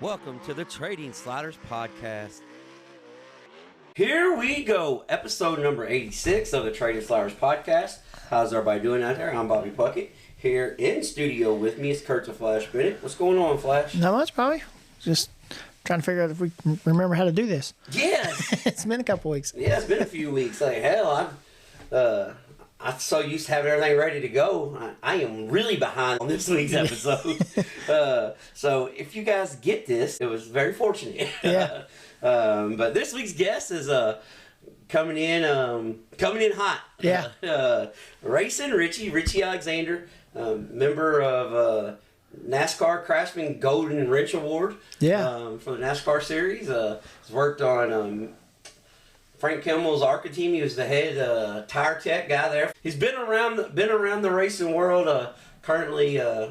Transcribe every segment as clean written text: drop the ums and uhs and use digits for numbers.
Welcome to the Trading Sliders Podcast. Here we go, episode number 86 of the Trading Sliders Podcast. How's everybody doing out there? I'm Bobby Puckett. Here in studio with me is Kurt the Flash Bennett. What's going on, Flash? Not much, Bobby. Just trying to figure out if we remember how to do this. Yes. It's been a couple weeks. Yeah, it's been a few weeks. Like, hell, I'm so used to having everything ready to go. I am really behind on this week's episode. So if you guys get this, it was very fortunate. Yeah. But this week's guest is coming in hot. Yeah. Racing Richie Alexander, member of NASCAR Craftsman Gold Wrench Award. Yeah. For the NASCAR series. He's worked on Frank Kimmel's ARCA team. He was the head tire tech guy there. He's been around the racing world. Currently, I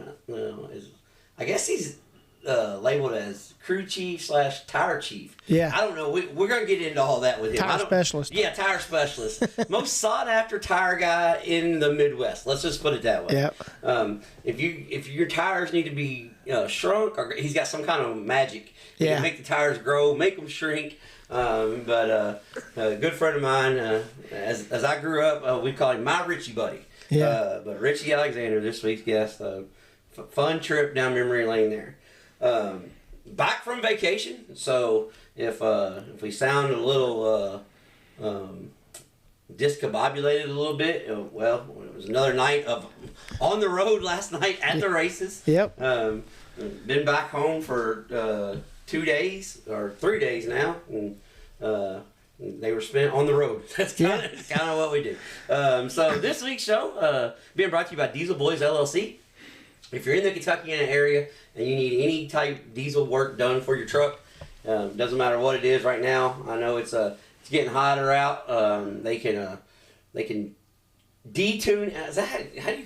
guess he's labeled as crew chief / tire chief. Yeah. I don't know. We're gonna get into all that with him. Tire specialist. Yeah, tire specialist. Most sought after tire guy in the Midwest. Let's just put it that way. Yep. If your tires need to be shrunk, or he's got some kind of magic. He Yeah. can make the tires grow, make them shrink. But a good friend of mine, as I grew up, we call him my Richie buddy. Yeah. But Richie Alexander, this week's guest, fun trip down memory lane there. Back from vacation, so if we sound a little discombobulated a little bit, well, it was another night of on the road last night at the races. Yep. Been back home for 2 days or 3 days now, and they were spent on the road. That's kind of what we do. So this week's show being brought to you by Diesel Boys LLC. If you're in the Kentuckyana area and you need any type diesel work done for your truck, doesn't matter what it is right now. I know it's getting hotter out. They can detune. Is that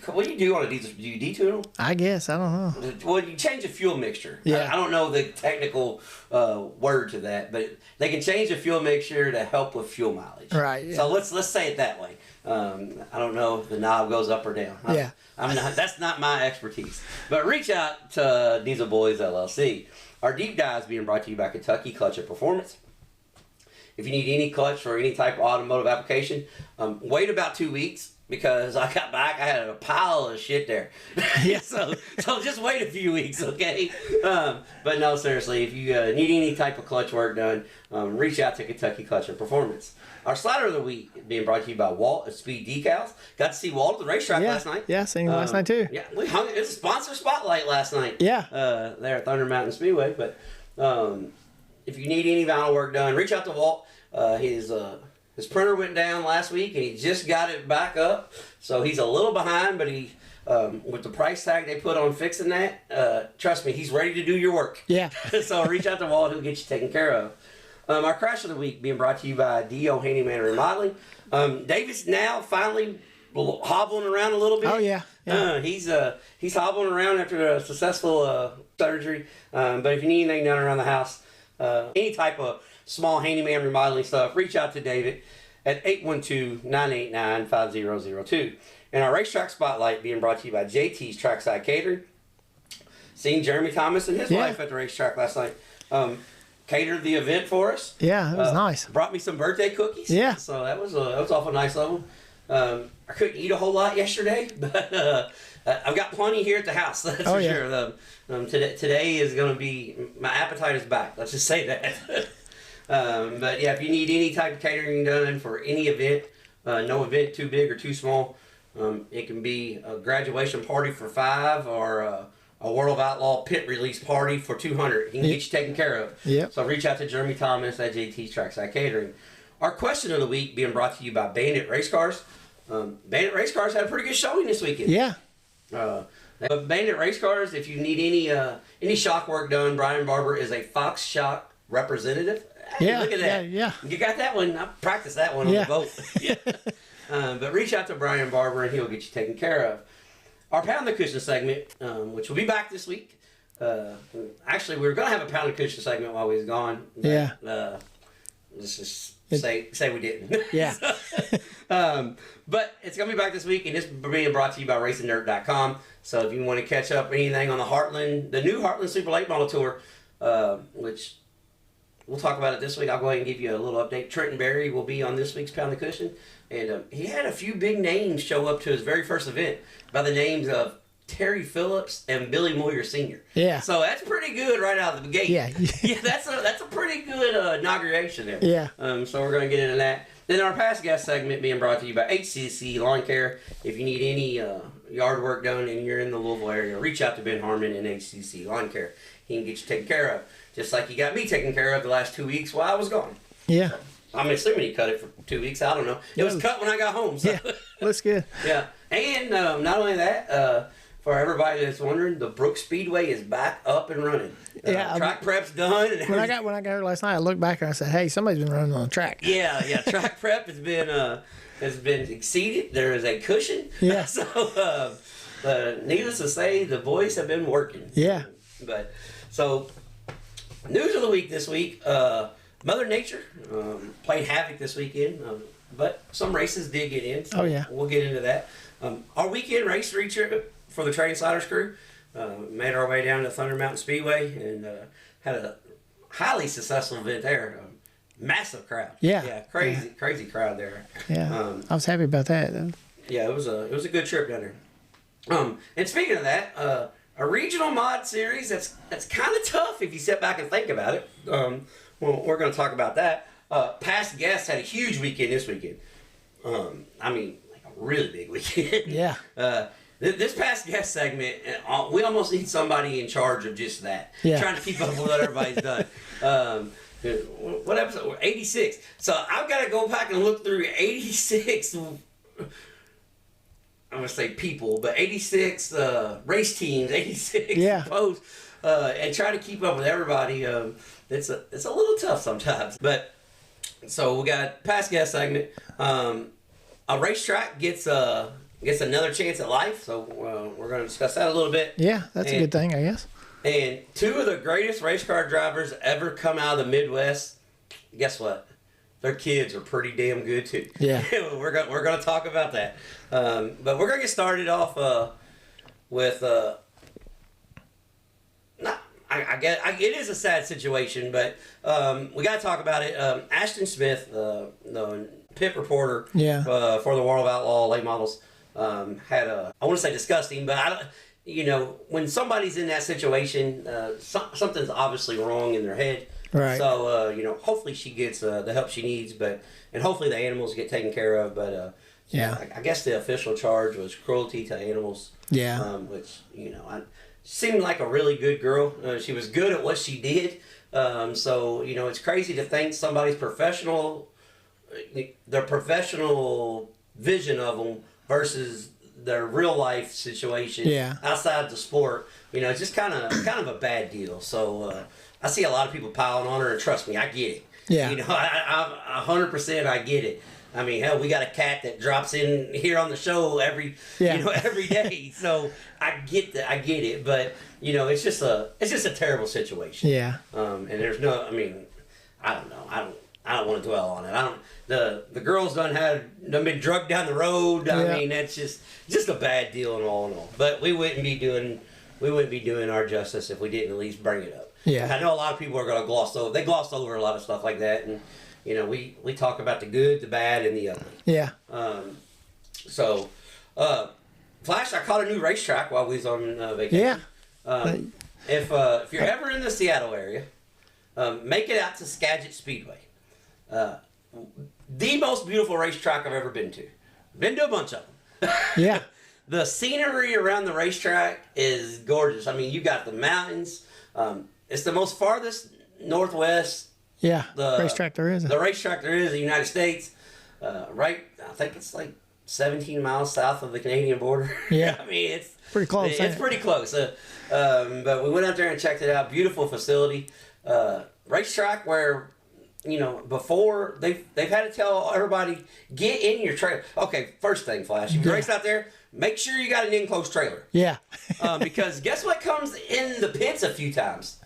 what do you do on a diesel? Do you detune them? I guess. I don't know. Well, you change the fuel mixture. Yeah. I don't know the technical word to that, but they can change the fuel mixture to help with fuel mileage. Right. Yeah. So let's say it that way. I don't know if the knob goes up or down. Yeah. That's not my expertise. But reach out to Diesel Boys LLC. Our deep dive is being brought to you by Kentucky Clutch and Performance. If you need any clutch for any type of automotive application, wait about 2 weeks. Because I got back, I had a pile of shit there. Yeah. so just wait a few weeks, okay? But no, seriously, if you need any type of clutch work done, reach out to Kentucky Clutch and Performance. Our slider of the week being brought to you by Walt at Speed Decals. Got to see Walt at the racetrack last night. Yeah, seen him last night too. Yeah, it was a sponsor spotlight last night. Yeah. There at Thunder Mountain Speedway. But if you need any vinyl work done, reach out to Walt. His printer went down last week, and he just got it back up. So he's a little behind, but he, with the price tag they put on fixing that, trust me, he's ready to do your work. Yeah. So reach out to Walt, he'll get you taken care of. Our crash of the week being brought to you by D.O. Handyman Remodeling. David's now finally hobbling around a little bit. Oh yeah. Yeah. He's hobbling around after a successful surgery. But if you need anything done around the house, any type of small handyman remodeling stuff, reach out to David at 812-989-5002. And our racetrack spotlight being brought to you by JT's Trackside Catering. Seen Jeremy Thomas and his wife at the racetrack last night. Catered the event for us. Yeah, it was nice. Brought me some birthday cookies. Yeah. So that was awful nice of them. I couldn't eat a whole lot yesterday, but I've got plenty here at the house. That's for sure. Today is going to be, my appetite is back. Let's just say that. But yeah, if you need any type of catering done for any event, no event too big or too small, it can be a graduation party for 5 or a World of Outlaw pit release party for 200. He can get you taken care of. Yep. So reach out to Jeremy Thomas at JT's Trackside Catering. Our question of the week being brought to you by Bandit Race Cars. Bandit Race Cars had a pretty good showing this weekend. Yeah. Bandit Race Cars, if you need any shock work done, Brian Barber is a Fox Shock representative. Hey, Yeah. look at that. Yeah. You got that one. I practiced that one on the boat. Yeah. But reach out to Brian Barber and he'll get you taken care of. Our Pound the Cushion segment, which will be back this week. Actually, we were going to have a Pound the Cushion segment while we was gone. But, Yeah. Let's just say we didn't. Yeah. But it's going to be back this week, and it's being brought to you by RacingNerd.com. So if you want to catch up anything on the new Heartland Super Late Model Tour, which we'll talk about it this week. I'll go ahead and give you a little update. Trenton Berry will be on this week's Pound the Cushion. And he had a few big names show up to his very first event by the names of Terry Phillips and Billy Moyer Sr. Yeah. So that's pretty good right out of the gate. Yeah. Yeah, that's a pretty good inauguration there. Yeah. So we're going to get into that. Then our past guest segment being brought to you by HCC Lawn Care. If you need any yard work done and you're in the Louisville area, reach out to Ben Harmon in HCC Lawn Care. He can get you taken care of. Just like he got me taken care of the last 2 weeks while I was gone. Yeah. So, I'm assuming he cut it for 2 weeks. I don't know. It was cut when I got home. So. Yeah. Looks good. Yeah. And not only that, for everybody that's wondering, the Brooks Speedway is back up and running. Track prep's done. And when I got here last night, I looked back and I said, "Hey, somebody's been running on the track." Yeah. Track prep has been exceeded. There is a cushion. Yeah. So, needless to say, the boys have been working. Yeah. But so, news of the week this week. Mother Nature played havoc this weekend, but some races did get in. So we'll get into that. Our weekend race trip for the Trading Sliders crew made our way down to Thunder Mountain Speedway and had a highly successful event there. Massive crowd. Yeah. Crazy crowd there. Yeah. I was happy about that. Yeah, it was a good trip down there. And speaking of that, a regional mod series that's kind of tough if you sit back and think about it. Well, we're going to talk about that. Past guests had a huge weekend this weekend. I mean, like a really big weekend. Yeah. This past guest segment, we almost need somebody in charge of just that. Yeah. Trying to keep up with what everybody's done. What episode? 86. So I've got to go back and look through 86. I'm going to say people, but 86 race teams, 86 posts, and try to keep up with everybody. It's a little tough sometimes. But so we got past guest segment. A racetrack gets another chance at life. So we're going to discuss that a little bit. Yeah, that's a good thing, I guess. And two of the greatest race car drivers ever come out of the Midwest. Guess what? Their kids are pretty damn good too. Yeah. we're going to talk about that. But we're going to get started off with it is a sad situation, but we got to talk about it. Ashton Smith, the pit reporter for the World of Outlaw late models, had I want to say disgusting, but I don't. When somebody's in that situation, something's obviously wrong in their head. Right. So hopefully she gets the help she needs, and hopefully the animals get taken care of. But I guess the official charge was cruelty to animals. Yeah. Which seemed like a really good girl. She was good at what she did. So it's crazy to think somebody's their professional vision of them versus their real life situation outside the sport. It's just kind of a bad deal. So I see a lot of people piling on her, and trust me, I get it. Yeah. I 100% I get it. I mean, hell, we got a cat that drops in here on the show every day. So I get that, I get it, but it's just a terrible situation. Yeah. And there's no, I mean, I don't know, I don't want to dwell on it. The girls done been drugged down the road. I mean, that's just a bad deal and all in all. But we wouldn't be doing our justice if we didn't at least bring it up. Yeah. I know a lot of people are going to gloss over a lot of stuff like that, and we talk about the good, the bad, and the ugly. Yeah. Flash, I caught a new racetrack while we was on vacation. Yeah. If you're ever in the Seattle area, make it out to Skagit Speedway. The most beautiful racetrack I've ever been to. Been to a bunch of them. Yeah. The scenery around the racetrack is gorgeous. I mean, you got the mountains. It's the most farthest northwest. Yeah. Racetrack there is. The racetrack there is in the United States. I think it's like 17 miles south of the Canadian border. Yeah. I mean, it's pretty close. It's pretty close. But we went out there and checked it out. Beautiful facility. Racetrack where, before they've had to tell everybody, get in your trailer. Okay, first thing, Flash, if you race out there, make sure you got an enclosed trailer. Yeah. Because guess what comes in the pits a few times?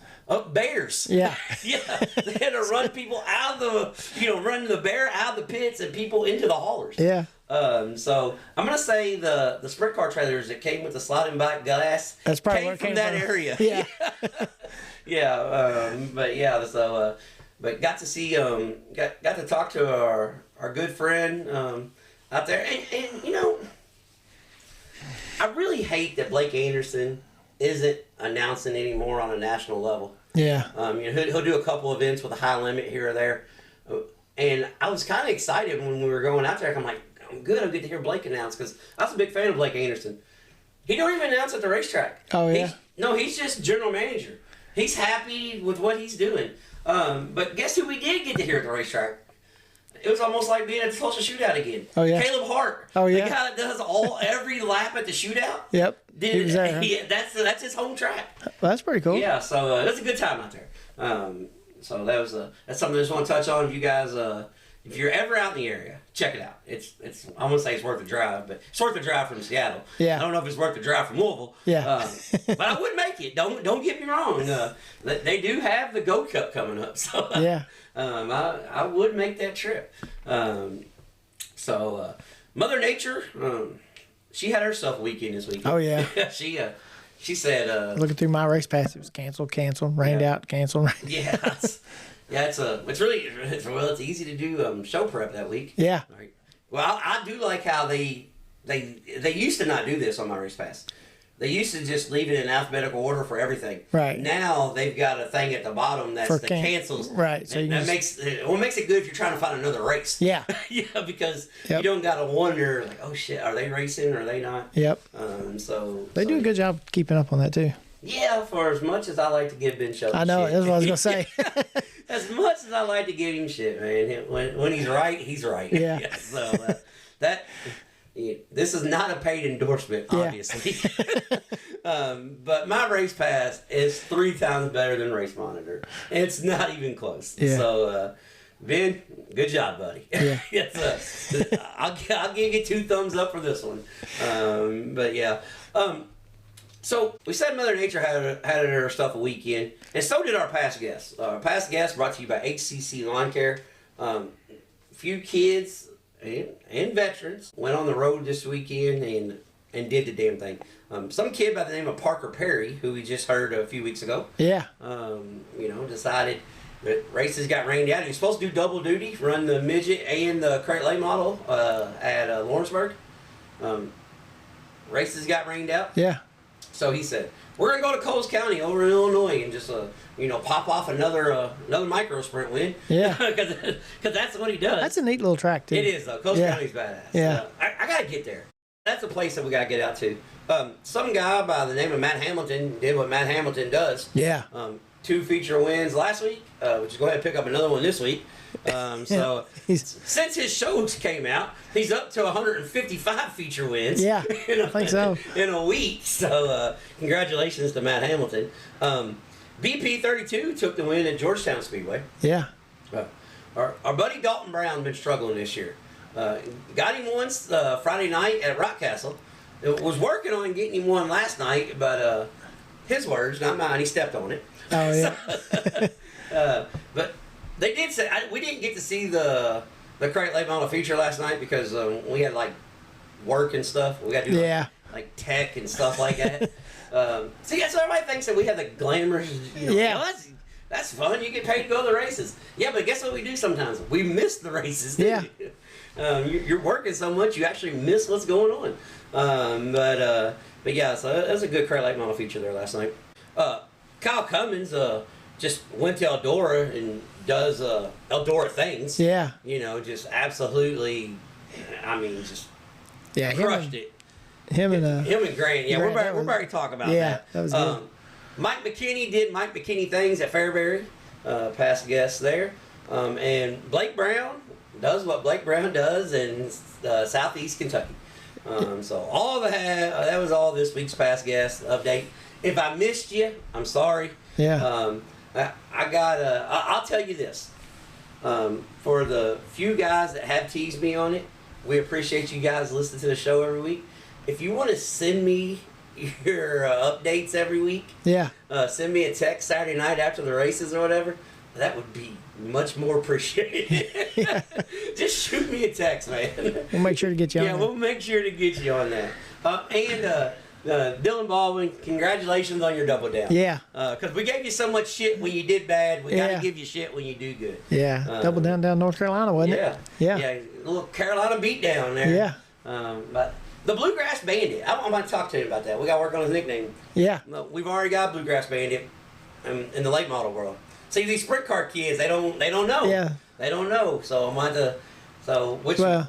Bears. Yeah. Yeah. They had to run people out of run the bear out of the pits and people into the haulers. Yeah. So I'm gonna say the sprint car trailers that came with the sliding back glass. That's probably where came it from came that from. area. Yeah. Yeah. But yeah. So but got to see got to talk to our good friend out there, and you know, I really hate that Blake Anderson isn't announcing anymore on a national level. Yeah. You know, he'll do a couple events with a high limit here or there. And I was kind of excited when we were going out there. I'm like, I'm good. I'll get to hear Blake announce because I was a big fan of Blake Anderson. He don't even announce at the racetrack. Oh, yeah? He's just general manager. He's happy with what he's doing. But guess who we did get to hear at the racetrack? It was almost like being at the Tulsa shootout again. Oh, yeah? Caleb Hart. Oh, yeah? The guy that does every lap at the shootout. Yep. He was there, huh? That's his home track. Well, that's pretty cool. Yeah, so it was a good time out there. So that's something I just want to touch on. If you guys, if you're ever out in the area, check it out. It's I won't say it's worth the drive, but it's worth the drive from Seattle. Yeah. I don't know if it's worth the drive from Louisville. Yeah. But I would make it. Don't get me wrong. They do have the Gold Cup coming up, so Yeah. I would make that trip. So Mother Nature, she had herself a weekend this weekend. Oh, yeah. She said, Looking through my race pass, it was canceled, rained out, canceled, rained. yeah, it's easy to do show prep that week. Yeah. Right. Well, I do like how they used to not do this on my race pass. They used to just leave it in alphabetical order for everything. Right. Now they've got a thing at the bottom that's the cancels. Right. So that makes it good if you're trying to find another race. Yeah. Yeah, because you don't got to wonder like, oh shit, are they racing or are they not? Yep. They do a good job keeping up on that too. Yeah, for as much as I like to give Ben Shelton I know, shit. that's what I was gonna say. As much as I like to give him shit, man, when he's right, he's right. Yeah. So this is not a paid endorsement, obviously. But my race pass is 3 times better than Race Monitor. It's not even close. Yeah. So, Ben, good job, buddy. Yeah. Yes, I'll give you 2 thumbs up for this one. But yeah. So we said Mother Nature had her stuff a weekend, and so did our past guests. Our past guests brought to you by HCC Lawn Care. Few kids and veterans went on the road this weekend and did the damn thing. Some kid by the name of Parker Perry, who we just heard a few weeks ago, decided that races got rained out. He was supposed to do double duty, run the midget and the crate lay model at Lawrenceburg. Races got rained out. Yeah. So he said, we're going to go to Coles County over in Illinois and just, pop off another micro sprint win. Yeah. Because that's what he does. That's a neat little track, too. It is, though. Coles County's badass. Yeah. I got to get there. That's a place that we got to get out to. Some guy by the name of Matt Hamilton did what Matt Hamilton does. Yeah. 2 feature wins last week. We'll just go ahead and pick up another one this week. So since his shows came out, he's up to 155 feature wins. Yeah, I think so. In a week. So congratulations to Matt Hamilton. BP32 took the win at Georgetown Speedway. Yeah. Our buddy Dalton Brown been struggling this year. Got him once Friday night at Rockcastle. Was working on getting him one last night, but his words, not mine. He stepped on it. Oh yeah. But they did say we didn't get to see the crate late model feature last night because we had like work and stuff. We got to do like tech and stuff like that. See, so everybody thinks that we have the glamorous. That's fun. You get paid to go to the races. Yeah, but guess what we do sometimes? We miss the races. Yeah. You're working so much you actually miss what's going on. But yeah, so that was a good crate late model feature there last night. Kyle Cummins just went to Eldora and does Eldora things. Yeah. Just absolutely, just crushed it. Him and Grant. Yeah, we're about to talk about that. That was good. Mike McKinney did Mike McKinney things at Fairbury. Past guest there. And Blake Brown does what Blake Brown does in Southeast Kentucky. So all that was all this week's past guest update. If I missed you, I'm sorry. Yeah. I'll tell you this. For the few guys that have teased me on it, we appreciate you guys listening to the show every week. If you want to send me your updates every week, yeah, send me a text Saturday night after the races or whatever. that would be much more appreciated. Yeah. Just shoot me a text, man. We'll make sure to get you on that. Yeah, we'll make sure to get you on that. Dylan Baldwin, congratulations on your double down. Yeah. Because we gave you so much shit when you did bad. We got to give you shit when you do good. Yeah. Double down North Carolina, wasn't it? Yeah. A little Carolina beat down there. Yeah. But the Bluegrass Bandit, I want to talk to you about that. We got to work on his nickname. Yeah. We've already got Bluegrass Bandit in the late model world. See, these sprint car kids, they don't know. Yeah. They don't know. So I'm going to,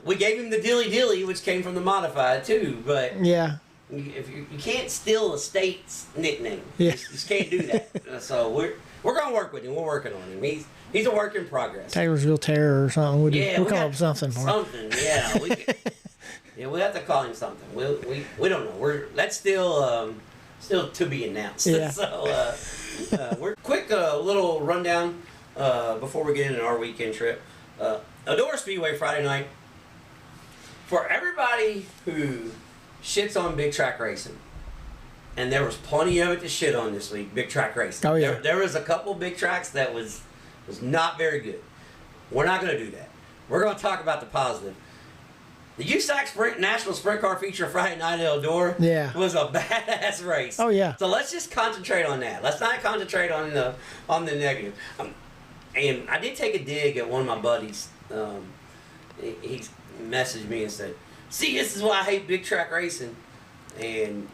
we gave him the Dilly Dilly, which came from the modified too. But yeah. If you can't steal a state's nickname, you just can't do that. So we're gonna work with him. We're working on him. He's a work in progress. Taylorsville Terror or something. We'll come up with something for him. Something, yeah. We have to call him something. We don't know. That's still to be announced. Yeah. So we're quick little rundown before we get into our weekend trip. Eldora Speedway Friday night. For everybody who shits on big track racing, and there was plenty of it to shit on this week. Big track racing. Oh yeah. There was a couple big tracks that was not very good. We're not going to do that. We're going to talk about the positive. The USAC National Sprint Car Feature Friday night at Eldora was a badass race. Oh yeah. So let's just concentrate on that. Let's not concentrate on the negative. And I did take a dig at one of my buddies. He messaged me and said, "See, this is why I hate big track racing." And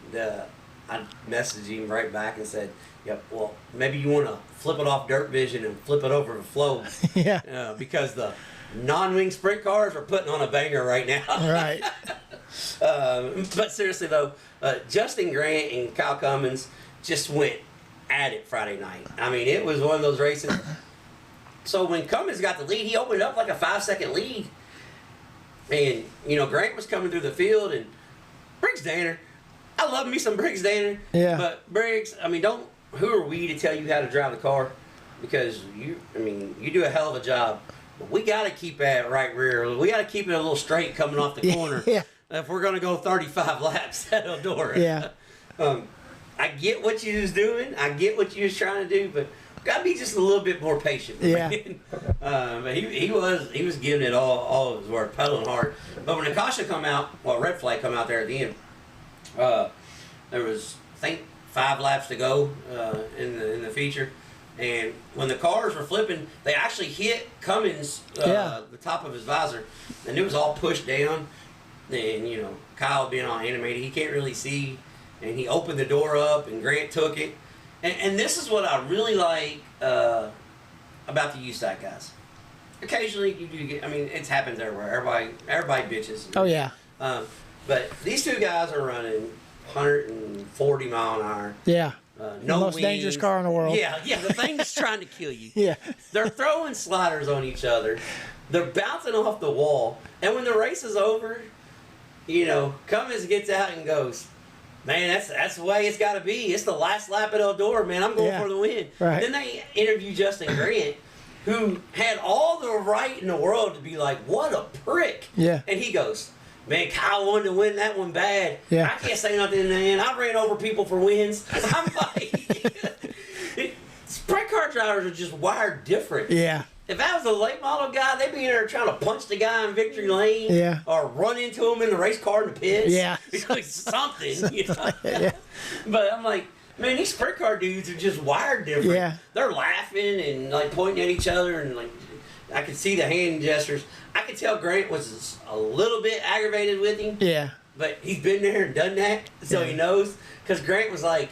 I messaged him right back and said, "Yep, well, maybe you want to flip it off Dirt Vision and flip it over to Flow." Yeah. Because the non-wing sprint cars are putting on a banger right now. Right. But seriously, though, Justin Grant and Kyle Cummins just went at it Friday night. I mean, it was one of those races. So when Cummins got the lead, he opened up like a 5-second lead. And, Grant was coming through the field, and Briggs Danner, I love me some Briggs Danner. Yeah. But Briggs, who are we to tell you how to drive the car? Because you do a hell of a job. But we got to keep that right rear. We got to keep it a little straight coming off the corner. Yeah. If we're going to go 35 laps at Eldora. Yeah. I get what you was doing. I get what you was trying to do, but got to be just a little bit more patient. Yeah. But he was giving it all of his work, pedaling hard. But when the caution come out, red flag come out there at the end, there was, I think, 5 laps to go in the feature. And when the cars were flipping, they actually hit Cummins, the top of his visor, and it was all pushed down. And, Kyle being all animated, he can't really see, and he opened the door up, and Grant took it. And this is what I really like about the USAC guys. Occasionally, you do get, it happens everywhere. Everybody bitches. Oh, yeah. But these two guys are running 140 mile an hour. Yeah. No most wings. dangerous car in the world. Yeah, the thing that's trying to kill you. Yeah. They're throwing sliders on each other. They're bouncing off the wall. And when the race is over, Cummins gets out and goes, "Man, that's the way it's got to be. It's the last lap at Eldora, man. I'm going for the win." Right. Then they interview Justin Grant, who had all the right in the world to be like, "What a prick." Yeah. And he goes, "Man, Kyle wanted to win that one bad. Yeah. I can't say nothing in the end. I ran over people for wins." I'm like, sprint car drivers are just wired different. Yeah. If that was a late model guy, they'd be in there trying to punch the guy in victory lane. Yeah. Or run into him in the race car in the pits. Yeah. Like something. Yeah. But I'm like, man, these sprint car dudes are just wired different. Yeah. They're laughing and like pointing at each other, and like I could see the hand gestures. I could tell Grant was a little bit aggravated with him. Yeah. But he's been there and done that, so he knows. Because Grant was like,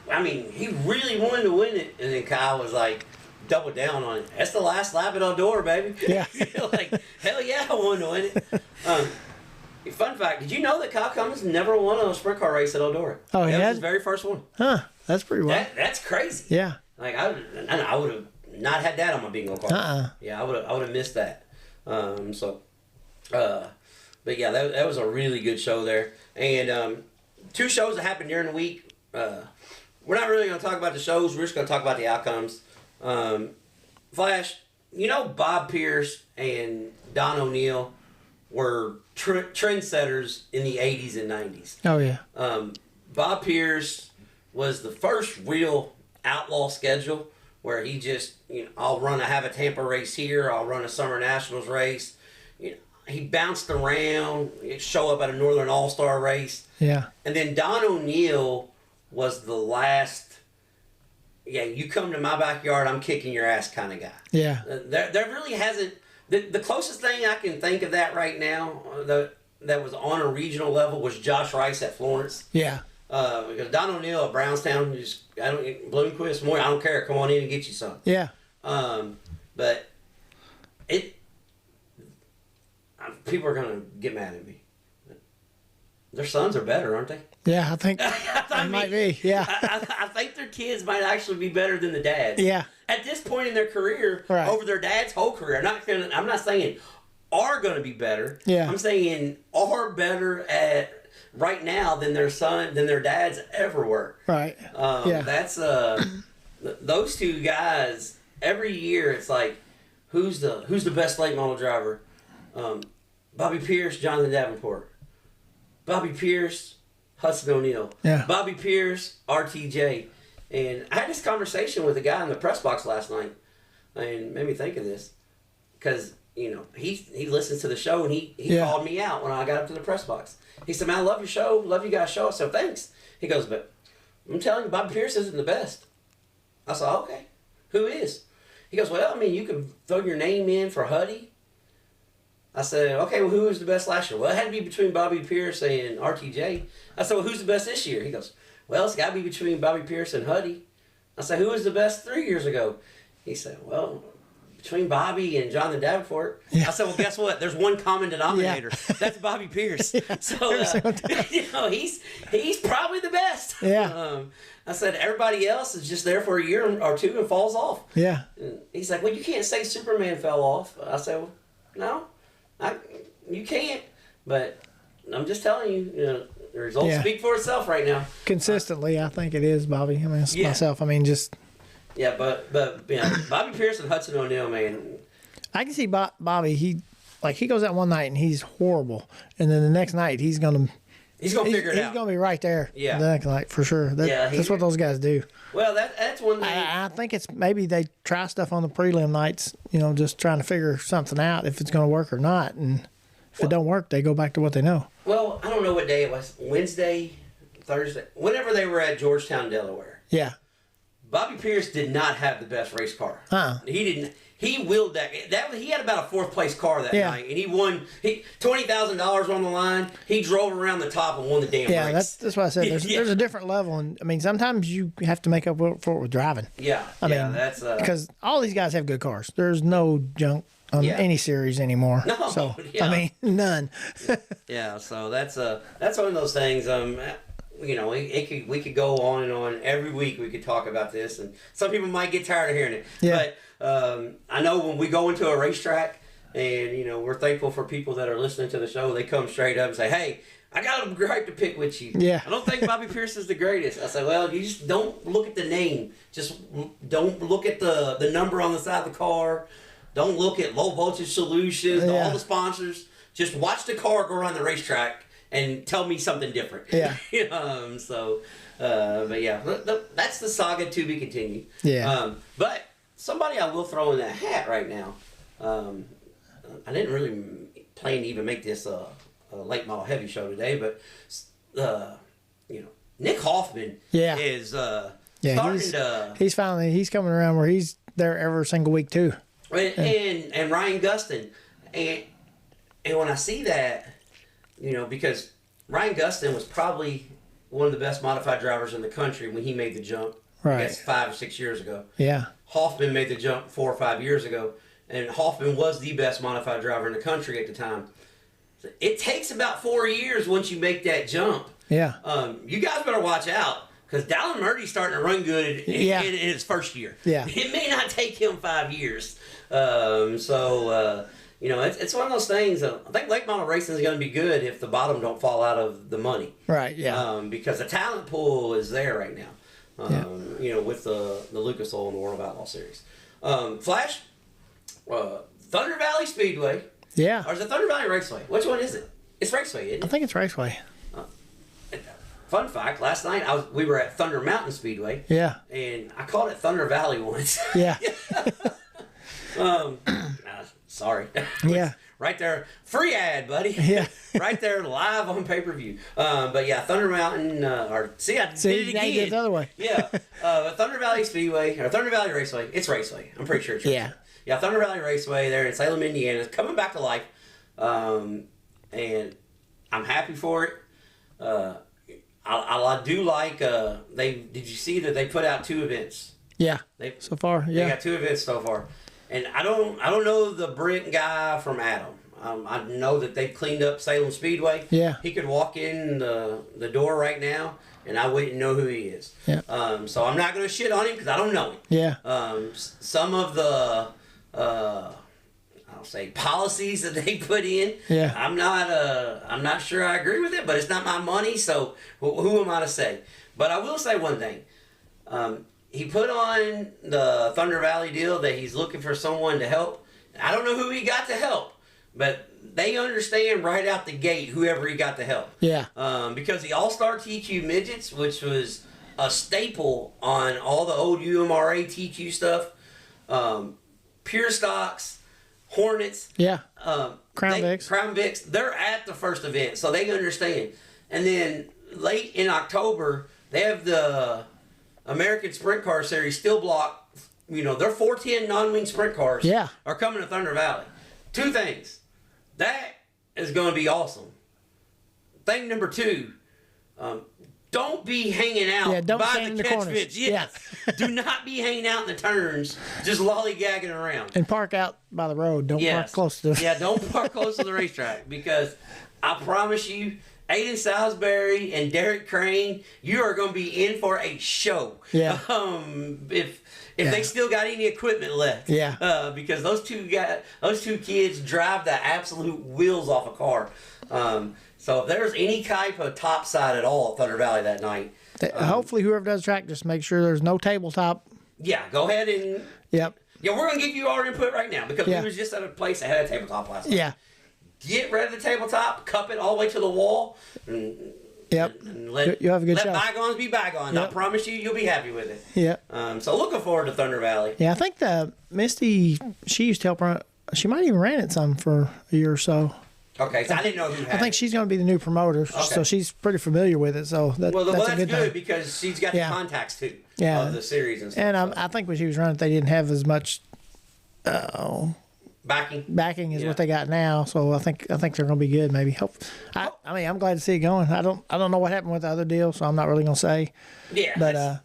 he really wanted to win it, and then Kyle was like, double down on it. That's the last lap at Eldora, baby. Yeah. Like, hell yeah, I wanted to win it. Fun fact, did you know that Kyle Cummins never won a sprint car race at Eldora? Oh, he That had? was his very first one. Huh. That's pretty well. That's crazy. Yeah. Like, I would have not had that on my bingo card. Yeah, I would have missed that. But yeah, that was a really good show there. And 2 shows that happened during the week. We're not really going to talk about the shows. We're just going to talk about the outcomes. Flash, Bob Pierce and Don O'Neill were trendsetters in the 80s and 90s. Oh, yeah. Bob Pierce was the first real outlaw schedule where he just, I'll have a Tampa race here, I'll run a Summer Nationals race. He bounced around, show up at a Northern All-Star race. Yeah. And then Don O'Neill was the last, you come to my backyard, I'm kicking your ass kind of guy. Yeah. There really hasn't, the closest thing I can think of that right now that was on a regional level was Josh Rice at Florence. Yeah. Because Don O'Neill at Brownstown, Bloomquist, I don't care, come on in and get you some. Yeah. But people are going to get mad at me. Their sons are better, aren't they? Yeah, I think they might be. Yeah. I think their kids might actually be better than the dads. Yeah. At this point in their career, right. over their dad's whole career. I'm not saying are going to be better. Yeah. I'm saying are better at right now than their dads ever were. Right. That's those two guys. Every year, it's like, who's the best late model driver? Bobby Pierce, Jonathan Davenport. Bobby Pierce, Hudson O'Neill. Yeah. Bobby Pierce, RTJ. And I had this conversation with a guy in the press box last night, and made me think of this, because he listens to the show, and he called me out when I got up to the press box. He said, "Man, I love your show, love you guys' show." I said, "Thanks." He goes, "But I'm telling you, Bobby Pierce isn't the best." I said, "Okay, who is?" He goes, "Well, I mean, you can throw your name in for Huddy." I said, "Okay, well, who was the best last year?" "Well, it had to be between Bobby Pierce and RTJ." I said, "Well, who's the best this year?" He goes, "Well, it's got to be between Bobby Pierce and Huddy." I said, "Who was the best 3 years ago?" He said, "Well, between Bobby and Jonathan Davenport." Yeah. I said, "Well, guess what? There's one common denominator. Yeah. That's Bobby Pierce." Yeah. So, he's probably the best. Yeah. I said, everybody else is just there for a year or two and falls off. Yeah. And he's like, "Well, you can't say Superman fell off." I said, "Well, no. You can't, but I'm just telling you, the results speak for itself right now." Consistently, I think it is, Bobby. I mean, it's myself. I mean, just. Yeah, but Bobby Pierce and Hudson O'Neill, man. I can see Bobby. He goes out one night and he's horrible, and then the next night he's gonna figure it out. He's gonna be right there. Yeah. The next night for sure. That's what those guys do. Well, that's one thing. I think it's maybe they try stuff on the prelim nights, just trying to figure something out if it's going to work or not. And if it don't work, they go back to what they know. Well, I don't know what day it was. Wednesday, Thursday, whenever they were at Georgetown, Delaware. Yeah. Bobby Pierce did not have the best race car. He didn't. He willed that. He had about a fourth place car that night, and he won. $20,000 on the line. He drove around the top and won the damn race. Yeah, that's what I said. There's a different level, and I mean sometimes you have to make up for it with driving. Yeah, I mean that's because all these guys have good cars. There's no junk on any series anymore. No, so I mean none. Yeah, so that's one of those things. We could go on and on. Every week we could talk about this, and some people might get tired of hearing it. Yeah. But I know when we go into a racetrack, and we're thankful for people that are listening to the show. They come straight up and say, "Hey, I got a gripe to pick with you. Yeah. I don't think Bobby Pierce is the greatest." I said, "Well, you just don't look at the name. Just don't look at the number on the side of the car. Don't look at low voltage solutions, all the sponsors. Just watch the car go around the racetrack and tell me something different." Yeah. But yeah, that's the saga to be continued. Yeah. But somebody I will throw in that hat right now. I didn't really plan to even make this a late model heavy show today, but Nick Hoffman is starting to. He's coming around where he's there every single week too. And Ryan Gustin, and when I see that, because Ryan Gustin was probably one of the best modified drivers in the country when he made the jump. Right. I guess 5 or 6 years ago. Yeah. Hoffman made the jump 4 or 5 years ago, and Hoffman was the best modified driver in the country at the time. So it takes about 4 years once you make that jump. Yeah. You guys better watch out, because Dallin Murdy's starting to run good in his first year. Yeah. It may not take him 5 years. It's one of those things. I think late model racing is going to be good if the bottom don't fall out of the money. Right. Yeah. Because the talent pool is there right now. With the Lucas Oil and the World of Outlaw Series. Flash, Thunder Valley Speedway. Yeah. Or is it Thunder Valley Raceway? Which one is it? It's Raceway, isn't it? I think it's Raceway. fun fact, last night we were at Thunder Mountain Speedway. Yeah. And I called it Thunder Valley once. Yeah. Sorry. Yeah. Right there. Free ad, buddy. Yeah. Right there, live on pay-per-view. But yeah, Thunder Mountain, I did it again. You did it the other way. Yeah. Thunder Valley Speedway, or Thunder Valley Raceway. It's Raceway. I'm pretty sure it's Raceway. Yeah. Yeah, Thunder Valley Raceway there in Salem, Indiana. It's coming back to life. And I'm happy for it. I do like, did you see that they put out 2 events? Yeah. So far, yeah. They got 2 events so far. And I don't know the Brent guy from Adam. I know that they've cleaned up Salem Speedway. Yeah. He could walk in the door right now, and I wouldn't know who he is. Yeah. So I'm not going to shit on him because I don't know him. Yeah. Some of the I'll say policies that they put in. Yeah. I'm not sure I agree with it, but it's not my money, so who am I to say? But I will say one thing. He put on the Thunder Valley deal that he's looking for someone to help. I don't know who he got to help, but they understand right out the gate whoever he got to help. Yeah. Because the All-Star TQ midgets, which was a staple on all the old UMRA TQ stuff, Pure Stocks, Hornets. Yeah. Crown Vics. They're at the first event, so they understand. And then late in October, they have the American Sprint Car Series Steel Block. Their 410 non-wing sprint cars are coming to Thunder Valley. 2 things. That is going to be awesome. Thing number 2, don't be hanging out by the catch pits. Yes. Do not be hanging out in the turns, just lollygagging around. And park out by the road. Don't park close to don't park close to the racetrack, because I promise you, Aiden Salisbury and Derek Crane, you are going to be in for a show. Yeah. If they still got any equipment left. Yeah. Because those two kids drive the absolute wheels off a car. So if there's any type of top side at all at Thunder Valley that night. Hopefully whoever does the track just make sure there's no tabletop. Yeah, go ahead and... Yep. Yeah, we're going to give you our input right now, because we was just at a place that had a tabletop last night. Yeah. Get rid of the tabletop, cup it all the way to the wall, and let you have a good shot. bygones be bygones. Yep. I promise you'll be happy with it. Yeah. So looking forward to Thunder Valley. Yeah, I think Misty, she used to help run. She might even ran it some for a year or so. Okay, so I didn't know who had I think she's going to be the new promoter, so she's pretty familiar with it. So that's a good thing. Because she's got the contacts too of the series and stuff. And I think when she was running, they didn't have as much backing as what they got now. So I think they're going to be good. Maybe I'm glad to see it going. I don't know what happened with the other deal, so I'm not really going to say. Yeah.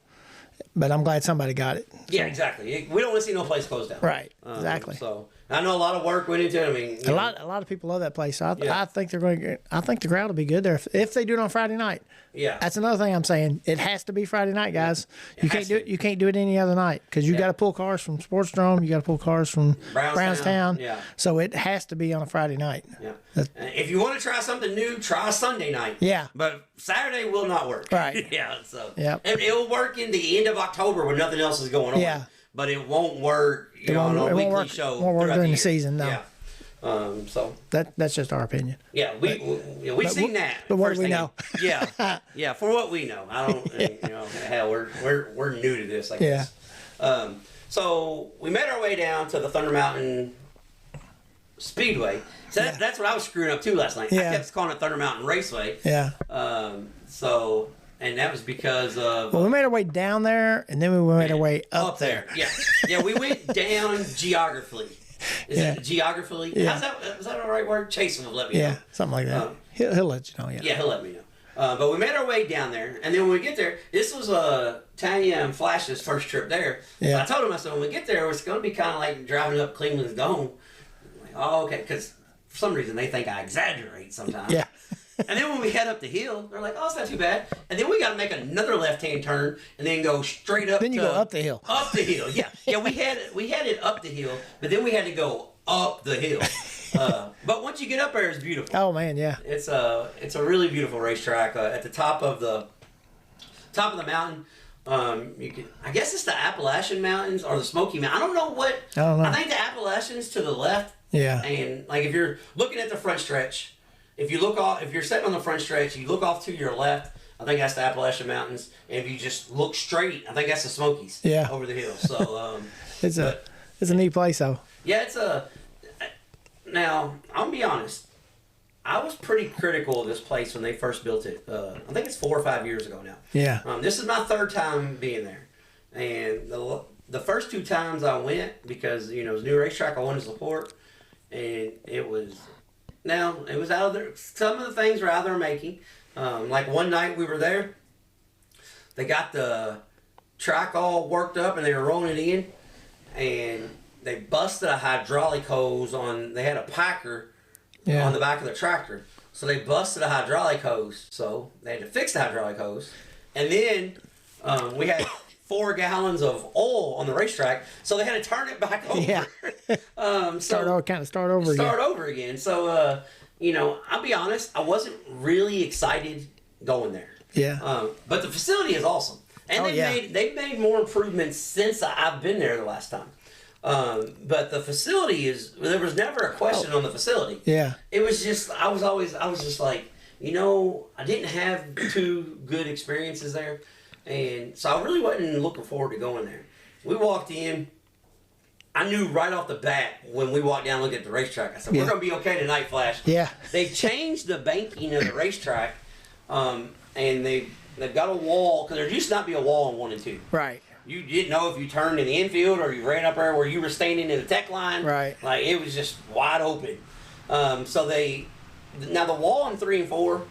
But I'm glad somebody got it. Yeah, exactly. We don't want to see no place closed down. Right. Exactly. So I know a lot of work went into it. I mean, a lot of people love that place. I think they're going. I think the crowd will be good there if they do it on Friday night. Yeah. That's another thing I'm saying. It has to be Friday night, guys. You can't do it any other night, because you got to pull cars from Sportsdrome. You got to pull cars from Brownstown. Yeah. So it has to be on a Friday night. Yeah. If you want to try something new, try Sunday night. Yeah. But Saturday will not work. Right. Yeah. So. Yeah. And it'll work in the end of October when nothing else is going on. Yeah. But it won't work. On a weekly show. It won't work during the season. No. Yeah. So that's just our opinion. Yeah, we've seen that. But what do we know? Yeah. For what we know, I don't. Hell, we're new to this, I guess. So we made our way down to the Thunder Mountain Speedway. So that's what I was screwing up too last night. Yeah. I kept calling it Thunder Mountain Raceway. Yeah. And that was because of... Well, we made our way down there, and then we made our way up there. Yeah, we went down geographically. Is it geographically? Yeah. Is that the right word? Chase will let me know. Yeah, something like that. He'll let you know, Yeah, he'll let me know. But we made our way down there, and then when we get there, this was Tanya and Flash's first trip there. Yeah. So I told him, I said, when we get there, it's going to be kind of like driving up Cleveland's Dome. I'm like, oh, okay, because for some reason they think I exaggerate sometimes. Yeah. And then when we head up the hill, they're like, oh, it's not too bad. And then we got to make another left-hand turn and then go straight up. Then you go up the hill. Up the hill, yeah. Yeah, we had it up the hill, but then we had to go up the hill. But once you get up there, it's beautiful. Oh, man, yeah. It's a really beautiful racetrack. At the top of the mountain, I guess it's the Appalachian Mountains or the Smoky Mountains. I don't know. I think the Appalachians to the left. Yeah. And like if you're looking at the front stretch, if you're sitting on the front stretch, you look off to your left, I think that's the Appalachian Mountains. And if you just look straight, I think that's the Smokies. Yeah. Over the hills. So it's a neat place though. Yeah, now I'll be honest. I was pretty critical of this place when they first built it. I think it's 4 or 5 years ago now. Yeah. This is my third time being there, and the first 2 times I went because it was a new racetrack I wanted to support, and it was out of there. Some of the things were out of their making. Like one night we were there, they got the track all worked up and they were rolling it in, and they busted a hydraulic hose on. They had a packer. Yeah. On the back of the tractor. So they busted a hydraulic hose. So they had to fix the hydraulic hose. And then we had 4 gallons of oil on the racetrack. So they had to turn it back over. Yeah. Start over again. So, I'll be honest, I wasn't really excited going there. Yeah. But the facility is awesome. And they've made more improvements since I've been there the last time. But the facility there was never a question on the facility. Yeah. It was just, I was just like, I didn't have 2 good experiences there. And so I really wasn't looking forward to going there. We walked in, I knew right off the bat when we walked down and looked at the racetrack, I said, we're going to be okay tonight, Flash. Yeah. They've changed the banking of the racetrack, and they've got a wall, because there used to not be a wall in 1 and 2. Right. You didn't know if you turned in the infield or you ran up there where you were standing in the tech line. Right. Like, it was just wide open. Now the wall in 3 and 4,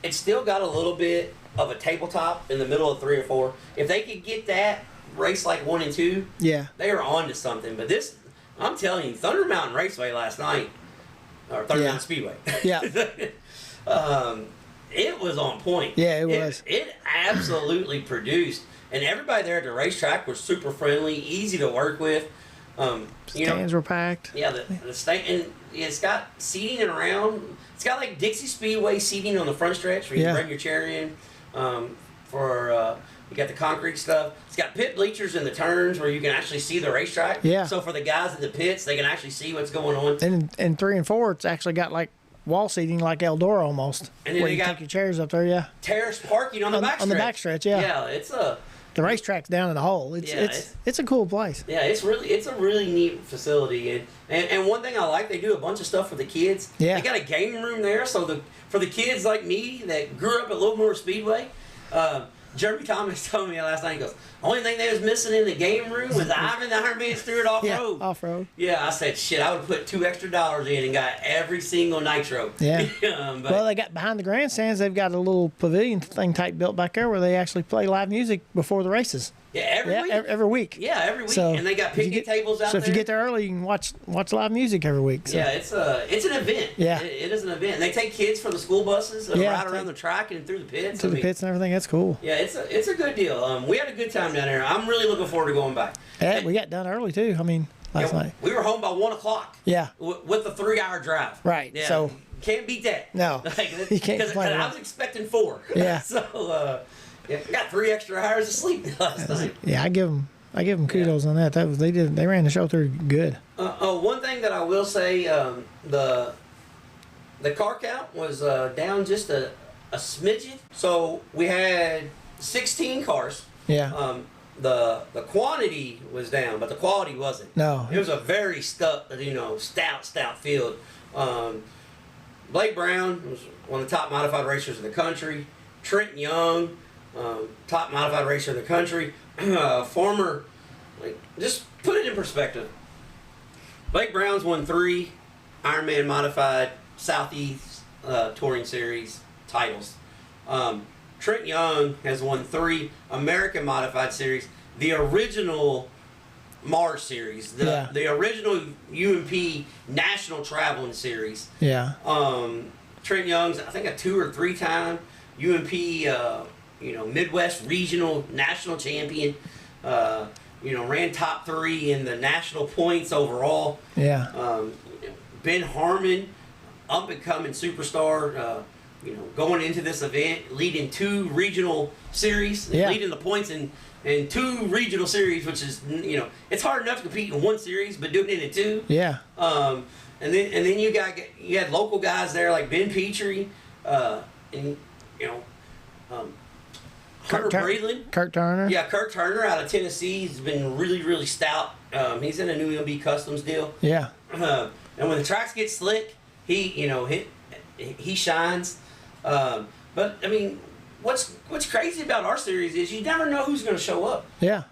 it's still got a little bit of a tabletop in the middle of 3 or 4. If they could get that race like 1 and 2, yeah, they were on to something. But this, I'm telling you, Thunder Mountain Raceway last night, or Thunder Mountain Speedway. Yeah. It was on point. Yeah, it was. It absolutely produced. And everybody there at the racetrack was super friendly, easy to work with. Stands were packed. Yeah, the stand, and it's got seating and around. It's got like Dixie Speedway seating on the front stretch where you can bring your chair in. You got the concrete stuff. It's got pit bleachers in the turns where you can actually see the racetrack. Yeah. So for the guys in the pits, they can actually see what's going on. And in 3 and 4, it's actually got like wall seating like Eldora almost. And then where you you got take your chairs up there, yeah. Terrace parking on the backstretch. On the backstretch, yeah. Yeah, it's a... The racetrack's down in the hole. It's a cool place. Yeah, it's a really neat facility, and one thing I like, they do a bunch of stuff for the kids. Yeah. They got a game room there, so for the kids like me that grew up at Livermore Speedway, Jeremy Thomas told me last night, he goes, only thing they was missing in the game room was Ivan the Iron Man Stewart off-road. Yeah, off-road. Yeah, I said, shit, I would put $2 extra in and got every single nitro. Yeah. Well, they got behind the grandstands, they've got a little pavilion thing type built back there where they actually play live music before the races. Yeah, every week. Every week. Yeah, every week. So and they got picnic tables out there. So if you get there early, you can watch live music every week. So. Yeah, it's an event. Yeah. It is an event. And they take kids from the school buses and ride around the track and through the pits. The pits and everything. That's cool. Yeah, it's a good deal. We had a good time down there. I'm really looking forward to going back. Yeah, we got done early too. I mean, last night. We were home by 1 o'clock. Yeah. With a 3-hour drive. Right. Yeah. So can't beat that. No. You can't Because I was expecting 4. Yeah. So I got 3 extra hours of sleep last night. Yeah, I give them kudos on that. They ran the show through good. One thing that I will say, the car count was down just a smidgen. So we had 16 cars. Yeah. The quantity was down, but the quality wasn't. No. It was a very stout field. Blake Brown was one of the top modified racers in the country. Trent Young, top modified racer in the country. Former, just put it in perspective. Blake Brown's won 3 Ironman Modified Southeast Touring Series titles. Trent Young has won 3 American Modified Series, the original Mars Series, the original UMP National Traveling Series. Yeah. Trent Young's, I think, a 2 or 3 time UMP, Midwest Regional National Champion. Ran top 3 in the national points overall. Yeah. Ben Harmon, up and coming superstar. Going into this event, leading 2 regional series, leading the points in 2 regional series, which is it's hard enough to compete in 1 series, but doing it in 2. Yeah. And then you had local guys there like Ben Petrie, and Hunter Breedland. Kirk Turner. Yeah, Kirk Turner out of Tennessee. He's been really, really stout. He's in a new MB Customs deal. Yeah. And when the tracks get slick, he shines. But I mean, what's crazy about our series is you never know who's going to show up. Yeah.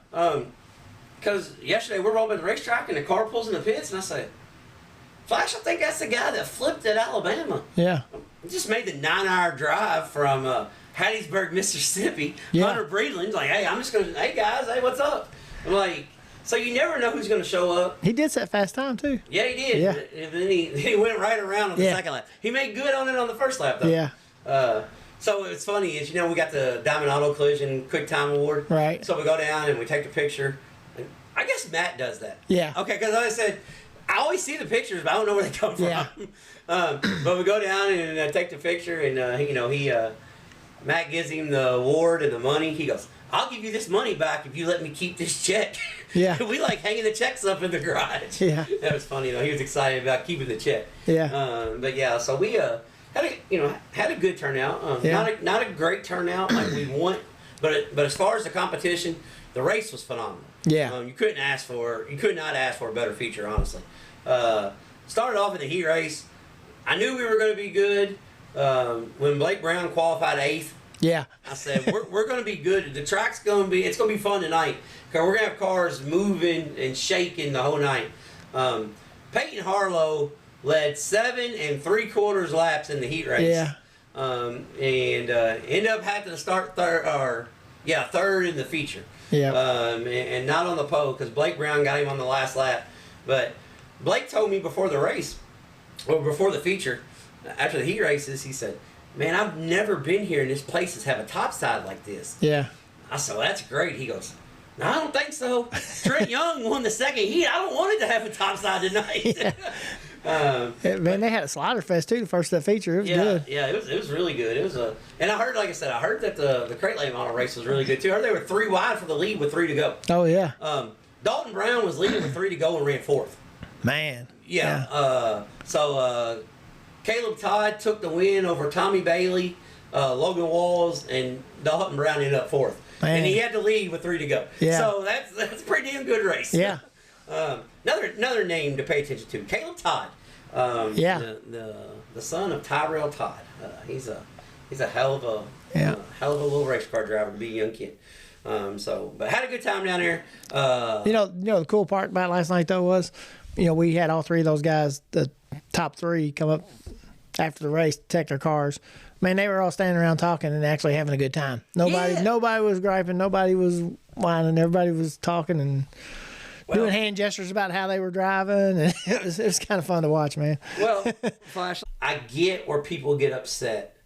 Because yesterday we're rolling at the racetrack and the car pulls in the pits, and I say, Flash, I think that's the guy that flipped at Alabama. Yeah. He just made the 9-hour drive from Hattiesburg, Mississippi. Yeah. Hunter Breedland's like, hey, hey guys, hey, what's up? I'm like, so you never know who's going to show up. He did set fast time too. Yeah, he did. Yeah. And then he went right around on the second lap. He made good on it on the first lap, though. Yeah. So what's funny is, we got the Diamond Auto Collision Quick Time Award. Right. So we go down and we take the picture. And I guess Matt does that. Yeah. Okay, because like I said, I always see the pictures, but I don't know where they come from. Yeah. But we go down and take the picture, and Matt gives him the award and the money. He goes, I'll give you this money back if you let me keep this check. Yeah. We like hanging the checks up in the garage. Yeah. That was funny though. He was excited about keeping the check. Yeah. But yeah, so we had a good turnout. Not a great turnout like we want, but as far as the competition, the race was phenomenal. Yeah. You could not ask for a better feature, honestly. Started off in the heat race. I knew we were going to be good. When Blake Brown qualified 8th, yeah, I said we're going to be good. The track's going to be fun tonight because we're going to have cars moving and shaking the whole night. Peyton Harlow led 7 3/4 laps in the heat race. Yeah. And ended up having to start third in the feature. Yeah. And not on the pole because Blake Brown got him on the last lap. But Blake told me before the race, or before the feature, after the heat races, he said, man, I've never been here and this place has have a topside like this. Yeah. I said, well, that's great. He goes, no, I don't think so. Trent Young won the second heat. I don't want it to have a topside tonight. Yeah. Man, they had a slider fest too. The first of that feature, it was good. Yeah, it was really good. It was and I heard, like I said, that the crate lane model race was really good too. I heard they were 3 wide for the lead with 3 to go. Oh yeah. Dalton Brown was leading with 3 to go and ran 4th. Man. Yeah. So Caleb Todd took the win over Tommy Bailey, Logan Walls, and Dalton Brown ended up 4th. Man. And he had to lead with 3 to go. Yeah. So that's a pretty damn good race. Yeah. Another name to pay attention to, Caleb Todd. Yeah. The son of Tyrell Todd. He's a hell of a little race car driver to be a young kid. But had a good time down there. The cool part about last night though was, we had all 3 of those guys, the top 3, come up after the race to check their cars. Man, they were all standing around talking and actually having a good time. Nobody was griping, nobody was whining, everybody was talking and doing hand gestures about how they were driving, and it was kind of fun to watch, man. Well, Flash, I get where people get upset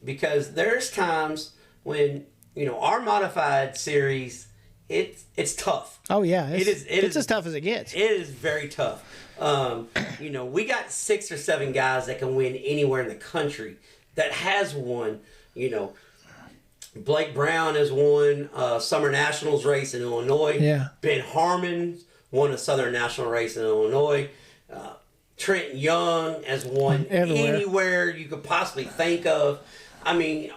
because there's times when our modified series, it's tough. Oh yeah, it's as tough as it gets. It is very tough. We got 6 or 7 guys that can win anywhere in the country that has won. Blake Brown has won Summer Nationals race in Illinois. Yeah. Ben Harmon won a Southern National race in Illinois. Trent Young has won anywhere you could possibly think of. I mean,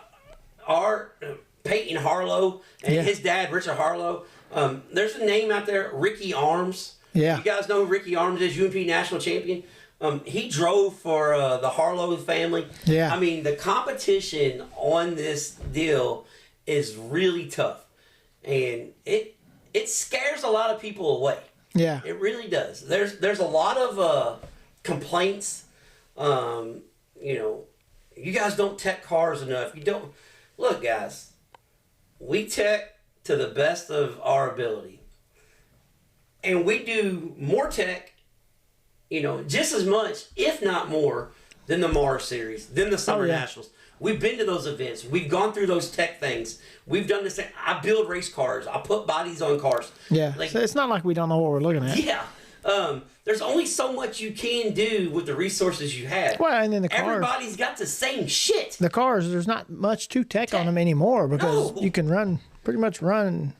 our Peyton Harlow and his dad, Richard Harlow. There's a name out there, Ricky Arms. Yeah. You guys know who Ricky Arms is, UMP national champion. He drove for the Harlow family. Yeah. I mean, the competition on this deal is really tough. And it scares a lot of people away. Yeah. It really does. There's a lot of complaints. You guys don't tech cars enough. You don't. Look, guys, we tech to the best of our ability. And we do more tech, just as much, if not more, than the Mars Series, than the Summer Nationals. We've been to those events. We've gone through those tech things. We've done this thing. I build race cars. I put bodies on cars. Yeah. So it's not like we don't know what we're looking at. Yeah. There's only so much you can do with the resources you have. Well, and then the cars. Everybody's got the same shit. The cars, there's not much to tech on them anymore because you can pretty much run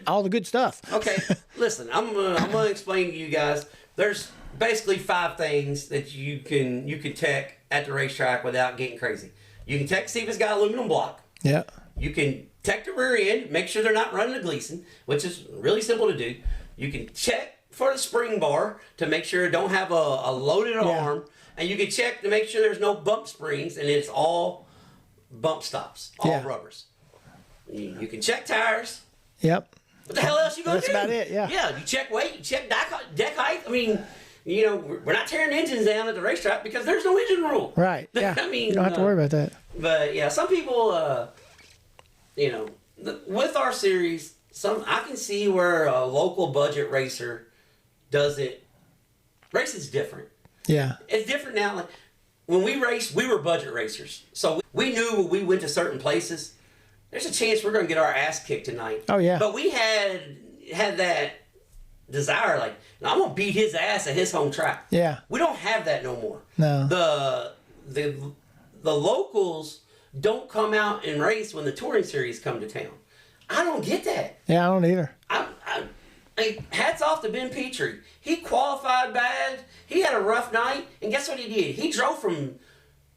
all the good stuff. Okay, listen, I'm gonna explain to you guys. There's basically 5 things that you can tech at the racetrack without getting crazy. You can tech to see if it's got aluminum block. Yeah. You can check the rear end, make sure they're not running a Gleason, which is really simple to do. You can check for the spring bar to make sure it don't have a loaded arm, and you can check to make sure there's no bump springs, and it's all bump stops, all rubbers. You can check tires. Yep. What the hell else you gonna do? That's about it. Yeah. Yeah. You check weight. You check deck height. I mean, you know, we're not tearing engines down at the racetrack because there's no engine rule. Right. Yeah. I mean, you don't have to worry about that. But yeah, some people, you know, with our series, I can see where a local budget racer does it. Racing's different. Yeah. It's different now. Like when we raced, we were budget racers, so we knew when we went to certain places, there's a chance we're going to get our ass kicked tonight. Oh yeah. But we had that desire, like I'm going to beat his ass at his home track. Yeah. We don't have that no more. No. The locals don't come out and race when the touring series come to town. I don't get that. Yeah, I don't either. Hats off to Ben Petrie. He qualified bad. He had a rough night, and guess what he did? He drove from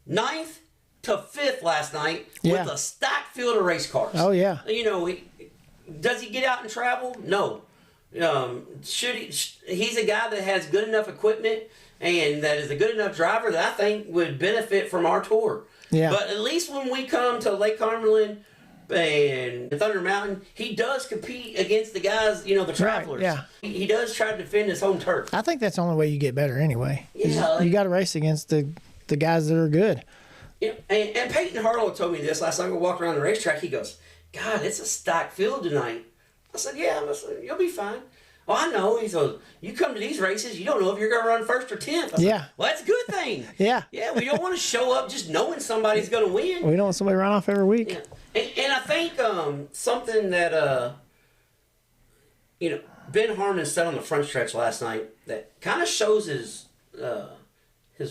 9th to 5th last night with a stacked field of race cars. Oh yeah. You know, does he get out and travel? No. He's a guy that has good enough equipment and that is a good enough driver that I think would benefit from our tour. Yeah. But at least when we come to Lake Cumberland and Thunder Mountain, he does compete against the guys, you know, the travelers. Right, yeah. He does try to defend his home turf. I think that's the only way you get better anyway. Yeah. You got to race against the guys that are good. Yeah, and Peyton Harlow told me this last time we walked around the racetrack. He goes, God, it's a stacked field tonight. I said, yeah. I said, you'll be fine. Oh, I know. He goes, you come to these races, you don't know if you're going to run 1st or 10th. I said, well, that's a good thing. Yeah. Yeah, we don't want to show up just knowing somebody's going to win. We don't want somebody to run off every week. Yeah. And I think something that, you know, Ben Harmon said on the front stretch last night that kind of shows his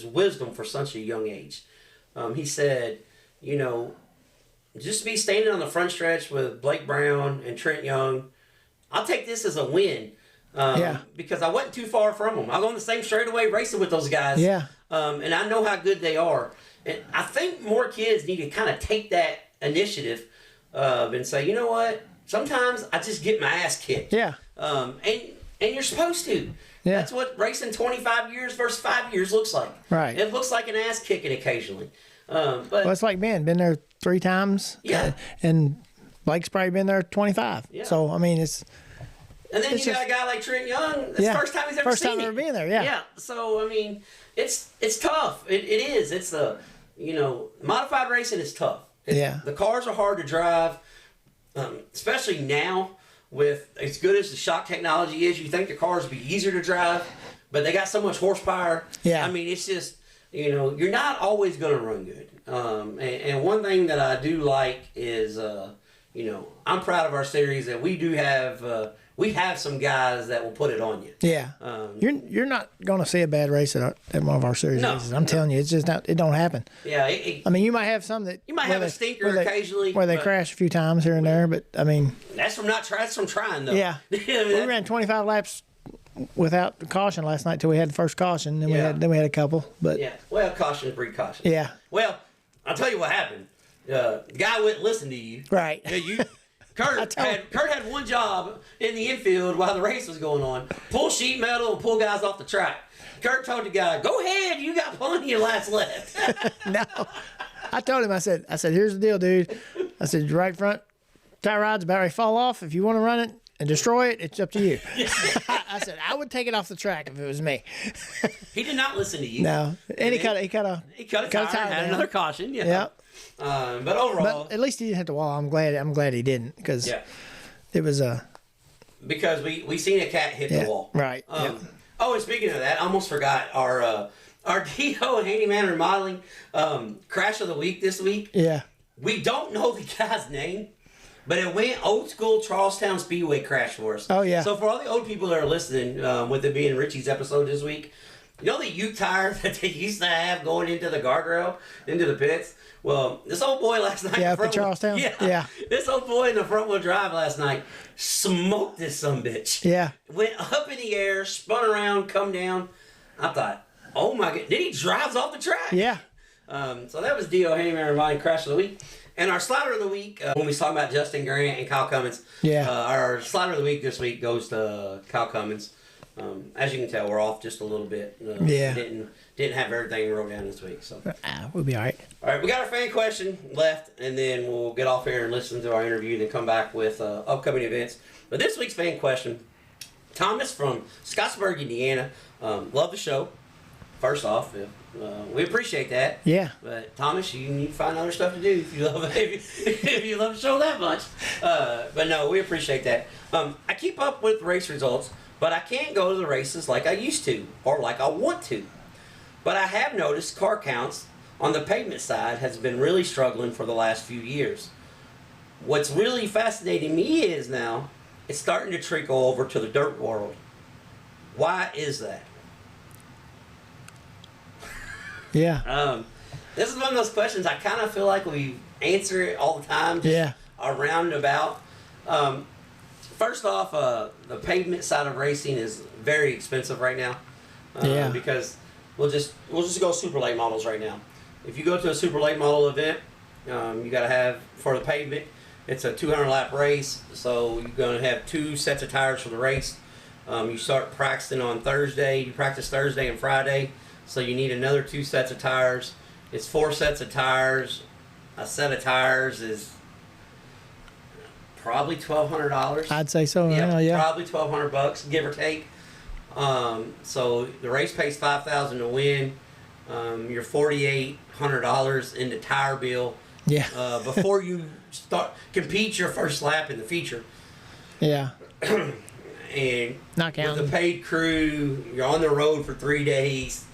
wisdom for such a young age. He said, you know, just be standing on the front stretch with Blake Brown and Trent Young, I'll take this as a win. Because I wasn't too far from them. I was on the same straightaway racing with those guys. Yeah. And I know how good they are. And I think more kids need to kind of take that initiative and say, you know what? Sometimes I just get my ass kicked. Yeah. And you're supposed to. Yeah. That's what racing 25 years versus 5 years looks like. Right. It looks like an ass kicking occasionally. But well, it's like been there 3 times. Yeah. And Blake's probably been there 25. Yeah. So I mean, it's. And then you got a guy like Trent Young. It's the first time he's ever seen it. First time ever being there. Yeah. Yeah. So I mean, it's tough. It is. It's modified racing is tough. The cars are hard to drive, especially now with as good as the shock technology is. You think the cars would be easier to drive, but they got so much horsepower. Yeah. I mean, it's just you're not always going to run good. And one thing that I do like is I'm proud of our series that we do have. We have some guys that will put it on you. Yeah. You're not going to see a bad race at one of our series races. I'm telling you, it's just not. It don't happen. Yeah. I mean, you might have some that you might have a stinker occasionally where they crash a few times here and there, but I mean, that's from trying though. Yeah. We ran 25 laps without caution last night till we had the first caution. Then we had a couple, but well, caution breed caution. Yeah. Well, I'll tell you what happened. The guy wouldn't listen to you. Right. Yeah, Kurt had one job in the infield while the race was going on: pull sheet metal and pull guys off the track. Kurt told the guy, "Go ahead, you got plenty of laps left." No, I told him. I said, here's the deal, dude. I said, your right front tie rod's about ready to fall off. If you want to run it and destroy it, it's up to you. I said I would take it off the track if it was me. He did not listen to you. No, and he cut a tire and had another caution. Yeah. Yep. But overall, at least he didn't hit the wall. I'm glad he didn't because it was because we seen a cat hit the wall. Right. Oh, and speaking of that, I almost forgot our Dino and Handyman Remodeling crash of the week this week. Yeah. We don't know the guy's name, but it went old school Charlestown Speedway crash for us. Oh yeah. So for all the old people that are listening, with it being Richie's episode this week, you know the Ute tire that they used to have going into the guardrail, into the pits? Well, this old boy last night... Yeah, for Charlestown? Yeah. This old boy in the front wheel drive last night smoked this sumbitch. Yeah. Went up in the air, spun around, come down. I thought, oh my God. Then he drives off the track. Yeah. So that was D.O. Handyman Remodeling Crash of the Week. And our slider of the week, when we was talking about Justin Grant and Kyle Cummins, our slider of the week this week goes to Kyle Cummins. As you can tell, we're off just a little bit. Didn't have everything wrote down this week, so we'll be all right. All right, we got our fan question left, and then we'll get off here and listen to our interview, then come back with upcoming events. But this week's fan question, Thomas from Scottsburg, Indiana. Love the show. First off, we appreciate that. Yeah. But Thomas, you need to find other stuff to do if you love if you love the show that much. But no, we appreciate that. I keep up with race results, but I can't go to the races like I used to or like I want to. But I have noticed car counts on the pavement side has been really struggling for the last few years. What's really fascinating me is now it's starting to trickle over to the dirt world. Why is that? Yeah. This is one of those questions I kind of feel like we answer it all the time. Around and about. First off, the pavement side of racing is very expensive right now. Because we'll just go super late models right now. If you go to a super late model event, you got to have for the pavement. It's a 200 lap race, so you're going to have 2 sets of tires for the race. You start practicing on Thursday. You practice Thursday and Friday, so you need another 2 sets of tires. It's 4 sets of tires. A set of tires is probably $1,200. I'd say so. Yeah, probably $1,200, give or take. So the race pays $5,000 to win. You're $4,800 in the tire bill. Yeah. Before you compete your first lap in the feature. Yeah. And not counting. With the paid crew, you're on the road for 3 days.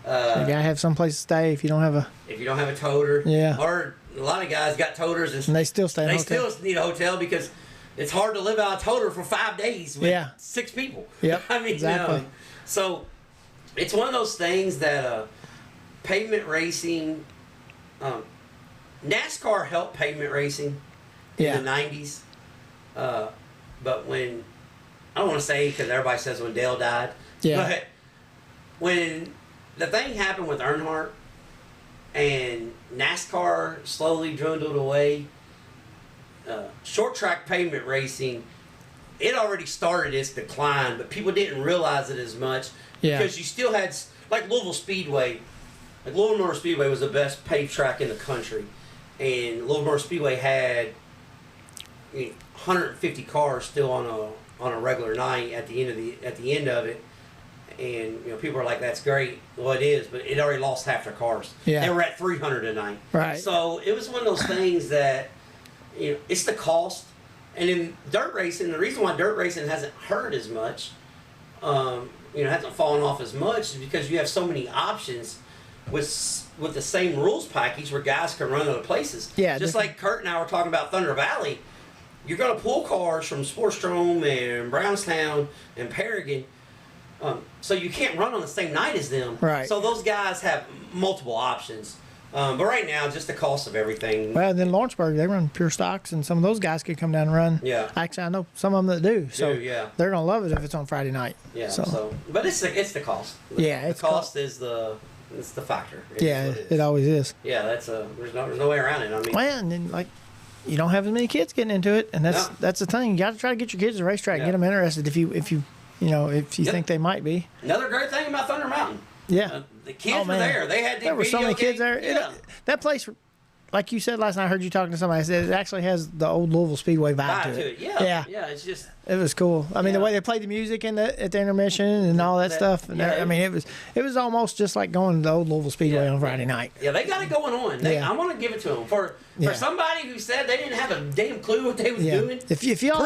You gotta have someplace to stay if you don't have a toter. Yeah. Or a lot of guys got toters and they still stay in a hotel. They still need a hotel because it's hard to live out a toter for 5 days with 6 people. Yep. I mean, exactly. So it's one of those things that pavement racing, NASCAR helped pavement racing in the 90s. But when, I don't want to say because everybody says when Dale died. Yeah. But when the thing happened with Earnhardt and NASCAR slowly dwindled away, short track pavement racing, it already started its decline, but people didn't realize it as much because you still had, like Louisville Speedway, like Louisville Motor Speedway was the best paved track in the country, and Louisville Motor Speedway had 150 cars still on a regular night at the end of it. And people are like, that's great. Well, it is, but it already lost half their cars. Yeah. They were at 300 tonight. Right. So it was one of those things that it's the cost. And in dirt racing, the reason why dirt racing hasn't hurt as much, hasn't fallen off as much, is because you have so many options with the same rules package where guys can run other places. Yeah. Just like Kurt and I were talking about Thunder Valley, you're going to pull cars from Sportstrom and Brownstown and Paragon. So you can't run on the same night as them. Right. So those guys have multiple options. But right now, just the cost of everything. Well, then Lawrenceburg, they run pure stocks, and some of those guys could come down and run. Yeah. Actually, I know some of them that do. So they're going to love it if it's on Friday night. Yeah. So but it's the cost. Yeah. The cost is the factor. It always is. Yeah. There's no way around it. I mean. Well, and then you don't have as many kids getting into it, and that's the thing. You got to try to get your kids to the racetrack, get them interested if you think they might be. Another great thing about Thunder Mountain. Yeah. The kids were there. They had there were so many kids there. Yeah. That place, like you said last night, I heard you talking to somebody. I said it actually has the old Louisville Speedway vibe to it. Yeah. It's just. It was cool. I mean, the way they played the music at the intermission and all that stuff. And I mean, it was almost just like going to the old Louisville Speedway on Friday night. Yeah, they got it going on. I want to give it to them for somebody who said they didn't have a damn clue what they was doing. If y'all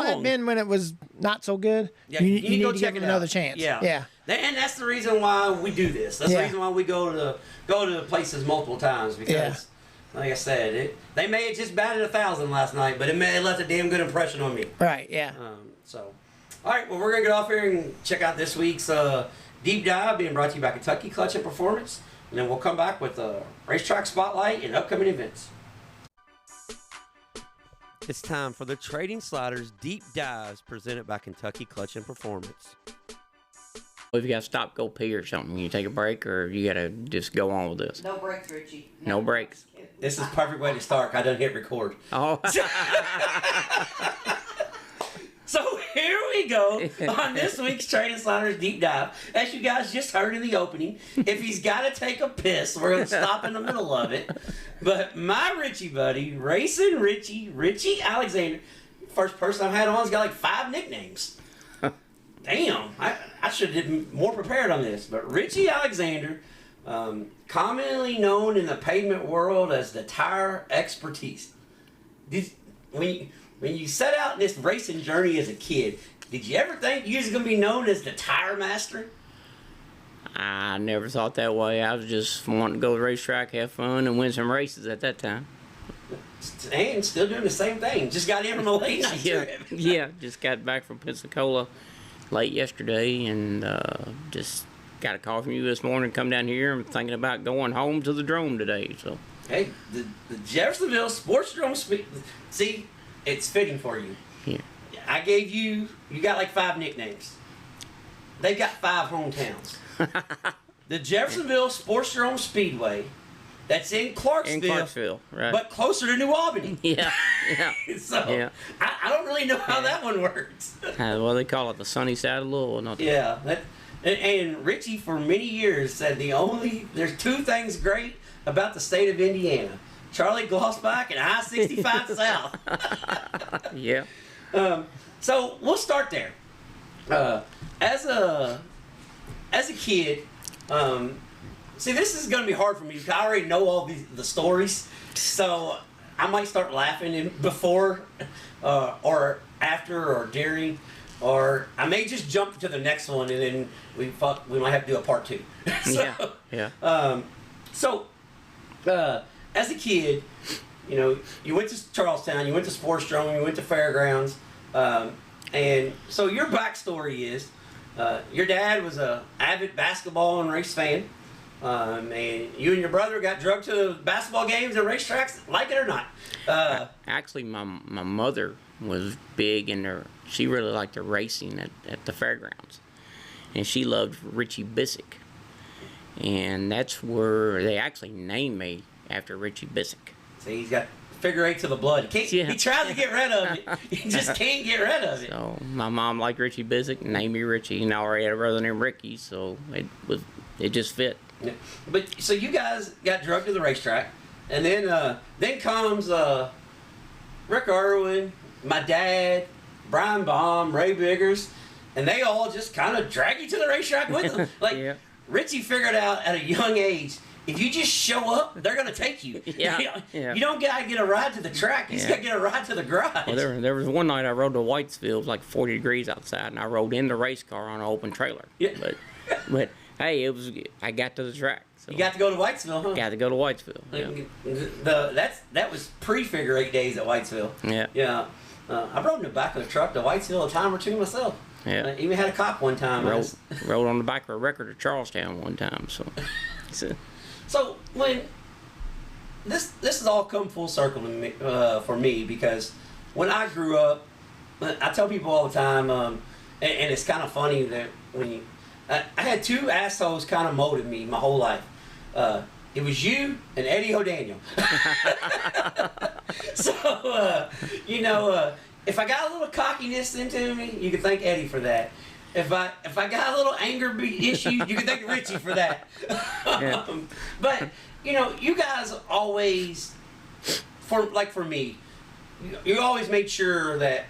had been when it was not so good, you need to give it another chance. Yeah. And that's the reason why we do this. That's the reason why we go to places multiple times because, like I said, they may have just batted 1,000 last night, but it left a damn good impression on me. Right. Yeah. All right. Well, we're gonna get off here and check out this week's deep dive being brought to you by Kentucky Clutch and Performance, and then we'll come back with a racetrack spotlight and upcoming events. It's time for the Trading Sliders Deep Dives presented by Kentucky Clutch and Performance. If you got to stop, go pee or something, you take a break, or you got to just go on with this? No breaks, Richie. No breaks. This is the perfect way to start. I done hit record. Oh. So here we go on this week's Train Insiders Deep Dive. As you guys just heard in the opening, if he's got to take a piss, we're going to stop in the middle of it. But my Richie buddy, Racing Richie Alexander, first person I've had on, has got like 5 nicknames. Damn, I should have been more prepared on this. But Richie Alexander, commonly known in the pavement world as the tire expertise. When you set out in this racing journey as a kid, did you ever think you was going to be known as the tire master? I never thought that way. I was just wanting to go to the racetrack, have fun, and win some races at that time. And still doing the same thing. Just got in from a late night trip. Yeah, just got back from Pensacola late yesterday, and just got a call from you this morning. Come down here. I'm thinking about going home to the Drome today. So hey, the Jeffersonville Sports Drome see, it's fitting for you. Yeah. I gave you got like 5 nicknames. They've got 5 hometowns. The Jeffersonville Sports Drome Speedway, that's in Clarksville, right? But closer to New Albany. Yeah. So yeah. I don't really know how that one works. Well, they call it the sunny side of Louisville. Not Yeah, and Richie for many years said there's 2 things great about the state of Indiana: Charlie Glossbach and I-65 South. Yeah. So we'll start there. As a kid, see, this is going to be hard for me because I already know all the stories. So I might start laughing before, or after, or during, or I may just jump to the next one and then we might have to do a part 2. So, yeah. As a kid, you went to Charlestown, you went to Sports Drome, you went to Fairgrounds, and so your backstory is your dad was a avid basketball and race fan, and you and your brother got drugged to basketball games and racetracks, like it or not. Actually, my mother was big in her. She really liked the racing at the fairgrounds, and she loved Richie Bissick, and that's where they actually named me after Richie Bissick. So he's got figure 8 to the blood. He tries to get rid of it. He just can't get rid of it. So my mom liked Richie Bissick, named me Richie, and I already had a brother named Ricky, so it just fit. Yeah. But so you guys got drugged to the racetrack, and then comes Rick Irwin, my dad, Brian Baum, Ray Biggers, and they all just kind of drag you to the racetrack with them. Like Yeah. Richie figured out at a young age, if you just show up, they're going to take you. Yeah. You don't got to get a ride to the track. You just got to get a ride to the garage. Well, there was one night I rode to Whitesville. It was like 40 degrees outside, and I rode in the race car on an open trailer. Yeah. But hey, I got to the track. So You got to go to Whitesville, huh? got to go to Whitesville. Yeah. That was pre-figure 8 days at Whitesville. Yeah. Yeah. I rode in the back of the truck to Whitesville a time or two myself. Yeah. I even had a cop one time. Rode on the back of a record of Charlestown one time. So when this has all come full circle to me, for me, because when I grew up, I tell people all the time, and it's kind of funny that I had 2 assholes kind of molded me my whole life. It was you and Eddie O'Daniel. So if I got a little cockiness into me, you could thank Eddie for that. If I got a little anger issue, you can thank Richie for that. Yeah. But you guys always, for me, you always made sure that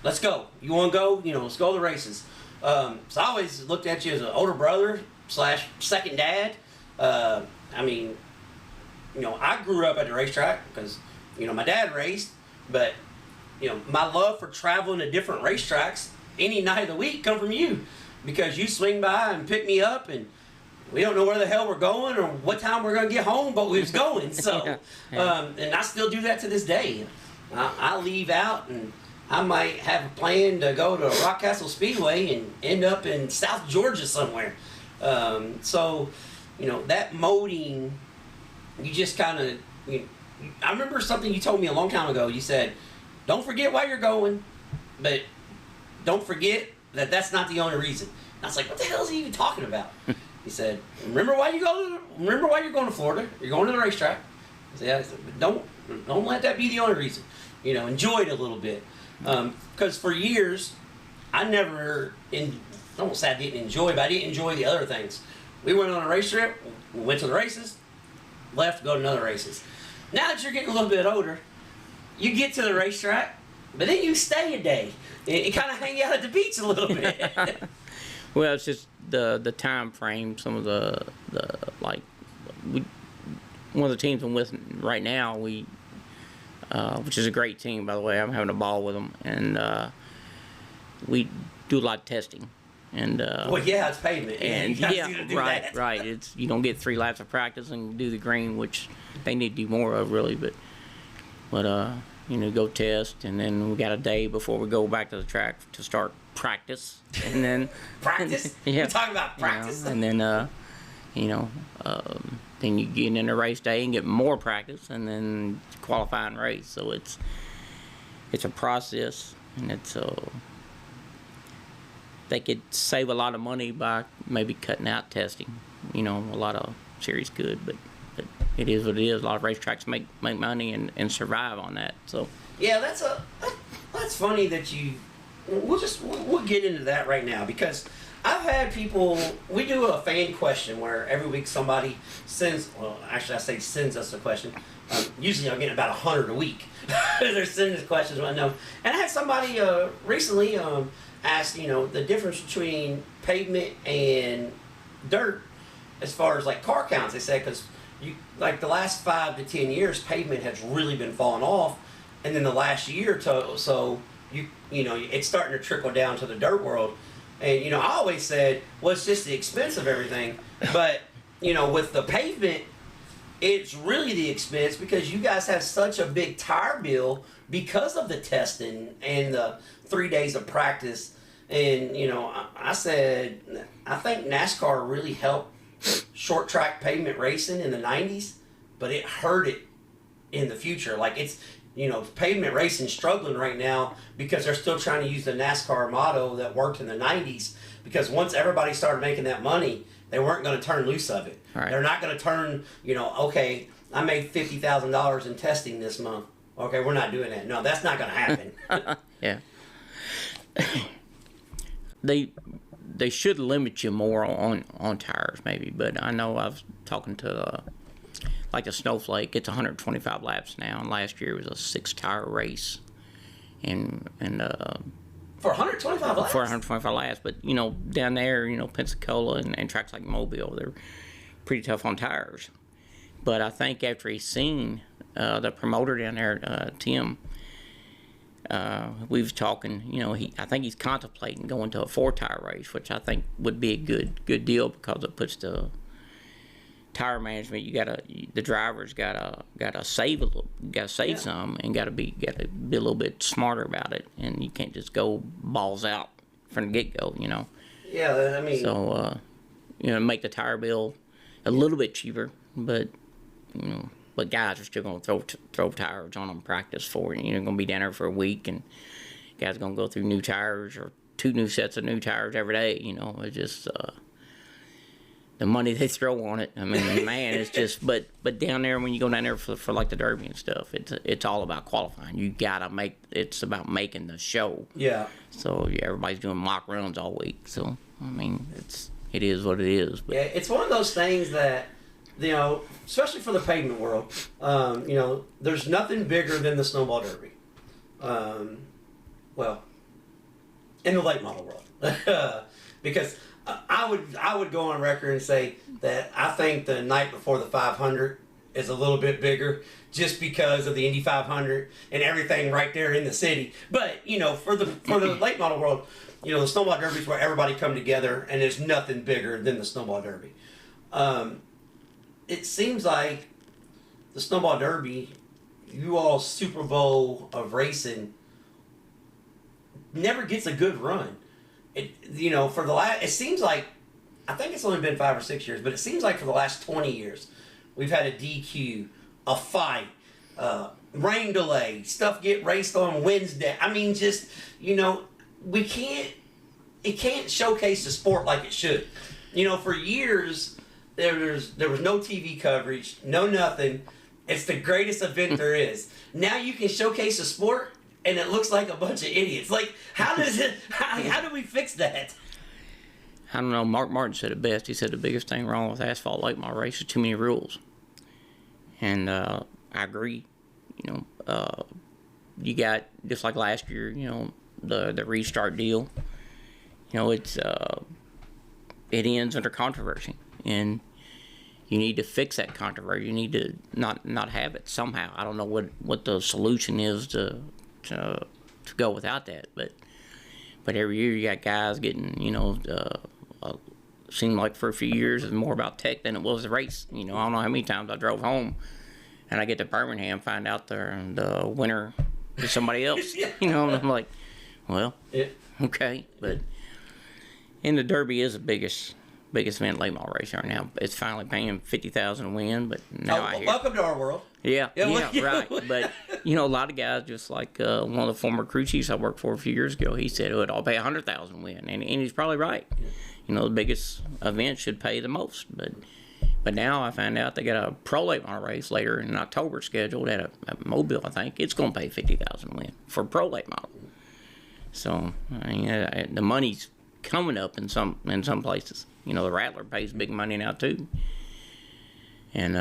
let's go. You want to go? Let's go to the races. So I always looked at you as an older brother / second dad. I grew up at the racetrack because my dad raced, but my love for traveling to different racetracks any night of the week come from you, because you swing by and pick me up, and we don't know where the hell we're going or what time we're going to get home, but we was going. So, and I still do that to this day. I leave out, and I might have a plan to go to Rockcastle Speedway and end up in South Georgia somewhere. So, that molding, you just kind of. I remember something you told me a long time ago. You said, "Don't forget why you're going, but don't forget that that's not the only reason." I was like, what the hell is he even talking about? He said, remember why you're going to Florida? You're going to the racetrack. I said, yeah. I said, but don't let that be the only reason. You know, enjoy it a little bit. Because for years, I won't say I didn't enjoy, but I didn't enjoy the other things. We went on a race trip, we went to the races, left, go to another races. Now that you're getting a little bit older, you get to the racetrack, but then you stay a day and kind of hang out at the beach a little bit. Well, it's just the time frame. Some of the one of the teams I'm with right now, which is a great team, by the way. I'm having a ball with them, and we do a lot of testing. And well, yeah, it's pavement. And right. It's you don't get 3 laps of practice and do the green, which they need to do more of, really. But you know, go test, and then we got a day before we go back to the track to start practice, and then practice. Yeah, you're talking about practice. You know, and then then you get in the race day and get more practice, and then qualify and race. So it's a process, and it's they could save a lot of money by maybe cutting out testing. You know, a lot of series could, but it is what it is. A lot of racetracks make money and survive on that. So yeah, that's funny that you. We'll get into that right now, because I've had people. We do a fan question where every week somebody sends. Well, actually, I say sends us a question. Usually, I'm getting about 100 a week. They're sending us questions. I know, and I had somebody recently asked, you know, the difference between pavement and dirt as far as like car counts. They said because like the last 5 to 10 years, pavement has really been falling off, and then the last year or so, you know, it's starting to trickle down to the dirt world. And you know, I always said, well, it's just the expense of everything. But you know, with the pavement, it's really the expense because you guys have such a big tire bill because of the testing and the 3 days of practice. And you know, I said, I think NASCAR really helped short track pavement racing in the 90s, but it hurt it in the future. Like it's, you know, pavement racing struggling right now because they're still trying to use the NASCAR motto that worked in the 90s, because once everybody started making that money, they weren't going to turn loose of it. Right. They're not going to turn, you know, okay, I made $50,000 in testing this month. Okay, we're not doing that. No, that's not going to happen. Yeah. They should limit you more on tires maybe, but I know I was talking to like a Snowflake. It's 125 laps now, and last year it was a 6-tire race, and for 125 laps. For 125 laps, but you know, down there, you know, Pensacola and tracks like Mobile, they're pretty tough on tires. But I think after he's seen the promoter down there, Tim. We was talking, you know, I think he's contemplating going to a 4-tire race, which I think would be a good deal, because it puts the tire management. The drivers gotta save a little, some, and gotta be a little bit smarter about it, and you can't just go balls out from the get go, you know. Yeah, I mean. So you know, make the tire bill a little bit cheaper, but you know. But guys are still going to throw tires on them practice for you. You're going to be down there for a week, and guys are going to go through new tires or 2 new sets of new tires every day. You know, it's just the money they throw on it. I mean, man, it's just. But down there, when you go down there for like the Derby and stuff, it's all about qualifying. You gotta make. It's about making the show. Yeah. So yeah, everybody's doing mock runs all week. So I mean, it is what it is. But. Yeah, it's one of those things that. You know, especially for the pavement world, you know, there's nothing bigger than the snowball derby. Well, in the late model world, because I would go on record and say that I think the night before the 500 is a little bit bigger, just because of the Indy 500 and everything right there in the city. But you know, for the late model world, you know, the snowball derby is where everybody come together, and there's nothing bigger than the snowball derby. It seems like the snowball derby, you all Super Bowl of racing, never gets a good run. You know, for the last, it seems like, I think it's only been 5 or 6 years, but it seems like for the last 20 years, we've had a DQ, a fight, rain delay, stuff get raced on Wednesday. I mean, just, you know, we can't it can't showcase the sport like it should. You know, for years there was no TV coverage, no nothing. It's the greatest event there is. Now you can showcase the sport, and it looks like a bunch of idiots. Like, how do we fix that? I don't know. Mark Martin said it best. He said the biggest thing wrong with asphalt late model race is too many rules. And I agree. You know, you got, just like last year, you know, the restart deal. You know, it ends under controversy, and you need to fix that controversy. You need to not have it somehow. I don't know what the solution is to go without that, but every year you got guys getting, you know, seemed like for a few years it was more about tech than it was the race. You know, I don't know how many times I drove home and I get to Birmingham, find out the winner is somebody else. You know, and I'm like, well, okay, but and the Derby is the biggest event late model race right now. It's finally paying $50,000 to win, but now I hear. Welcome to our world. Yeah, right. But you know, a lot of guys, just like one of the former crew chiefs I worked for a few years ago, he said, "Oh, it'll pay $100,000 to win," and he's probably right. You know, the biggest event should pay the most, but now I find out they got a pro late model race later in October scheduled at Mobile. I think it's going to pay $50,000 to win for pro late model. So I mean, the money's coming up in some places. You know, the Rattler pays big money now too, and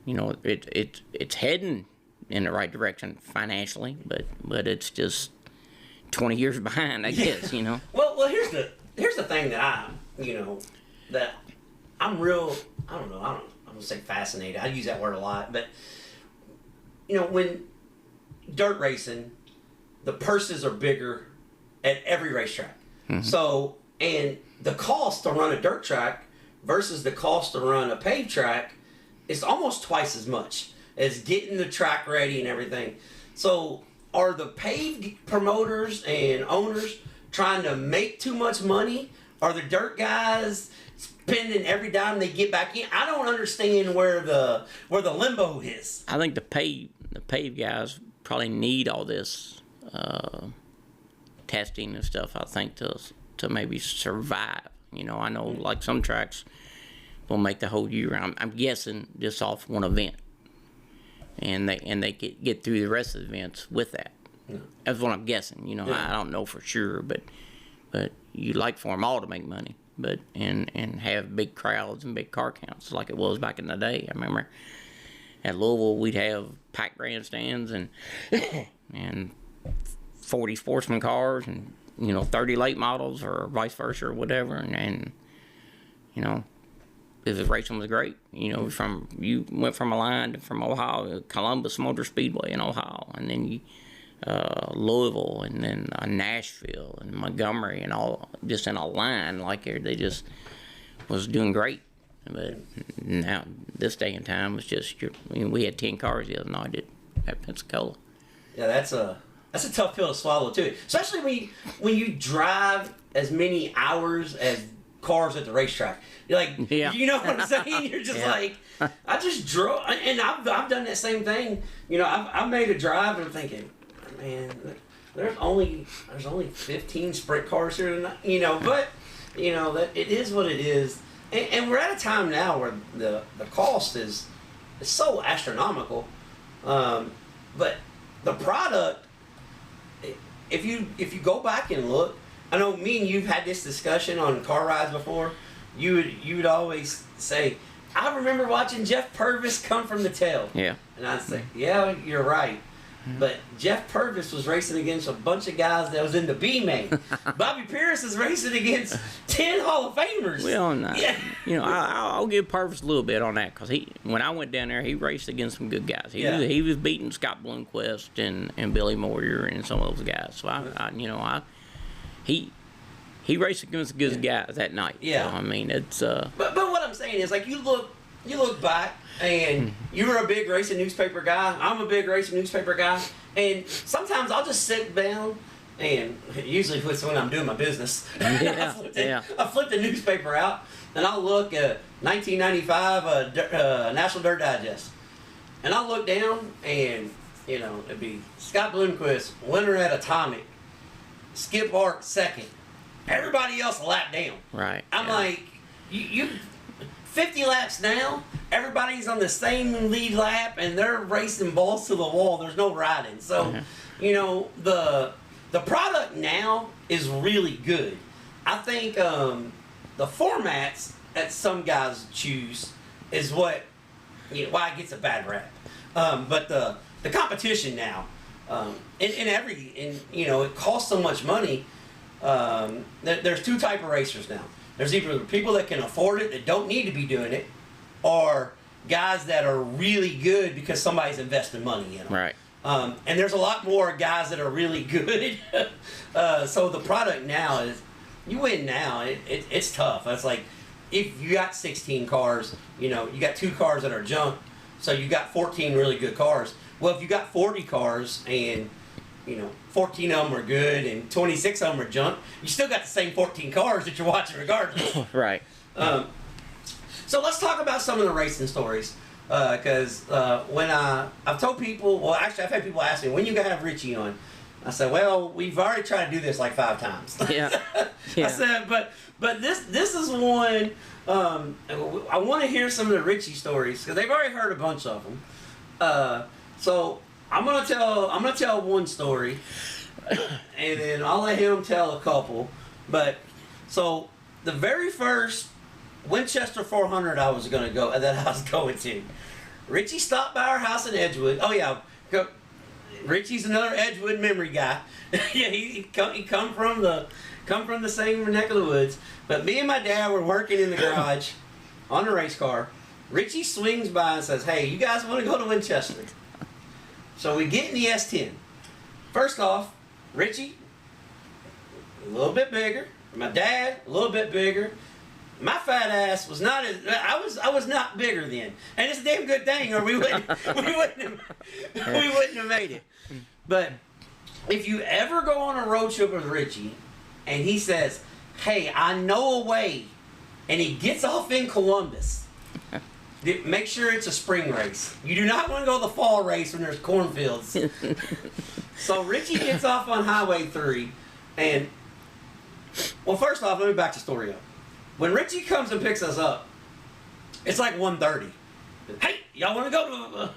you know, it's heading in the right direction financially, but it's just 20 years behind, I guess. You know. Well, here's the thing that I'm real. I'm gonna say fascinated. I use that word a lot, but you know, when dirt racing, the purses are bigger at every racetrack. Mm-hmm. So, and the cost to run a dirt track versus the cost to run a paved track is almost twice as much as getting the track ready and everything. So, are the paved promoters and owners trying to make too much money? Are the dirt guys spending every dime they get back in? I don't understand where the limbo is. I think the paved guys probably need all this testing and stuff, I think, to maybe survive. You know, I know like some tracks will make the whole year. I'm guessing just off one event, and they get through the rest of the events with that. Yeah. That's what I'm guessing. You know, yeah. I don't know for sure, but you'd like for them all to make money, but and have big crowds and big car counts like it was back in the day. I remember at Louisville we'd have packed grandstands and 40 sportsman cars and, you know, 30 late models or vice versa or whatever, and you know, the racing was great. You know, you went from a line from Ohio to Columbus Motor Speedway in Ohio, and then you Louisville, and then Nashville and Montgomery, and all just in a line like they just was doing great. But now this day and time was just we had 10 cars the other night at Pensacola. Yeah, that's a tough pill to swallow too, especially when you drive as many hours as cars at the racetrack. You're like, yeah. You know what I'm saying? You're just like, I just drove, and I've done that same thing. You know, I've made a drive and I'm thinking, man, there's only 15 sprint cars here tonight. You know, but you know that it is what it is, and we're at a time now where the cost is so astronomical, but the product. If you go back and look, I know me and you've had this discussion on car rides before. You would always say, I remember watching Jeff Purvis come from the tail. Yeah. And I'd say, yeah, you're right. But Jeff Purvis was racing against a bunch of guys that was in the B main. Bobby Pierce is racing against 10 Hall of Famers. Well, no. Yeah. You know, I'll give Purvis a little bit on that, because when I went down there, he raced against some good guys. He was beating Scott Bloomquist and Billy Moyer and some of those guys. So he raced against good guys that night. Yeah. So, I mean, it's. But what I'm saying is, like, you look back. And you were a big racing newspaper guy. I'm a big racing newspaper guy. And sometimes I'll just sit down, and usually it's when I'm doing my business. I flip the newspaper out, and I'll look at 1995 National Dirt Digest. And I'll look down, and, you know, it'd be Scott Bloomquist, winner at Atomic. Skip Hart, second. everybody else a lap down. Right. I'm like, you 50 laps now, everybody's on the same lead lap, and they're racing balls to the wall. There's no riding. So, you know, the product now is really good. I think the formats that some guys choose is what, you know, why it gets a bad rap. But the competition now, you know, it costs so much money. There's two type of racers now. There's either people that can afford it, that don't need to be doing it, or guys that are really good because somebody's investing money in them. Right. And there's a lot more guys that are really good. So the product now is, you win now, it's tough. It's like, if you got 16 cars, you know, you got 2 cars that are junk, so you got 14 really good cars. Well, if you got 40 cars and, you know, 14 of them are good and 26 of them are junk, you still got the same 14 cars that you're watching regardless. Right. So let's talk about some of the racing stories. Because when I've told people, well, actually I've had people ask me, when you going to have Richie on? I said, well, we've already tried to do this like 5 times. Yeah. I said, but this is one, I want to hear some of the Richie stories, because they've already heard a bunch of them. So I'm gonna tell one story, and then I'll let him tell a couple. But so the very first Winchester 400 I was going to, Richie stopped by our house in Edgewood. Oh yeah, Richie's another Edgewood memory guy. Yeah, he come from the same neck of the woods. But me and my dad were working in the garage on a race car. Richie swings by and says, "Hey, you guys want to go to Winchester?" So we get in the S10. First off, Richie, a little bit bigger. My dad, a little bit bigger. My fat ass was not as, I was not bigger then, and it's a damn good thing, or we wouldn't have made it. But if you ever go on a road trip with Richie, and he says, "Hey, I know a way," and he gets off in Columbus, make sure it's a spring race. You do not want to go to the fall race when there's cornfields. So Richie gets off on Highway 3, and well, first off, let me back the story up. When Richie comes and picks us up, it's like 1:30. "Hey, y'all want to go to?"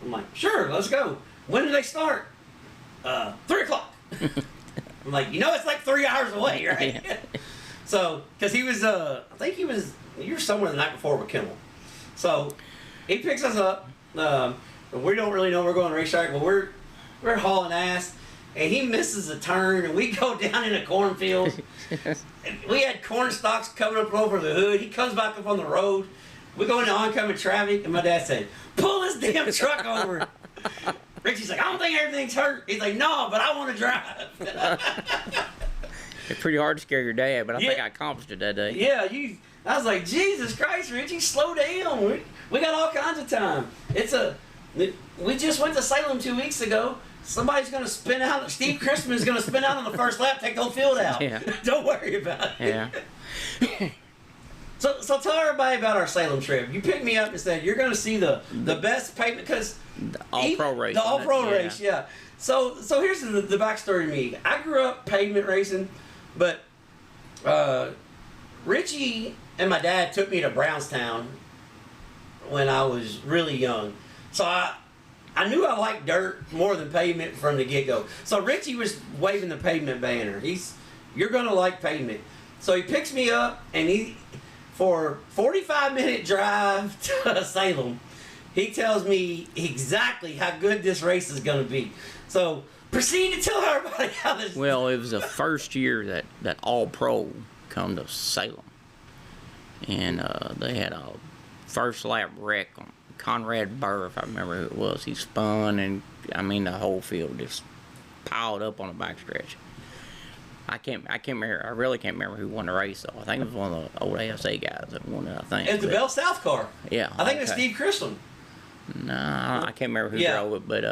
I'm like, "Sure, let's go." "When do they start?" 3 o'clock. I'm like, "You know, it's like 3 hours away, right?" Yeah. So, because he was, I think you were somewhere the night before with Kimmel. So, he picks us up. We don't really know we're going to racetrack, but we're hauling ass. And he misses a turn, and we go down in a cornfield. We had corn stalks coming up over the hood. He comes back up on the road. We go into oncoming traffic, and my dad said, "Pull this damn truck over." Richie's like, "I don't think everything's hurt." He's like, "No, but I want to drive." It's pretty hard to scare your dad, but I think I accomplished it that day. Yeah, I was like, "Jesus Christ, Richie, slow down. We got all kinds of time." We just went to Salem 2 weeks ago. Somebody's going to spin out. Steve Christman is going to spin out on the first lap, take the whole field out. Yeah. Don't worry about it. Yeah. So tell everybody about our Salem trip. You picked me up and said you're going to see the best pavement, because the all-pro race. The all-pro race, yeah. So here's the backstory to me. I grew up pavement racing, but Richie and my dad took me to Brownstown when I was really young. So I knew I liked dirt more than pavement from the get-go. So Richie was waving the pavement banner. You're going to like pavement. So he picks me up, and for 45-minute drive to Salem, he tells me exactly how good this race is going to be. So proceed to tell everybody how this... Well, it was the first year that All Pro come to Salem. And they had a first lap wreck on Conrad Burr, if I remember who it was. He spun, and I mean the whole field just piled up on the backstretch. I really can't remember who won the race though. I think it was one of the old ASA guys that won it. I think it was the Bell South car. Yeah, I think it was Steve Christman. No, I can't remember who drove it, but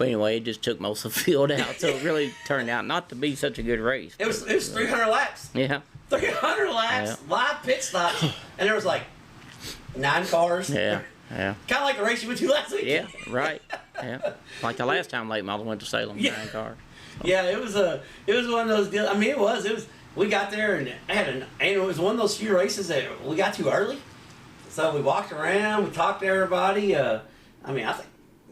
anyway, it just took most of the field out, so it really turned out not to be such a good race. It was 300 laps. Yeah, 300 laps, live pit stops, and there was like 9 cars. Yeah. Kind of like the race you went to last week. Yeah, right. Yeah, like the last time late model went to Salem, 9 cars. Yeah, it was one of those deals. I mean, it was we got there and it was one of those few races that we got to early. So we walked around, we talked to everybody. I think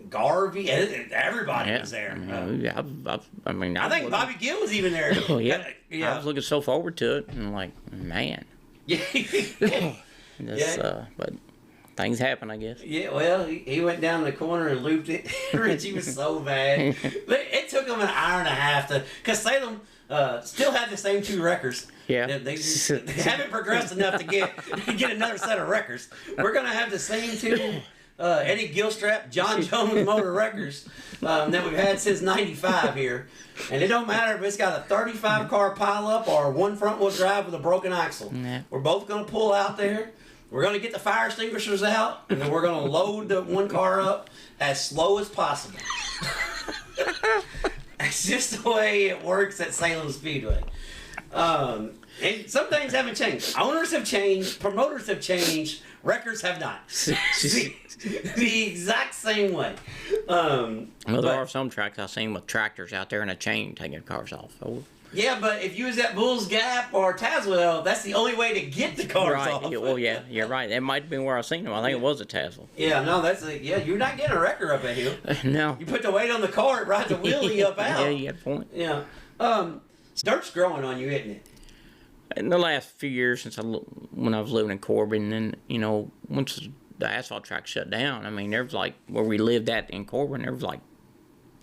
Garvey, everybody was there. I think Bobby Gill was even there. Oh, yeah. I was looking so forward to it, and I'm like, man. Yeah. But things happen, I guess. Yeah, well, he went down the corner and looped it. Richie was so bad. It took him an hour and a half because Salem still had the same 2 records. Yeah. They haven't progressed enough to get another set of records. We're going to have the same 2 Eddie Gilstrap, John Jones motor records that we've had since '95 here. And it don't matter if it's got a 35 car pileup or one front wheel drive with a broken axle. Nah. We're both going to pull out there. We're going to get the fire extinguishers out, and then we're going to load the one car up as slow as possible. That's just the way it works at Salem Speedway. And some things haven't changed. Owners have changed. Promoters have changed. Records have not. The exact same way. There are some tracks I've seen with tractors out there in a chain taking cars off. Oh. Yeah, but if you was at Bulls Gap or Tazewell, that's the only way to get the cars off. Right. Well, yeah, you're right. That might have been where I seen them. I think it was a Tazewell. Yeah, no, you're not getting a wrecker up that hill. No. You put the weight on the car, it rides the wheelie up out. Yeah, you had a point. Yeah. Dirt's growing on you, isn't it? In the last few years when I was living in Corbin, and, once the asphalt track shut down, there was where we lived at in Corbin, there was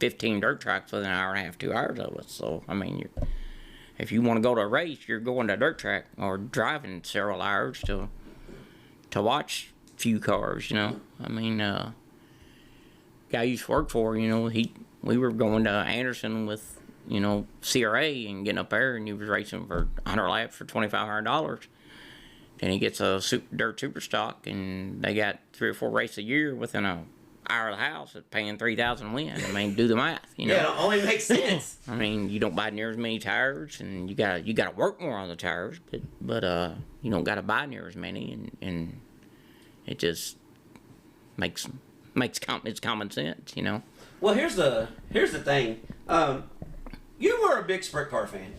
15 dirt tracks within an hour and a half, 2 hours of us. So, if you want to go to a race, you're going to a dirt track or driving several hours to watch a few cars, guy I used to work for, we were going to Anderson with, CRA and getting up there, and he was racing for 100 laps for $2,500. Then he gets a dirt super stock, and they got 3 or 4 races a year within an hour of the house at paying $3,000 win. Do the math. Yeah, it only makes sense. You don't buy near as many tires, and you gotta work more on the tires, but you don't gotta buy near as many, and it just makes it's common sense, Well, here's the thing. You were a big sprint car fan.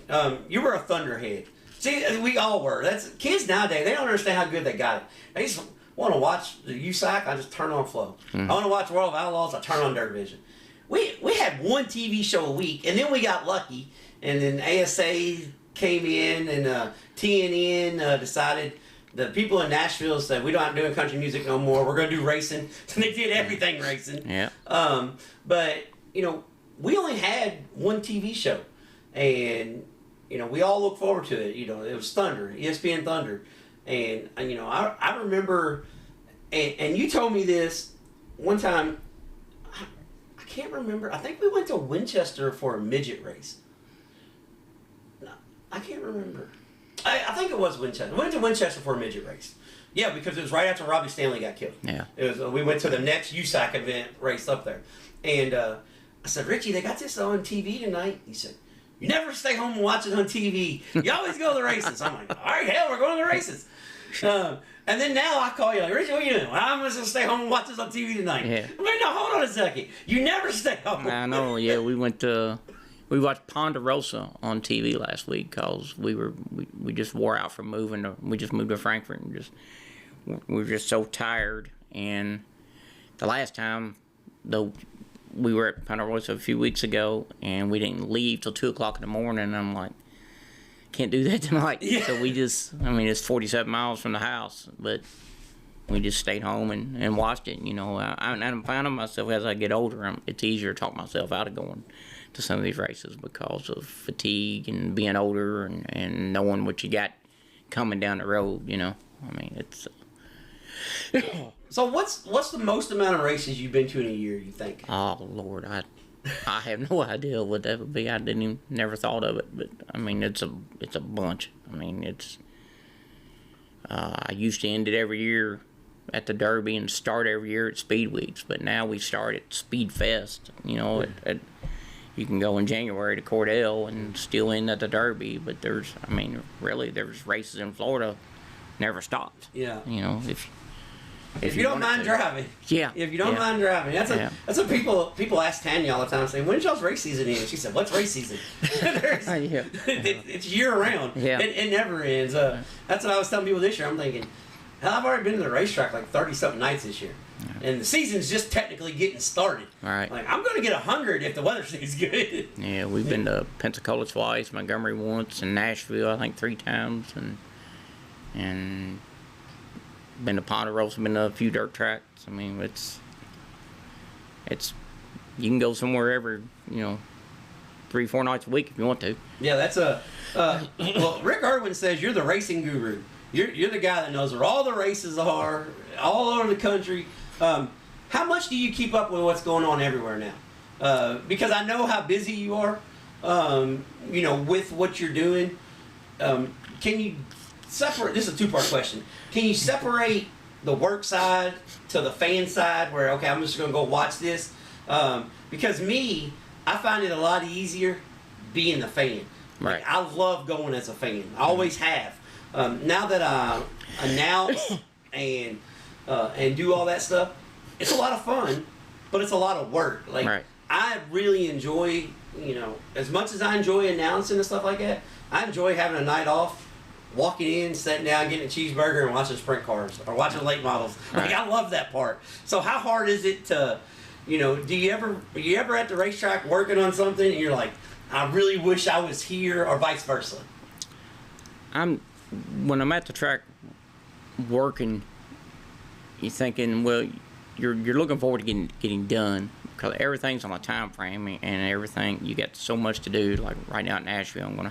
You were a Thunderhead. See, we all were. That's kids nowadays. They don't understand how good they got it. They just want to watch the USAC. I just turn on Flow. I want to watch World of Outlaws. I turn on Dirt Vision. We had one TV show a week, and then we got lucky, and then ASA came in, and TNN decided. The people in Nashville said, we don't doing country music no more. We're going to do racing. And they did everything racing. Yeah. But, we only had one TV show. And, we all look forward to it. It was Thunder, ESPN Thunder. And I remember, and you told me this one time, I can't remember. I think we went to Winchester for a midget race. No, I can't remember. I think it was Winchester. We went to Winchester for a midget race. Yeah, because it was right after Robbie Stanley got killed. Yeah. We went to the next USAC event race up there. And I said, Richie, they got this on TV tonight. He said, you never stay home and watch it on TV. You always go to the races. I'm like, all right, hell, we're going to the races. And then now I call you like, Richie, what are you doing? Well, I'm just going to stay home and watch this on TV tonight. Yeah. I'm like, no, hold on a second. You never stay home. I know, yeah. We watched Ponderosa on TV last week because we just wore out from moving. We just moved to Frankfurt and we were just so tired. And the last time, we were at Ponderosa a few weeks ago, and we didn't leave till 2 o'clock in the morning. And I'm like, can't do that tonight. Yeah. So we just, it's 47 miles from the house, but we just stayed home and watched it. I'm finding myself as I get older, it's easier to talk myself out of going to some of these races because of fatigue and being older and knowing what you got coming down the road. It's. So what's the most amount of races you've been to in a year, you think? Oh Lord, I have no idea what that would be. I never thought of it, but it's a bunch. I used to end it every year at the Derby and start every year at Speed Weeks, but now we start at Speed Fest. You can go in January to Cordell and still end at the Derby, but there's races in Florida never stopped. Yeah. If you don't mind driving. Yeah. If you don't mind driving. That's what people ask Tanya all the time, saying, when's y'all's race season end? She said, what's race season? It's year round. Yeah. It never ends. That's what I was telling people this year. I'm thinking, hell, I've already been to the racetrack like 30-something nights this year. Yeah. And the season's just technically getting started. Right. Like, I'm going to get 100 if the weather stays good. Yeah, we've been to Pensacola twice, Montgomery once, and Nashville, I think 3 times, and been to Ponderosa, been to a few dirt tracks. I mean, it's you can go somewhere every 3-4 nights a week if you want to. Yeah, that's well, Rick Irwin says you're the racing guru. You're the guy that knows where all the races are, all over the country. How much do you keep up with what's going on everywhere now? Because I know how busy you are, with what you're doing. Can you separate? This is a 2-part question. Can you separate the work side to the fan side where, okay, I'm just going to go watch this? Because I find it a lot easier being the fan. Right. Like, I love going as a fan. I always have. Now that I announce and do all that stuff, it's a lot of fun, but it's a lot of work. Like, right. I really enjoy, as much as I enjoy announcing and stuff like that, I enjoy having a night off, walking in, sitting down, getting a cheeseburger, and watching sprint cars or watching late models. Like, I love that part. So how hard is it to, are you ever at the racetrack working on something and you're like, I really wish I was here, or vice versa? When I'm at the track working, you're thinking, well, you're looking forward to getting done, because everything's on a time frame and everything. You got so much to do. Like right now at Nashville, I'm gonna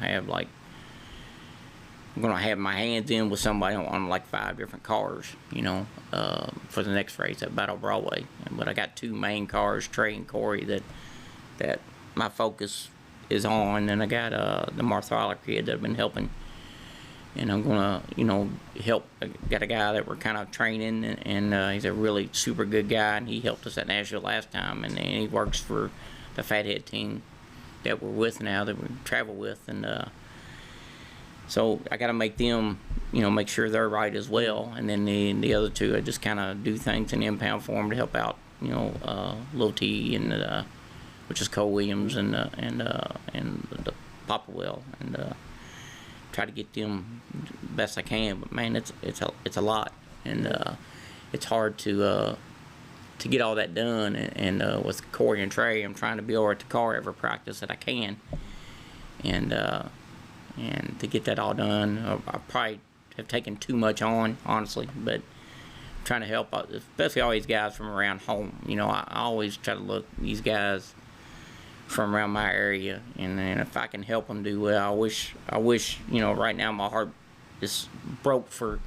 have my hands in with somebody on like 5 different cars, for the next race at Battle Broadway. But I got 2 main cars, Trey and Corey, that my focus is on, and I got the Marthaler kid that I've been helping, and I'm gonna help. I got a guy that we're kind of training, and he's a really super good guy, and he helped us at Nashville last time, and he works for the Fathead team that we're with now, that we travel with, and so I got to make them, make sure they're right as well, and then the other 2, I just kind of do things in impound for them to help out, Lil T and which is Cole Williams and the Papa Well, and try to get them best I can. But man, it's a lot, and it's hard to get all that done. And with Corey and Trey, I'm trying to be over at the car every practice that I can, and to get that all done, I probably have taken too much on, honestly, but I'm trying to help out, especially all these guys from around home. I always try to look these guys from around my area, and then if I can help them do well, I wish right now my heart is broke for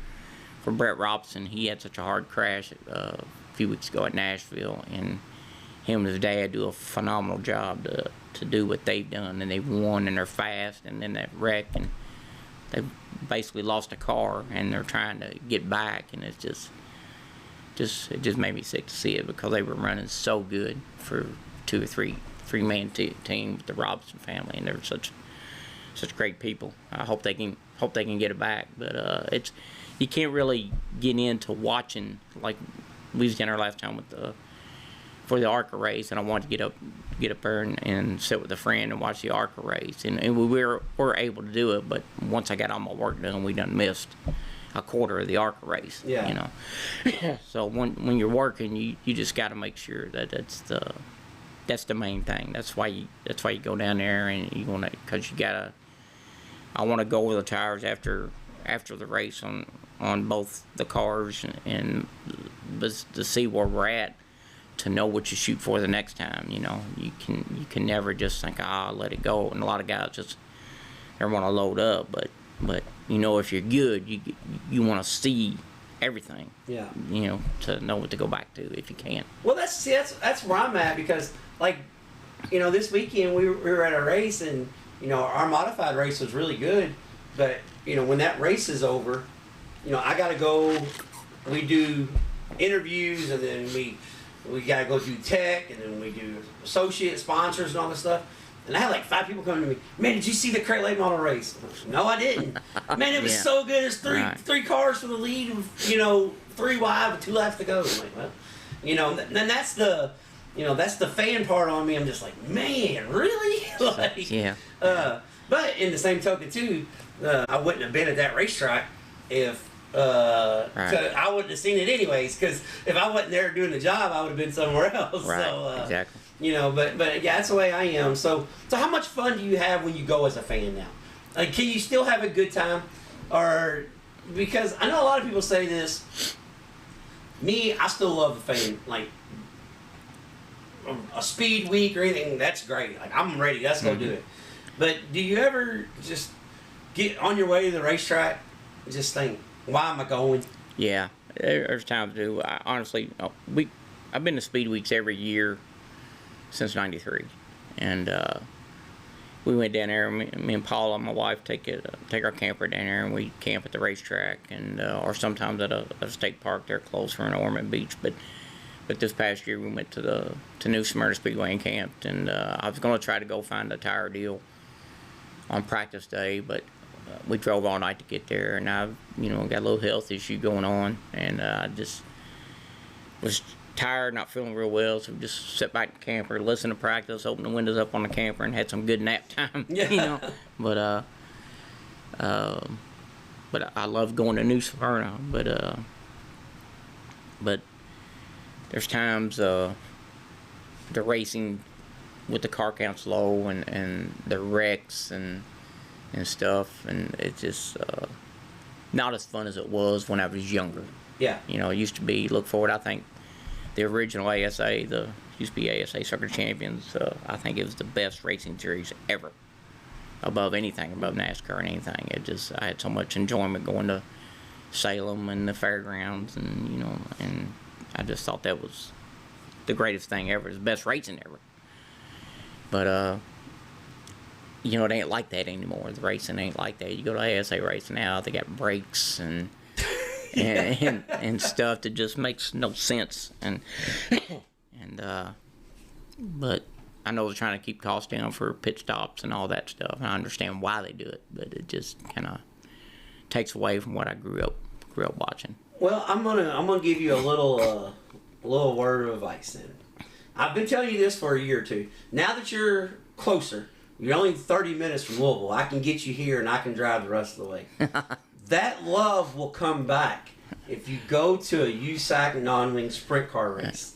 Brett Robson. He had such a hard crash a few weeks ago at Nashville, and him and his dad do a phenomenal job to do what they've done, and they've won, and they're fast, and then that wreck, and they basically lost a car, and they're trying to get back, and it just made me sick to see it, because they were running so good for 2 or 3-man team with the Robson family, and they're such great people. I hope they can get it back, but you can't really get into watching, like we was down there last time for the ARCA race, and I wanted to get up there and sit with a friend and watch the ARCA race, and we were able to do it, but once I got all my work done, we done missed a quarter of the ARCA race. Yeah. So when you're working, you just got to make sure that that's the main thing. That's why you go down there, and you want to, because I want to go over the tires after the race on both the cars, and to see where we're at, to know what you shoot for the next time. You can never just think, let it go. And a lot of guys they want to load up, but if you're good, you want to see everything. Yeah. To know what to go back to if you can. Well, that's where I'm at, because this weekend we were at a race, and our modified race was really good, but when that race is over, I got to go. We do interviews, and then we got to go do tech, and then we do associate sponsors and all this stuff. And I had like 5 people coming to me. Man, did you see the crate late model race? No, I didn't. Man, it was so good. There's three cars for the lead. 3 wide with 2 laps to go. I'm like, well, then that's the. That's the fan part on me. I'm just like, man, really? Like, yeah. But in the same token, too, I wouldn't have been at that racetrack if I wouldn't have seen it anyways. Because if I wasn't there doing the job, I would have been somewhere else. Right. So, Exactly. But yeah, that's the way I am. So how much fun do you have when you go as a fan now? Like, can you still have a good time? Or because I know a lot of people say this. Me, I still love the fan. Like, a speed week or anything, that's great. Like, I'm ready. Let's go do it. But do you ever just get on your way to the racetrack and just think, why am I going? Yeah, there's times to do. Honestly, I've been to speed weeks every year since '93, and we went down there. Me and Paula, my wife, take our camper down there, and we camp at the racetrack, and or sometimes at a state park there close for an Ormond Beach. But this past year we went to New Smyrna Speedway and camped, and I was going to try to go find a tire deal on practice day, but we drove all night to get there, and I've got a little health issue going on, and I just was tired, not feeling real well, so we just sat back in the camper, listened to practice, opened the windows up on the camper, and had some good nap time. Yeah. But I love going to New Smyrna, but there's times the racing with the car counts low and the wrecks and stuff, and it's just not as fun as it was when I was younger. Yeah. It used to be, look forward, I think the original ASA, used to be ASA Circuit Champions, I think it was the best racing series ever, above NASCAR and anything. I had so much enjoyment going to Salem and the fairgrounds, and and I just thought that was the greatest thing ever. It was the best racing ever. But it ain't like that anymore. The racing ain't like that. You go to ASA racing now, they got brakes and stuff that just makes no sense. But I know they're trying to keep costs down for pit stops and all that stuff. And I understand why they do it, but it just kind of takes away from what I grew up watching. Well, I'm gonna give you a little word of advice then. I've been telling you this for a year or two. Now that you're closer, you're only 30 minutes from Louisville. I can get you here and I can drive the rest of the way. That love will come back if you go to a USAC non-wing sprint car race.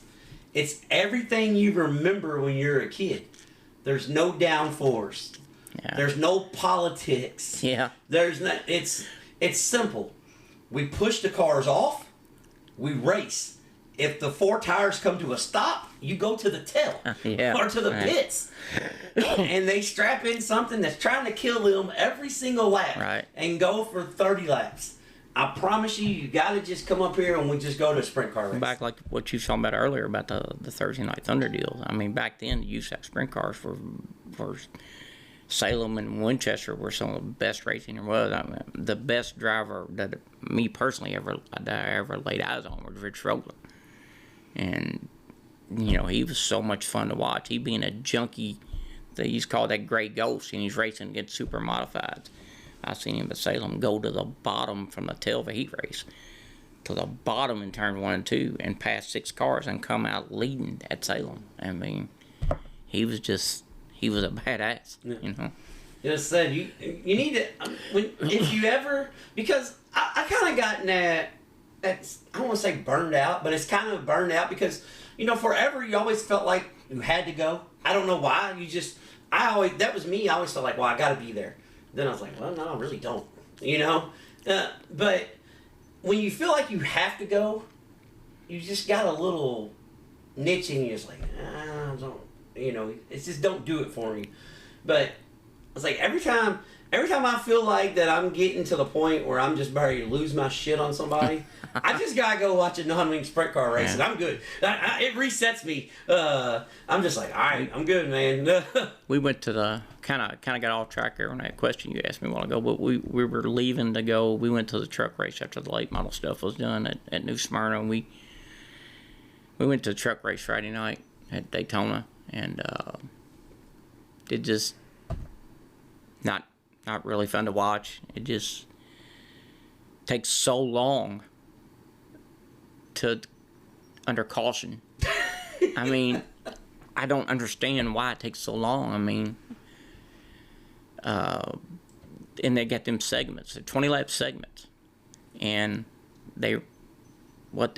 It's everything you remember when you're a kid. There's no downforce. Yeah. There's no politics. Yeah. There's not. It's simple. We push the cars off. We race. If the 4 tires come to a stop, you go to the tail or to the pits. And they strap in something that's trying to kill them every single lap and go for 30 laps. I promise you got to just come up here and we just go to a sprint car race. Back like what you were talking about earlier about the Thursday Night Thunder deals. I mean, back then, the USAC sprint cars for Salem and Winchester were some of the best racing there was. I mean, the best driver that me personally ever laid eyes on was Rich Rogler. And, he was so much fun to watch. He being a junkie, they used to call that gray ghost, and he's racing against super modifieds. I seen him at Salem go to the bottom from the tail of a heat race to the bottom in turn 1 and 2 and pass 6 cars and come out leading at Salem. I mean, he was a badass, Just said, you need to, if you ever, because I kind of gotten that, I don't want to say burned out, but it's kind of burned out because, forever you always felt like you had to go. I don't know why. That was me. I always felt like, well, I got to be there. Then I was like, well, no, I really don't, But when you feel like you have to go, you just got a little niche in you. It's like, I don't, it's just don't do it for me. But it's like every time I feel like that I'm getting to the point where I'm just ready to lose my shit on somebody, I just gotta go watch a non-wing sprint car race, and I'm good. It resets me. I'm just like, all right, I'm good, man. We went to the kind of got off track there on that question you asked me a while ago, but we were leaving to go. We went to the truck race after the late model stuff was done at New Smyrna, and we went to the truck race Friday night at Daytona, and it just not really fun to watch. It just takes so long to under caution. I mean, I don't understand why it takes so long. I mean, and they got them segments, 20-lap segments, and they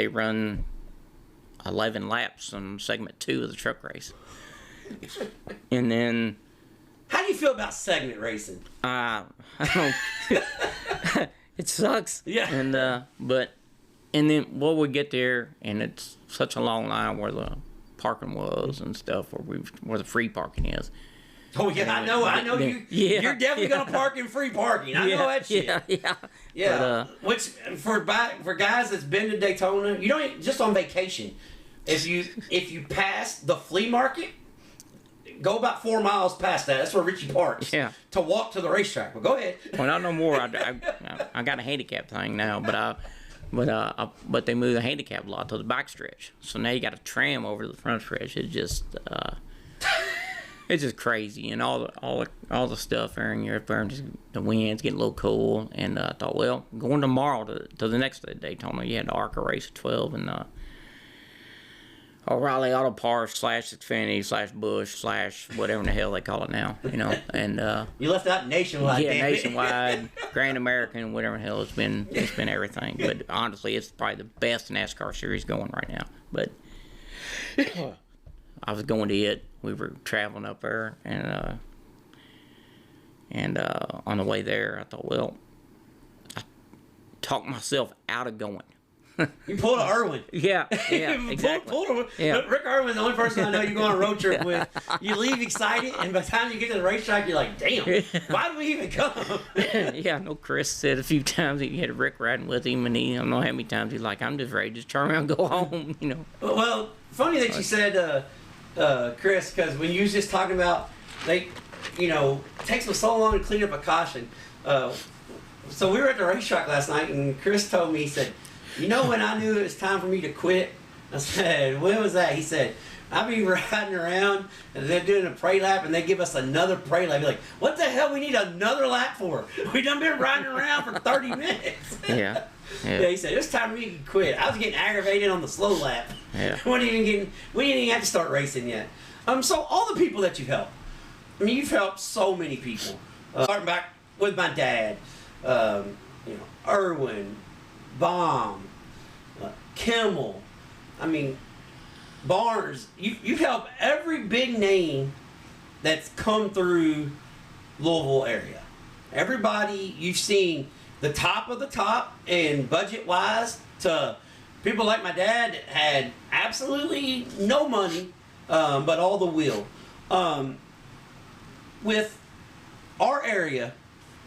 run 11 laps on segment 2 of the truck race. And then, how do you feel about segment racing? I don't. It sucks. Yeah. And and then we get there, and it's such a long line where the parking was and stuff, where the free parking is. Oh yeah, I know you. Yeah, you're definitely gonna park in free parking. I know that shit. Yeah. Which for guys that's been to Daytona, you don't just on vacation. If you pass the flea market, go about 4 miles past that. That's where Richie parks. Yeah. To walk to the racetrack. But go ahead. Well, not no more. I got a handicap thing now, but they moved the handicap lot to the back stretch. So now you got a tram over the front stretch. It's just crazy, and all the stuff there, and you're up there, and just the wind's getting a little cool. And I thought, well, going tomorrow to the next day, Daytona, you had the ARCA race at 12, and O'Reilly Auto Parts / Xfinity / Busch / whatever in the hell they call it now, and you left out Nationwide. Yeah, Nationwide, Grand American, whatever the hell. It's been everything. But honestly, it's probably the best NASCAR series going right now. But I was going to it. We were traveling up there, and on the way there, I thought, well, I talked myself out of going. You pulled an Irwin. Yeah, exactly. Pulled Rick Irwin's the only person I know you go on a road trip with. You leave excited, and by the time you get to the racetrack, you're like, damn, why did we even come? Yeah, I know Chris said a few times he had Rick riding with him, and I don't know how many times he's like, I'm just ready to just turn around and go home, Well, funny that you said, Chris, because when you was just talking about, it takes them so long to clean up a caution. So we were at the racetrack last night, and Chris told me, he said, when I knew it was time for me to quit? I said, when was that? He said, I'll be riding around, and they're doing a pray lap, and they give us another pray lap. Be like, what the hell we need another lap for? We done been riding around for 30 minutes. Yeah. Yeah, he said, it was time for me to quit. I was getting aggravated on the slow lap. Yeah. We didn't even have to start racing yet. So all the people that you've helped, you've helped so many people. Starting back with my dad, Irwin, Baum, Kimmel, Barnes. You've helped every big name that's come through Louisville area. Everybody you've seen, the top of the top, and budget-wise, to people like my dad that had absolutely no money, but all the will. With our area,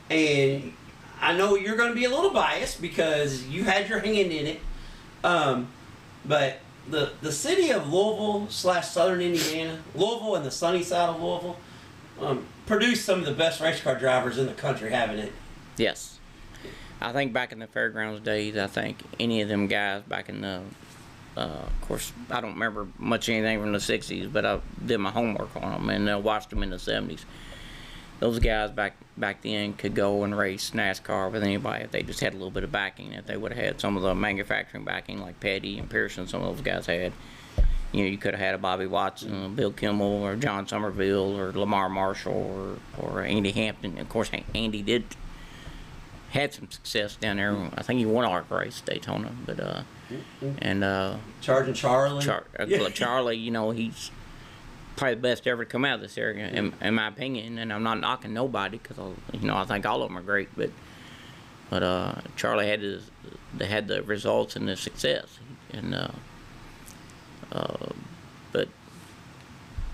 and I know you're going to be a little biased because you had your hand in it, but the city of Louisville / Southern Indiana, Louisville and the sunny side of Louisville, produced some of the best race car drivers in the country, haven't it? Yes. I think back in the fairgrounds days, I think any of them guys back in the, of course, I don't remember much anything from the 60s, but I did my homework on them and watched them in the 70s. Those guys back then could go and race NASCAR with anybody if they just had a little bit of backing. If they would have had some of the manufacturing backing like Petty and Pearson, some of those guys had. You could have had a Bobby Watson, a Bill Kimmel, or John Somerville, or Lamar Marshall, or Andy Hampton. Of course, Andy had some success down there. I think he won ARC race Daytona, but and Charging Charlie. Charlie, he's probably the best ever to come out of this area, in my opinion. And I'm not knocking nobody because I think all of them are great, but Charlie had the results and the success, and but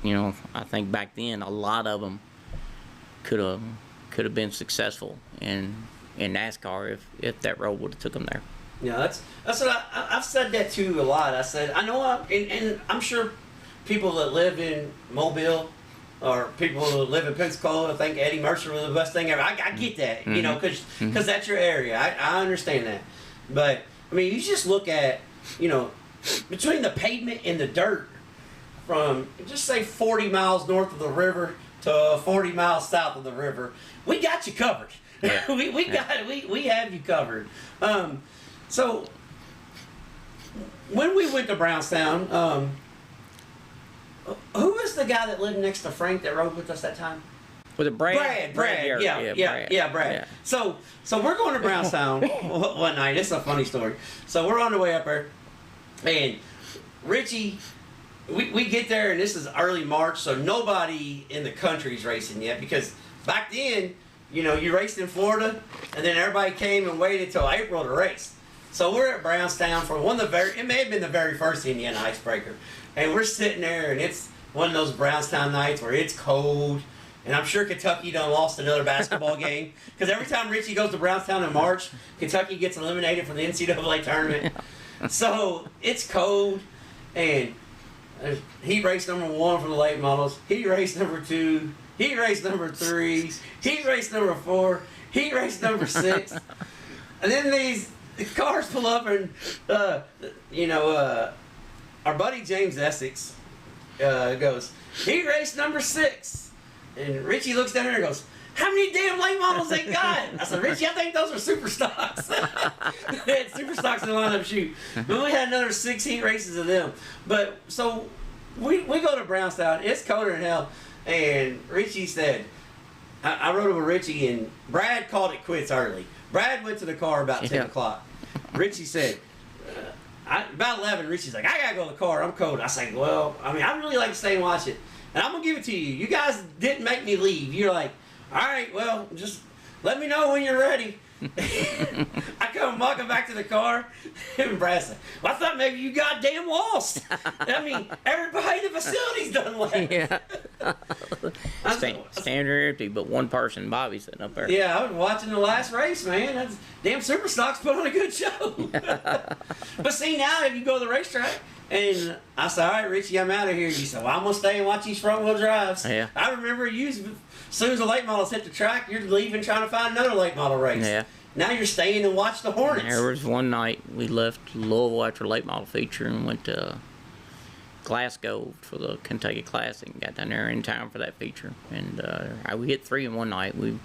I think back then a lot of them could have been successful in NASCAR if that road would have took them there. Yeah, that's what I've said that too a lot. I said I know and I'm sure people that live in Mobile or people that live in Pensacola think Eddie Mercer was the best thing ever. I get that, because that's your area. I understand that, but you just look at between the pavement and the dirt from just say 40 miles north of the river to 40 miles south of the river. We got you covered. Yeah. we have you covered. So when we went to Brownstown, who was the guy that lived next to Frank that rode with us that time? Was it Brad? Brad. Yeah, Brad. Yeah. So we're going to Brownstown one night. It's a funny story. So we're on the way up there, and Richie, we get there, and this is early March, so nobody in the country's racing yet, because back then, you raced in Florida, and then everybody came and waited till April to race. So we're at Brownstown for it may have been the very first Indiana Icebreaker, and we're sitting there, and it's one of those Brownstown nights where it's cold. And I'm sure Kentucky done lost another basketball game. Because every time Richie goes to Brownstown in March, Kentucky gets eliminated from the NCAA tournament. So it's cold. And he raced number 1 for the late models. He raced number 2. He raced number 3. He raced number 4. He raced number 6. And then these cars pull up and, our buddy James Essex goes, he raced number 6. And Richie looks down there and goes, how many damn late models they got? I said, Richie, I think those are super stocks. They had super stocks in the lineup shoot. But we had another 6 heat races of them. But so we go to Brownstown. It's colder than hell. And Richie said, I rode over Richie, and Brad called it quits early. Brad went to the car about 10 o'clock. Richie said, about 11, Richie's like, I got to go to the car. I'm cold. I said, well, I'd really like to stay and watch it. And I'm going to give it to you. You guys didn't make me leave. You're like, all right, well, just let me know when you're ready. I come walking back to the car, and Brad said, well, I thought maybe you goddamn lost. Everybody in the facility's done left. Yeah. Standard empty, but one person, Bobby, sitting up there. Yeah, I was watching the last race, man. That's, damn Super Stocks put on a good show. But see, now if you go to the racetrack, and I said, all right, Richie, I'm out of here. You said, well, I'm going to stay and watch these front-wheel drives. Yeah. I remember you, as soon as the late models hit the track, you're leaving trying to find another late model race. Yeah. Now you're staying and watch the Hornets. There was one night we left Louisville after late model feature and went to Glasgow for the Kentucky Classic and got down there in time for that feature. And we hit 3 in one night. We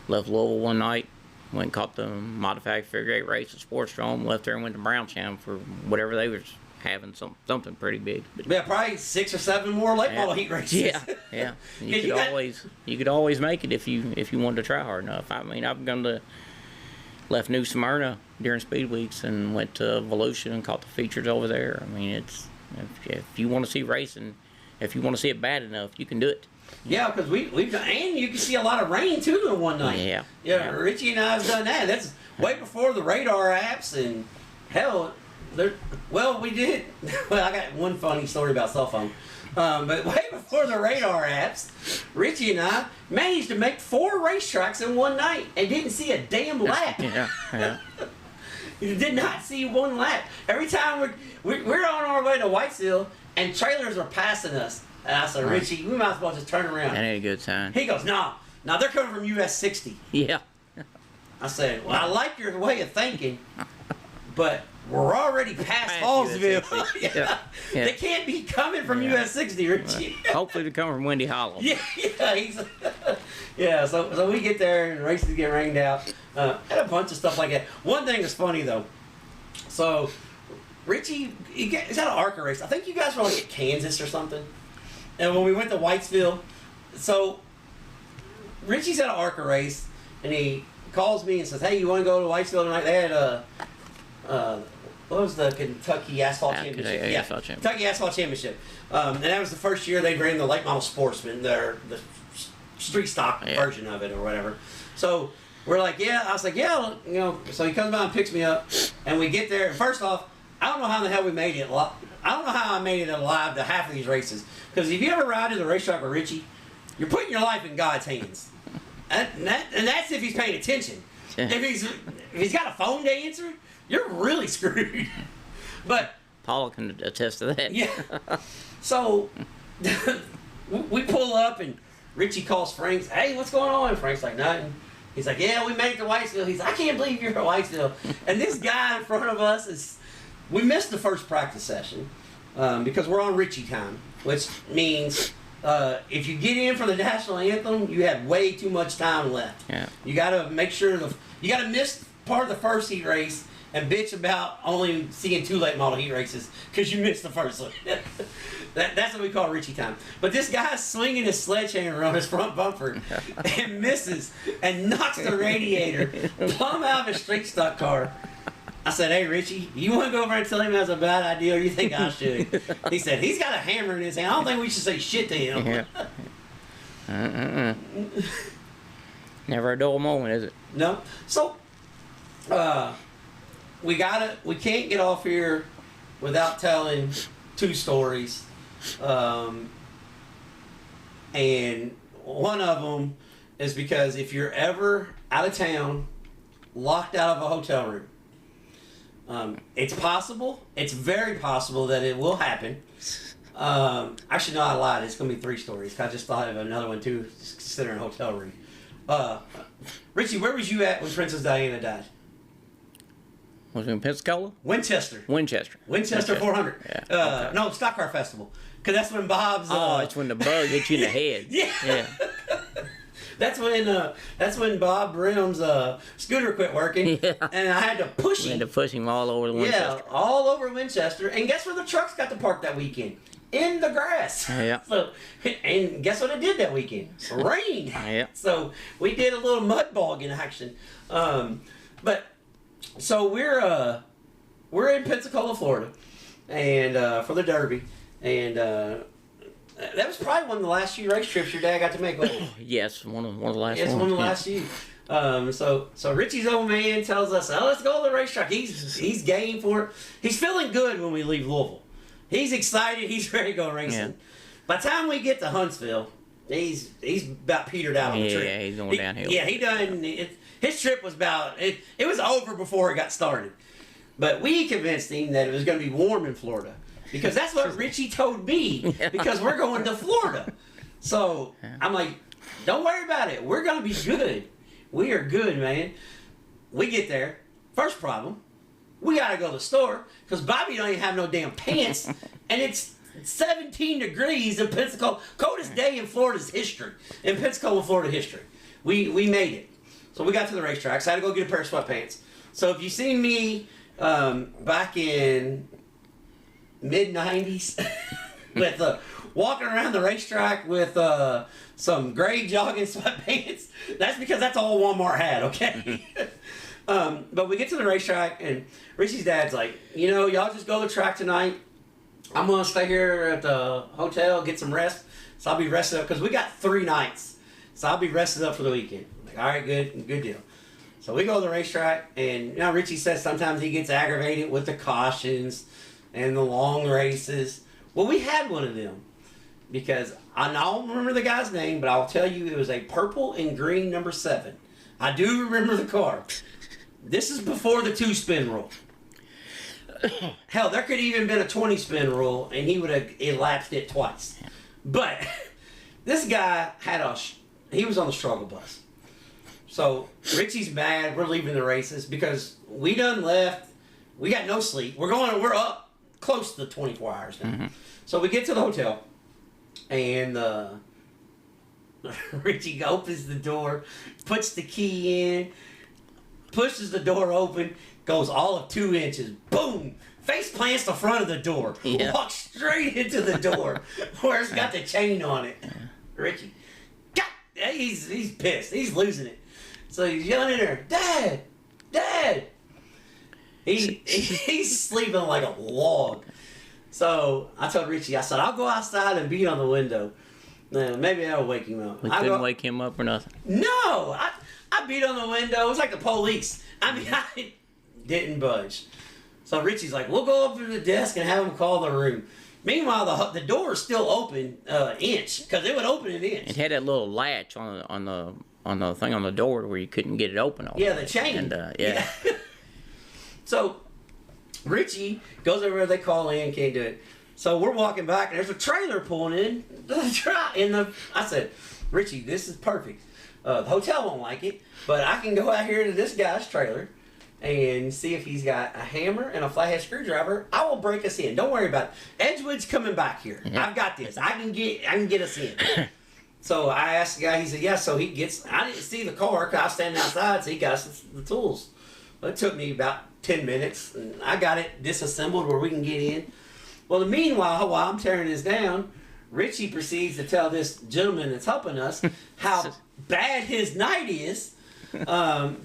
left Louisville one night, went and caught the Modified Figure 8 race at Sports Dome, left there and went to Brownstown for whatever they was having, something pretty big. But yeah, probably 6 or 7 more late model heat races. Yeah. You could always make it if you wanted to try hard enough. I've left New Smyrna during Speed Weeks and went to Volusia and caught the features over there. It's if you want to see racing, if you want to see it bad enough, you can do it. Yeah, because we've done, and you can see a lot of rain too in one night. Yeah. Richie and I have done that. That's way before the radar apps, and hell, we did. Well, I got one funny story about cell phone. But way before the radar apps, Richie and I managed to make 4 racetracks in one night and didn't see a damn lap. Yeah. You did not see one lap. Every time we're on our way to Whitesville and trailers are passing us. And I said, Richie, we might as well just turn around. That ain't a good sign. He goes, no, they're coming from US 60. Yeah. I said, well, I like your way of thinking, but we're already past Hallsville. Yeah. They can't be coming from US 60, Richie. Hopefully they come from Windy Hollow. So we get there and races get rained out. And a bunch of stuff like that. One thing that's funny though. So Richie, is that an ARCA race? I think you guys were like at Kansas or something. And when we went to Whitesville, so Richie's at an ARCA race, and he calls me and says, hey, you want to go to Whitesville tonight? They had what was the Kentucky Asphalt Championship? Kentucky Asphalt Championship. And that was the first year they ran the late model Sportsman, the street stock version of it or whatever. So we're like, I was like, so he comes by and picks me up, and we get there. First off, I don't know how the hell we made it. I don't know how I made it alive to half of these races. Because if you ever ride to the racetrack with Richie, you're putting your life in God's hands. And that's if he's paying attention. If he's got a phone to answer, you're really screwed. But Paula can attest to that. Yeah. So we pull up and Richie calls Frank. Hey, what's going on? And Frank's like, nothing. He's like, yeah, we made it to Whitesville. He's like, I can't believe you're at Whitesville. And this guy in front of us we missed the first practice session because we're on Richie time, which means if you get in for the national anthem, you have way too much time left. Yeah. You got to make sure you got to miss part of the first heat race and bitch about only seeing 2 late model heat races because you missed the first one. That's what we call Richie time. But this guy's swinging his sledgehammer on his front bumper and misses and knocks the radiator plumb out of his straight stock car. I said, hey, Richie, you want to go over and tell him that's a bad idea, or you think I should? He said, he's got a hammer in his hand. I don't think we should say shit to him. Yeah. Never a dull moment, is it? No. So, we can't get off here without telling 2 stories. And one of them is because if you're ever out of town, locked out of a hotel room, it's possible. It's very possible that it will happen. Actually, no, I lied. It's going to be 3 stories. I just thought of another one, too, considering a hotel room. Richie, where was you at when Princess Diana died? Was it in Pensacola? Winchester 400. Yeah. Okay. No, Stock Car Festival. Because that's when Bob's... it's when the bug hit you in the head. Yeah. That's when Bob Brim's scooter quit working, and I had to push him. You had to push him all over the Winchester. Yeah, all over Winchester. And guess where the trucks got to park that weekend? In the grass. Yeah. So, and guess what it did that weekend? Rain. Yeah. So we did a little mud bogging action. But so we're in Pensacola, Florida, and for the Derby, and that was probably one of the last few race trips your dad got to make. Yes, one of the last ones. It's one of the last few. So Richie's old man tells us, oh, let's go to the racetrack. He's game for it. He's feeling good when we leave Louisville. He's excited. He's ready to go racing. Yeah. By the time we get to Huntsville, he's about petered out on the trip. Yeah, he's going downhill. Yeah, he done. His trip was about it. It was over before it got started. But we convinced him that it was going to be warm in Florida because that's what Richie told me. Because we're going to Florida, so I'm like, don't worry about it. We're going to be good. We are good, man. We get there. First problem, we got to go to the store because Bobby don't even have no damn pants, and it's 17 degrees in Pensacola. Coldest day in Florida's history. In Pensacola, Florida history. We made it. So we got to the racetrack. So I had to go get a pair of sweatpants. So if you seen me back in mid-90s with walking around the racetrack with some gray jogging sweatpants, that's because that's all Walmart had, okay? But we get to the racetrack, and Richie's dad's like, y'all just go to the track tonight. I'm going to stay here at the hotel, get some rest. So I'll be rested up, because we got 3 nights. So I'll be rested up for the weekend. I'm like, all right, good deal. So we go to the racetrack, and Richie says sometimes he gets aggravated with the cautions and the long races. Well, we had one of them, because I don't remember the guy's name, but I'll tell you it was a purple and green number 7. I do remember the car. This is before the 2-spin rule. Hell, there could have even been a 20-spin rule, and he would have elapsed it twice. But this guy he was on the struggle bus. So Richie's mad. We're leaving the races because we done left. We got no sleep. We're up close to the 24 hours now. Mm-hmm. So we get to the hotel, and Richie opens the door, puts the key in, pushes the door open, goes all of 2 inches, boom, face plants the front of the door, walks straight into the door where it's got the chain on it. Richie, he's pissed. He's losing it. So he's yelling in there, Dad! He's sleeping like a log. So I told Richie, I said, I'll go outside and beat on the window. Maybe that'll wake him up. We couldn't wake him up or nothing. No! I beat on the window. It was like the police. I didn't budge. So Richie's like, we'll go up to the desk and have him call the room. Meanwhile, the door is still open inch, because it would open an inch. It had that little latch on the thing on the door where you couldn't get it open. Yeah, the chain. And, yeah. So Richie goes over there, they call in, can't do it. So we're walking back, and there's a trailer pulling in. I said, Richie, this is perfect. The hotel won't like it, but I can go out here to this guy's trailer, and see if he's got a hammer and a flathead screwdriver. I will break us in. Don't worry about it. Edgewood's coming back here. Yeah. I've got this. I can get us in. So I asked the guy. He said, "Yeah." So he gets. I didn't see the car because I was standing outside. So he got us the tools. Well, it took me about 10 minutes, and I got it disassembled where we can get in. Well, meanwhile, while I'm tearing this down, Richie proceeds to tell this gentleman that's helping us how bad his night is.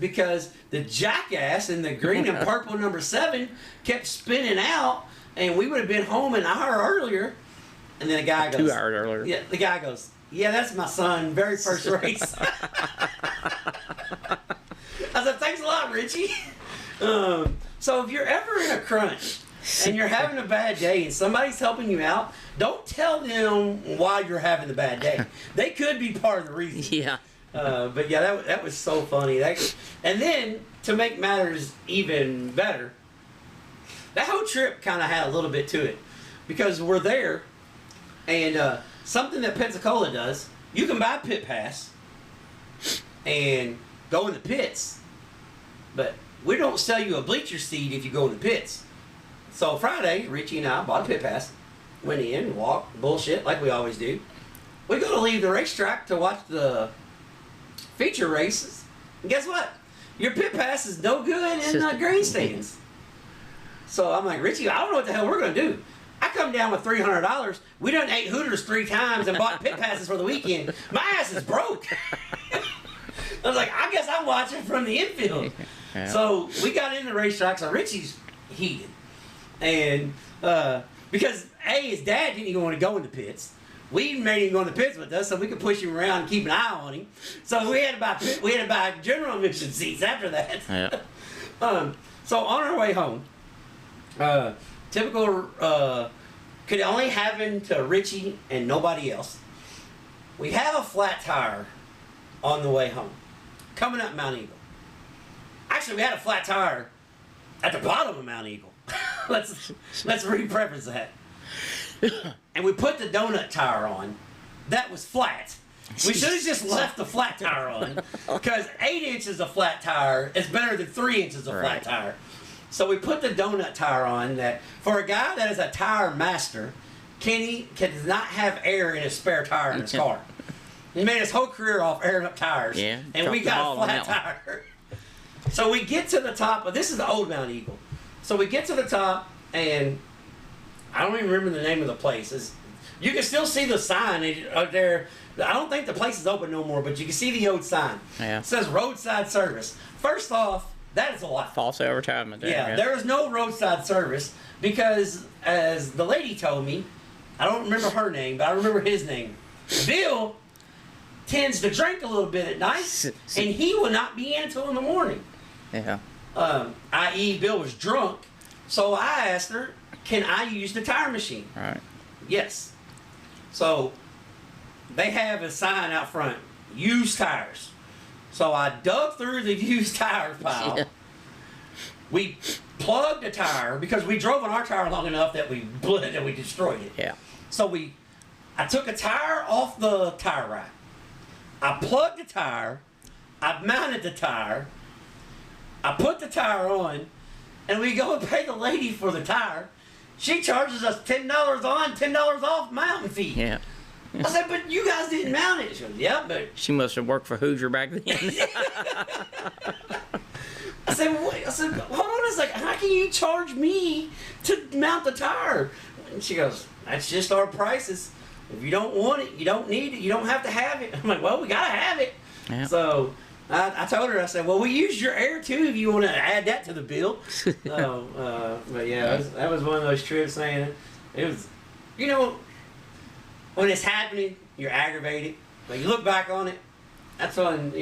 Because the jackass in the green and purple number 7 kept spinning out, and we would have been home an hour earlier. And then the guy goes, 2 hours earlier. Yeah, the guy goes, "Yeah, that's my son, very first race." I said, "Thanks a lot, Richie." So if you're ever in a crunch and you're having a bad day and somebody's helping you out, don't tell them why you're having the bad day. They could be part of the reason. Yeah. But yeah, that was so funny. And then, to make matters even better, that whole trip kind of had a little bit to it. Because we're there, and something that Pensacola does, you can buy a pit pass and go in the pits. But we don't sell you a bleacher seat if you go in the pits. So Friday, Richie and I bought a pit pass, went in, walked, bullshit, like we always do. We go to leave the racetrack to watch the feature races, and guess what? Your pit pass is no good in the grandstands. So I'm like, "Richie, I don't know what the hell we're gonna do." I come down with $300. We done ate Hooters 3 times and bought pit passes for the weekend. My ass is broke. I was like, "I guess I'm watching from the infield." Yeah. So we got in the racetrack. So Richie's heated, and because his dad didn't even want to go in the pits. We made him go in the pits with us so we could push him around and keep an eye on him. So we had to buy general admission seats after that. Yeah. So on our way home, typical could only happen to Richie and nobody else. We have a flat tire on the way home, coming up Mount Eagle. Actually, we had a flat tire at the bottom of Mount Eagle. Let's re-preface that. And we put the donut tire on. That was flat. We should have just left the flat tire on, because 8 inches of flat tire is better than 3 inches of flat tire. So we put the donut tire on. That for a guy that is a tire master, Kenny does not have air in his spare tire in his car. He made his whole career off airing up tires. Yeah, and we got a flat tire. So we get to the top of this is the old Mount Eagle. So we get to the top, and I don't even remember the name of the place. You can still see the sign out there. I don't think the place is open no more, but you can see the old sign. Yeah. It says roadside service. First off, that is a lie. False advertisement there. Yeah, there is no roadside service because, as the lady told me, I don't remember her name, but I remember his name. Bill tends to drink a little bit at night, and he will not be in until in the morning. Yeah. I.e., Bill was drunk, so I asked her, "Can I use the tire machine?" Right. Yes. So they have a sign out front, used tires. So I dug through the used tire pile. Yeah. We plugged a tire because we drove on our tire long enough that we destroyed it. Yeah. So I took a tire off the tire rack. I plugged the tire. I mounted the tire. I put the tire on, and we go and pay the lady for the tire. She charges us $10 on, $10 off mounting fee. Yeah. I said, "But you guys didn't mount it." She goes, "Yeah, but..." She must have worked for Hoosier back then. I said, "Hold on a second. How can you charge me to mount the tire?" And she goes, "That's just our prices. If you don't want it, you don't need it, you don't have to have it." I'm like, "Well, we got to have it." Yeah. So I told her, I said, "Well, we use your air too if you want to add that to the bill." But yeah, that was one of those trips, man. It was, when it's happening, you're aggravated. But you look back on it, that's when,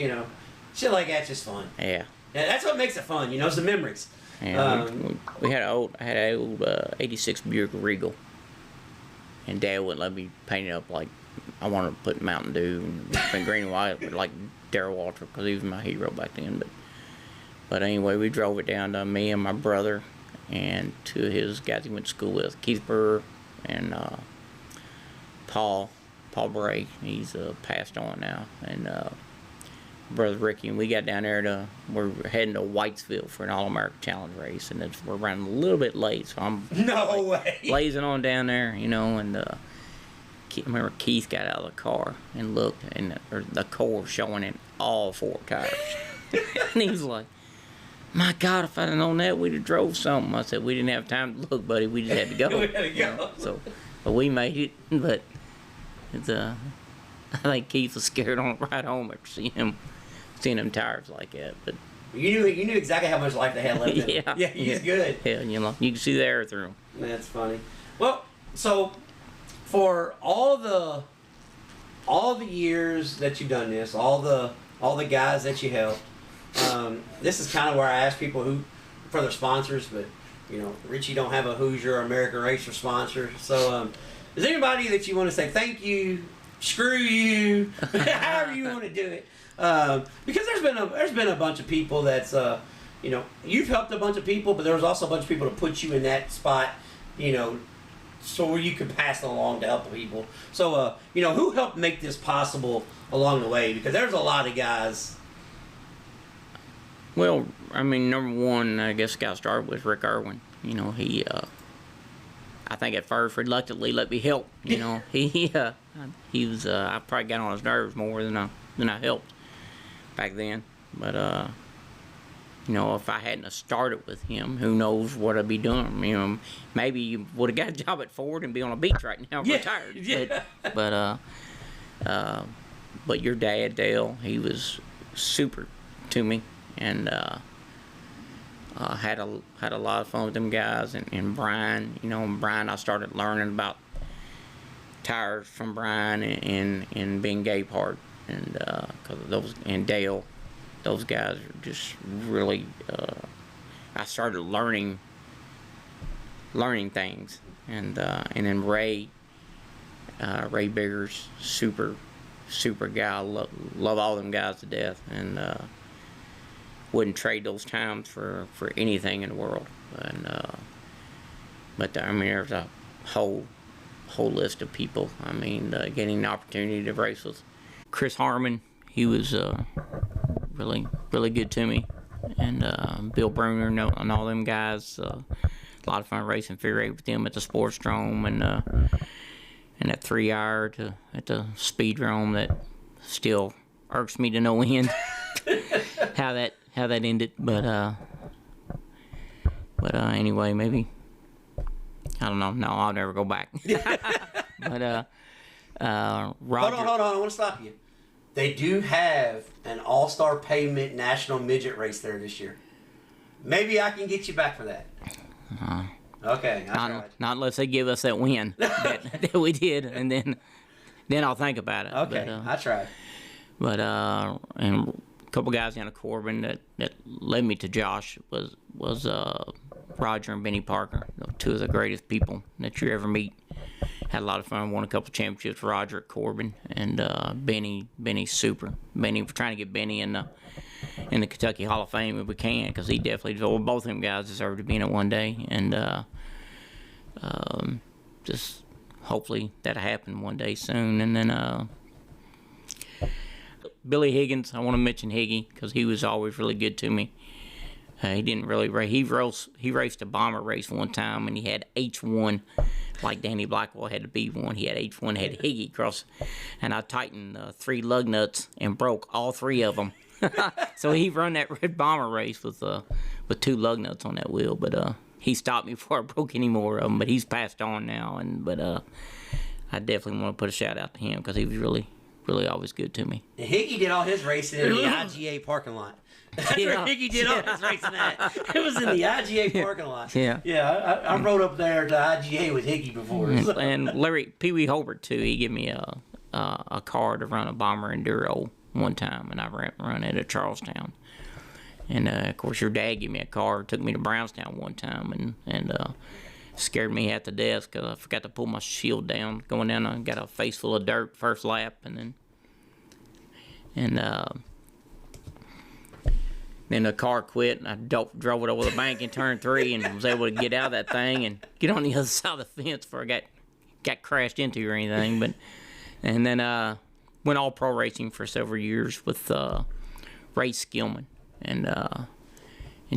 shit like that's just fun. Yeah. Yeah, that's what makes it fun, it's the memories. Yeah, I had an old 86 Buick Regal. And Dad wouldn't let me paint it up like I wanted to put Mountain Dew and green and white, like Darrell Walter, because he was my hero back then. But anyway, we drove it down to me and my brother and 2 of his guys he went to school with, Keith Burr and Paul Bray. He's passed on now. And brother Ricky, and we got down there we're heading to Whitesville for an All-American Challenge race, and we're running a little bit late, so I'm no way blazing on down there, and I remember Keith got out of the car and looked, and the core showing in all 4 tires. And he was like, my God, if I'd have known that, we'd have drove something. I said, we didn't have time to look, buddy. We just had to go. We had to go. So, but we made it. But it's I think Keith was scared on the ride home after seeing them tires like that. But you knew exactly how much life they had left in them. Yeah, he's good. Yeah, you can see the air through them. That's funny. Well, so for all the years that you've done this, all the guys that you helped, this is kind of where I ask people who for their sponsors, but Richie don't have a Hoosier or American Racer sponsor. So is there anybody that you want to say thank you, screw you, however you want to do it? Because there's been a bunch of people that's you've helped a bunch of people, but there was also a bunch of people to put you in that spot, so where you could pass it along to help people. So who helped make this possible along the way? Because there's a lot of guys. Well, I mean, number one, I guess got started with Rick Irwin. He, I think at first reluctantly let me help. He was, I probably got on his nerves more than I helped back then. But if I hadn't have started with him, who knows what I'd be doing? Maybe you would have got a job at Ford and be on a beach right now, retired. Yeah. But your dad, Dale, he was super to me. And had a lot of fun with them guys, and Brian, Brian, I started learning about tires from Brian and Ben Gapehart, and Dale, those guys are just really. I started learning things, and then Ray Biggers, super guy, love all them guys to death, and. Wouldn't trade those times for anything in the world, but I mean, there's a whole list of people. I mean, getting the opportunity to race with Chris Harmon, he was really good to me, and Bill Bruner and all them guys. A lot of fun racing figure eight with them at the Sportsdrome and that 3-hour at the Speedrome that still irks me to no end. How that ended, but anyway, maybe I don't know. No, I'll never go back. But Roger. Hold on. I want to stop you. They do have an all-star pavement national midget race there this year. Maybe I can get you back for that. Okay. Not unless they give us that win that we did, and then I'll think about it. Okay, but, I tried. But and. A couple guys down at Corbin that led me to Josh was Roger and Benny Parker, two of the greatest people that you ever meet. Had a lot of fun. Won a couple championships. Roger at Corbin and Benny's super. Benny, we're trying to get Benny in the Kentucky Hall of Fame if we can, because he definitely. Both of them guys deserve to be in it one day, and just hopefully that'll happen one day soon. And then. Billy Higgins, I want to mention Higgy because he was always really good to me. He didn't really race. He raced a bomber race one time, and he had H1, like Danny Blackwell had a B1. He had H1, had Higgy cross, and I tightened 3 lug nuts and broke all 3 of them. So he run that red bomber race with 2 lug nuts on that wheel, but he stopped me before I broke any more of them. But he's passed on now, but I definitely want to put a shout out to him because he was really always good to me. And Higgy did all his racing in the IGA parking lot. That's where Higgy did all his racing at. It was in the IGA parking lot. Yeah. I rode up there to IGA with Higgy before. So. And Larry Pee Wee Holbert too. He gave me a car to run a bomber enduro one time, and I run it at Charlestown. And of course, your dad gave me a car. Took me to Brownstown one time, and scared me at the desk because I forgot to pull my shield down. Going down, I got a face full of dirt first lap, and then the car quit, and I drove it over the bank in turn 3, and was able to get out of that thing and get on the other side of the fence before I got crashed into or anything. And then went all pro racing for several years with Ray Skillman and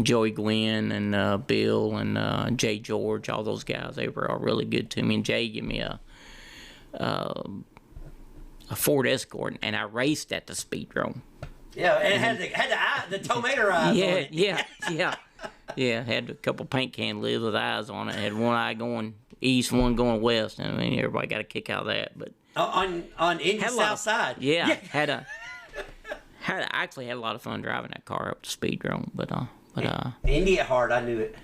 Joey Gwynn and Bill and Jay George, all those guys. They were all really good to me. And Jay gave me a Ford Escort, and I raced at the Speedrome. Yeah, and it had the tomato eyes yeah, on it. Yeah, had a couple paint can lids with eyes on it. Had one eye going east, one going west. I mean, everybody got a kick out of that. But on Indy South Side. Yeah, I actually had a lot of fun driving that car up to Speedrome. But Indy at heart, I knew it.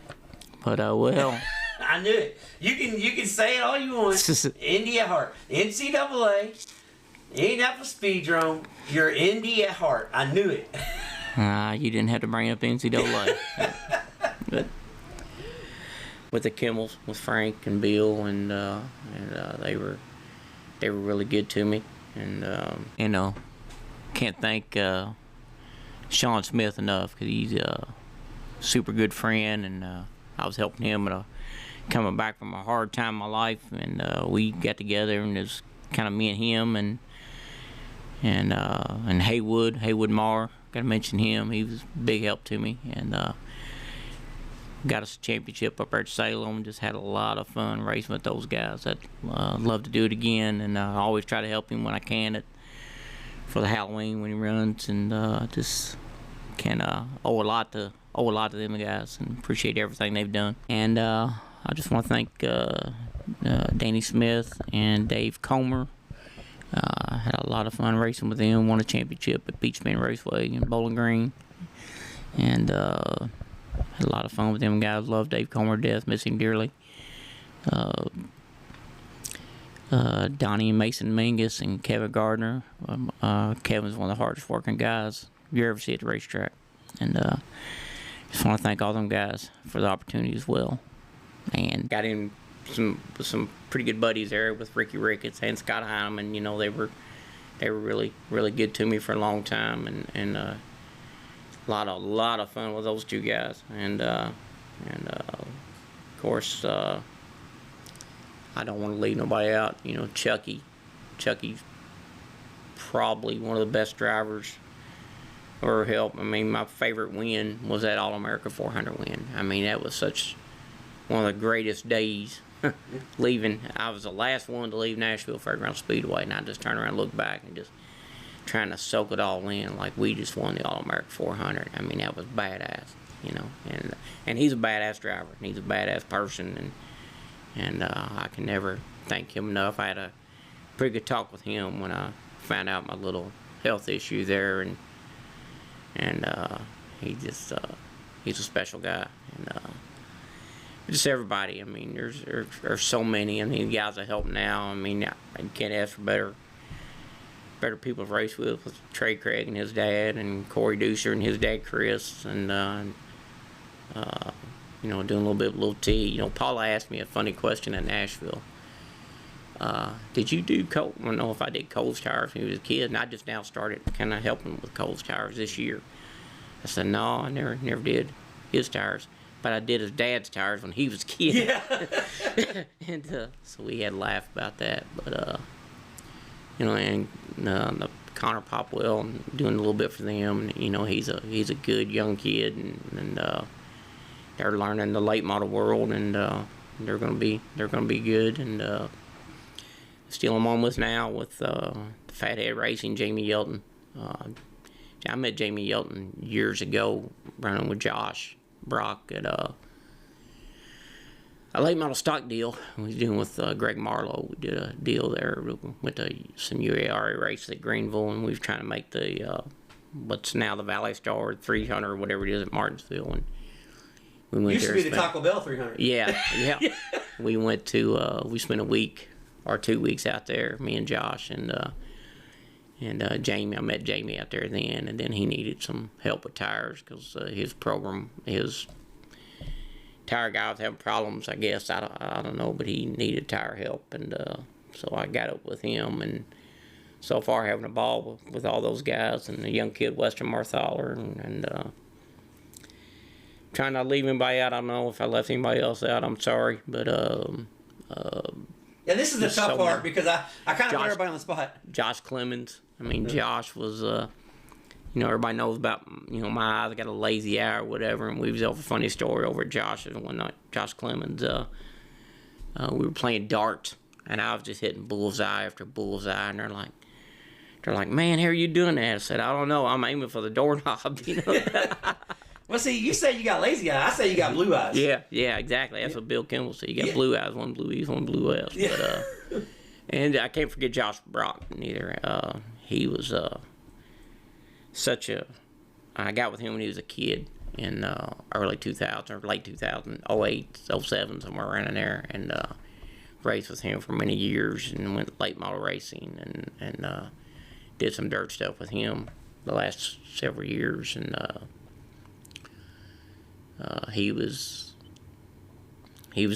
But well, I knew it. You can say it all you want. Indy at heart, NCAA, Indianapolis Speedrome. You're Indy at heart. I knew it. You didn't have to bring up the NCAA. But with the Kimmels, with Frank and Bill, and they were really good to me. And can't thank Sean Smith enough, because he's a super good friend, and I was helping him coming back from a hard time in my life, and we got together, and it was kind of me and him and Haywood Marr. Got to mention him. He was a big help to me, and got us a championship up there at Salem. Just had a lot of fun racing with those guys. I'd love to do it again, and I always try to help him when I can for the Halloween when he runs, and just can owe a lot to them guys, and appreciate everything they've done. And I just want to thank Danny Smith and Dave Comer. Had a lot of fun racing with them. Won a championship at Beach Bend Raceway in Bowling Green, and had a lot of fun with them guys. Love Dave Comer to death. Miss him dearly. Donnie and Mason Mingus and Kevin Gardner. Kevin's one of the hardest working guys you ever see at the racetrack, and just want to thank all them guys for the opportunity as well. And got in some pretty good buddies there with Ricky Ricketts and Scott Heineman. You know, they were really good to me for a long time, and a lot of fun with those two guys. And of course, I don't want to leave nobody out. You know, Chucky's probably one of the best drivers or help. I mean, my favorite win was that All-America 400 win. I mean, that was such one of the greatest days. Leaving, I was the last one to leave Nashville Fairground Speedway, and I just turned around and looked back and just trying to soak it all in, like we just won the All-America 400. I mean, that was badass, you know. And he's a badass driver, and he's a badass person, and I can never thank him enough. I had a pretty good talk with him when I found out my little health issue there, and he's a special guy, and just everybody. I mean, there's so many. I mean, guys that help now. I mean, I can't ask for better people to race with Trey Craig and his dad, and Corey Deucer and his dad Chris, and you know, doing a little bit of little T. You know, Paula asked me a funny question in Nashville. Did you do Cole? I don't know if I did Cole's tires when he was a kid, and I just now started kind of helping with Cole's tires this year. I said, no, I never did his tires. But I did his dad's tires when he was a kid. Yeah. And so we had a laugh about that. But, you know, and the Connor Popwell, and doing a little bit for them. You know, he's a good young kid, and they're learning the late model world, and they're gonna be good. And still I'm on with now with Fathead Racing, Jamie Yelton. I met Jamie Yelton years ago running with Josh Brock at a late model stock deal we was doing with Greg Marlowe. We did a deal there. We went to some UARA race at Greenville, and we was trying to make the what's now the Valley Star 300 or whatever it is at Martinsville. And we went used to be the Taco Bell 300. Yeah. We went to we spent a week or 2 weeks out there, me and Josh, and Jamie. I met Jamie out there then, and then he needed some help with tires because his tire guy was having problems, I guess. I don't know, but he needed tire help, and so I got up with him, and so far having a ball with all those guys, and the young kid Western Marthaler, and trying not to leave anybody out. I don't know if I left anybody else out. I'm sorry, but yeah, this is the tough part because I kind of put everybody on the spot. Josh Clemens. I mean, Josh was, you everybody knows about, my eyes. I got a lazy eye or whatever, and we was over a funny story over at Josh's one night. Josh Clemens, we were playing darts, and I was just hitting bullseye after bullseye, and they're like, man, how are you doing that? I said, I don't know. I'm aiming for the doorknob, Well, see, you say you got lazy eye. I say you got blue eyes. Yeah, exactly. That's what Bill Kimball said. You got blue eyes, one blue east, one blue west. Yeah. But, and I can't forget Josh Brock neither. He was I got with him when he was a kid in early 2000 or late 2000, 08, 07, somewhere around in there, and raced with him for many years and went late model racing and did some dirt stuff with him the last several years, and he was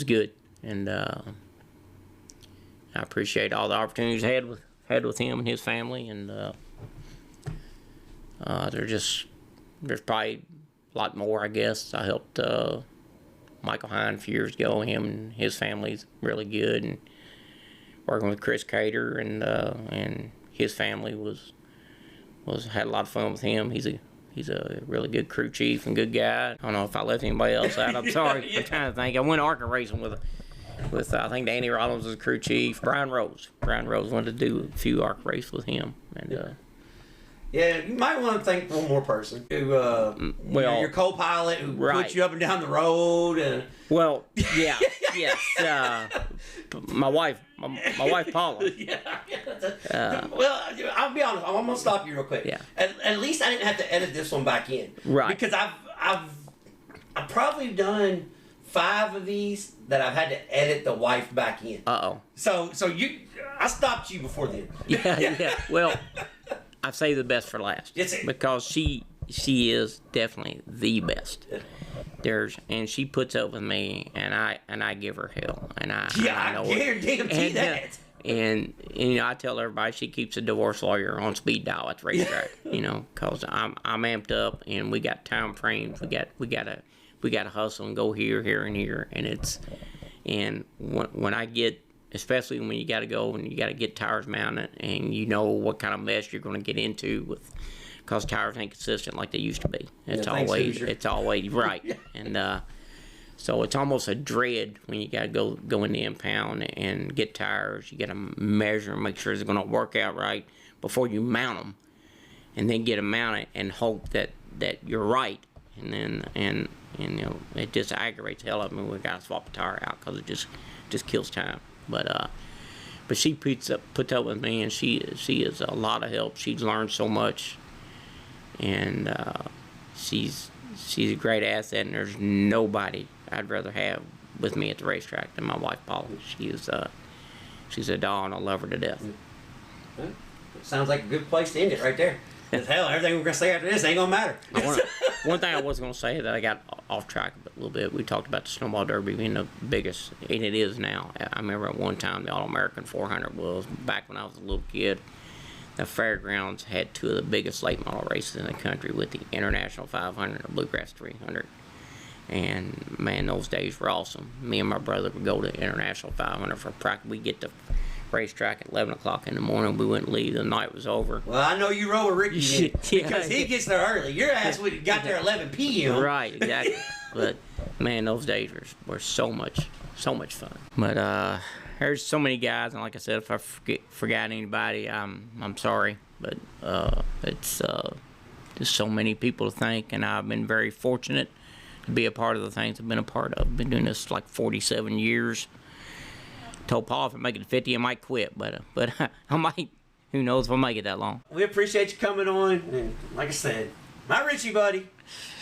good, and I appreciate all the opportunities I had with him and his family, and there's probably a lot more, I guess. I helped Michael Hine a few years ago. Him and his family's really good, and working with Chris Cater and his family was had a lot of fun with him. He's a really good crew chief and good guy. I don't know if I left anybody else out. I'm sorry. I'm trying to think. I went ARCA racing with I think Danny Rollins was the crew chief. Brian Rose wanted to do a few ARCA races with him, and yeah, you might want to thank one more person who, your co-pilot who put you up and down the road. And well, yeah, yes, my wife Paula. Well, I'll be honest. I'm gonna stop you real quick. Yeah. At least I didn't have to edit this one back in. Right. Because I've probably done 5 of these that I've had to edit the wife back in. So I stopped you before then. Yeah. Well, I say the best for last. Because she is definitely the best. And she puts up with me, and I give her hell, and I know guarantee that. And I tell everybody she keeps a divorce lawyer on speed dial at the racetrack. Because I'm amped up, and we got time frames. We got to hustle and go here, and here, and when I get, especially when you got to go and you got to get tires mounted, and you know what kind of mess you're going to get into because tires ain't consistent like they used to be. It's always right, and so it's almost a dread when you got to go in the impound and get tires. You got to measure and make sure they're going to work out right before you mount them, and then get them mounted and hope that you're right, and it just aggravates the hell out of me. We got to swap the tire out because it just kills time. But she puts up with me, and she is a lot of help. She's learned so much, and she's a great asset. And there's nobody I'd rather have with me at the racetrack than my wife Paula. She's a doll, and I love her to death. Sounds like a good place to end it right there. Hell, everything we're gonna say after this ain't gonna matter. One thing I was gonna say that I got off track a little bit. We talked about the snowball derby being the biggest, and it is now. I remember at one time the All-American 400 was back when I was a little kid. The fairgrounds had 2 of the biggest late model races in the country with the International 500 and the Bluegrass 300. And man, those days were awesome. Me and my brother would go to International 500 for practice. We get to racetrack at 11 o'clock in the morning. We wouldn't leave. The night was over. Well, I know you rode with Ricky because he gets there early. Your ass would have got there at 11 p.m. Right, exactly. But man, those days were so much fun. But there's so many guys, and like I said, if I forgot anybody, I'm sorry. But it's just so many people to thank, and I've been very fortunate to be a part of the things I've been a part of. I've been doing this like 47 years. Told Paul if I make it to 50, I might quit, but I might. Who knows if I make it that long? We appreciate you coming on, and like I said, my Richie buddy,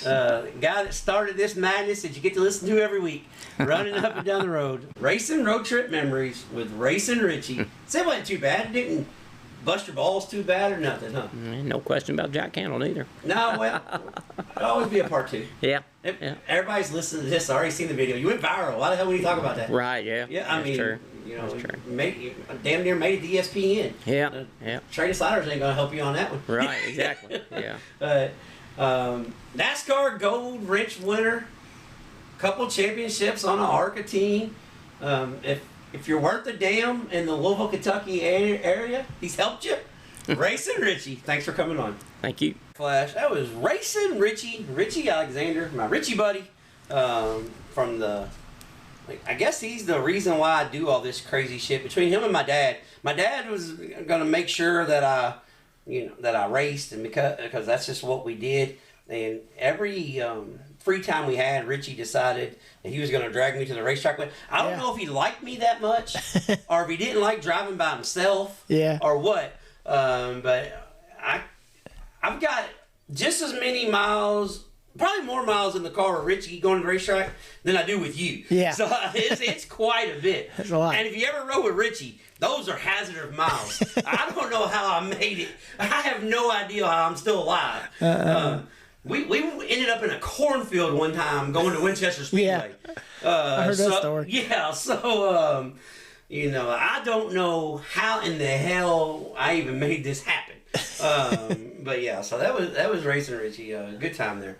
the guy that started this madness that you get to listen to every week, running up and down the road, racing road trip memories with Racing Richie. So it wasn't too bad. It didn't bust your balls too bad or nothing, huh? No question about Jack Candle either. No, well, it'll always be a part 2. Yeah. Everybody's listening to this. I already seen the video. You went viral. Why the hell would you talk about that? Right. Yeah. Yeah. I mean, true. Damn near made it to ESPN. Yeah. Trading Sliders ain't gonna help you on that one. Right. Exactly. Yeah. NASCAR Gold Wrench winner, couple championships on an ARCA team. If you're worth a damn in the Louisville, Kentucky area, he's helped you. Racing Richie, thanks for coming on. Thank you. Flash, that was Racing Richie Alexander, my Richie buddy, from the. I guess he's the reason why I do all this crazy shit. Between him and my dad was gonna make sure that I raced, and because that's just what we did. And every free time we had, Richie decided that he was gonna drag me to the racetrack. I don't know if he liked me that much, or if he didn't like driving by himself, or what. But I've got just as many miles. Probably more miles in the car with Richie going to the racetrack than I do with you. Yeah. So it's quite a bit. That's a lot. And if you ever rode with Richie, those are hazardous miles. I don't know how I made it. I have no idea how I'm still alive. We ended up in a cornfield one time going to Winchester Speedway. I heard that story. Yeah, so, I don't know how in the hell I even made this happen. But yeah, so that was Racing Richie. Good time there.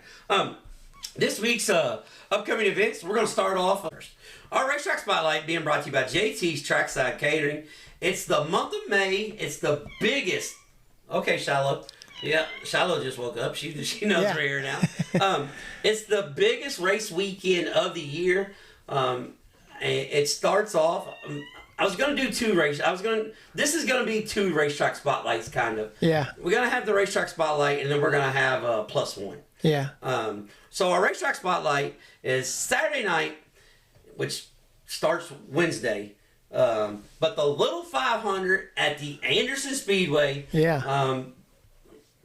This week's upcoming events, we're going to start off first. Our racetrack spotlight being brought to you by JT's Trackside Catering. It's the month of May. It's the biggest. Okay, Shiloh. Yeah, Shiloh just woke up. She knows we're here now. It's the biggest race weekend of the year. It starts off. I was going to do two races. This is going to be two racetrack spotlights, kind of. Yeah. We're going to have the racetrack spotlight, and then we're going to have a plus one. Yeah. So our racetrack spotlight is Saturday night, which starts Wednesday. But the Little 500 at the Anderson Speedway. Yeah.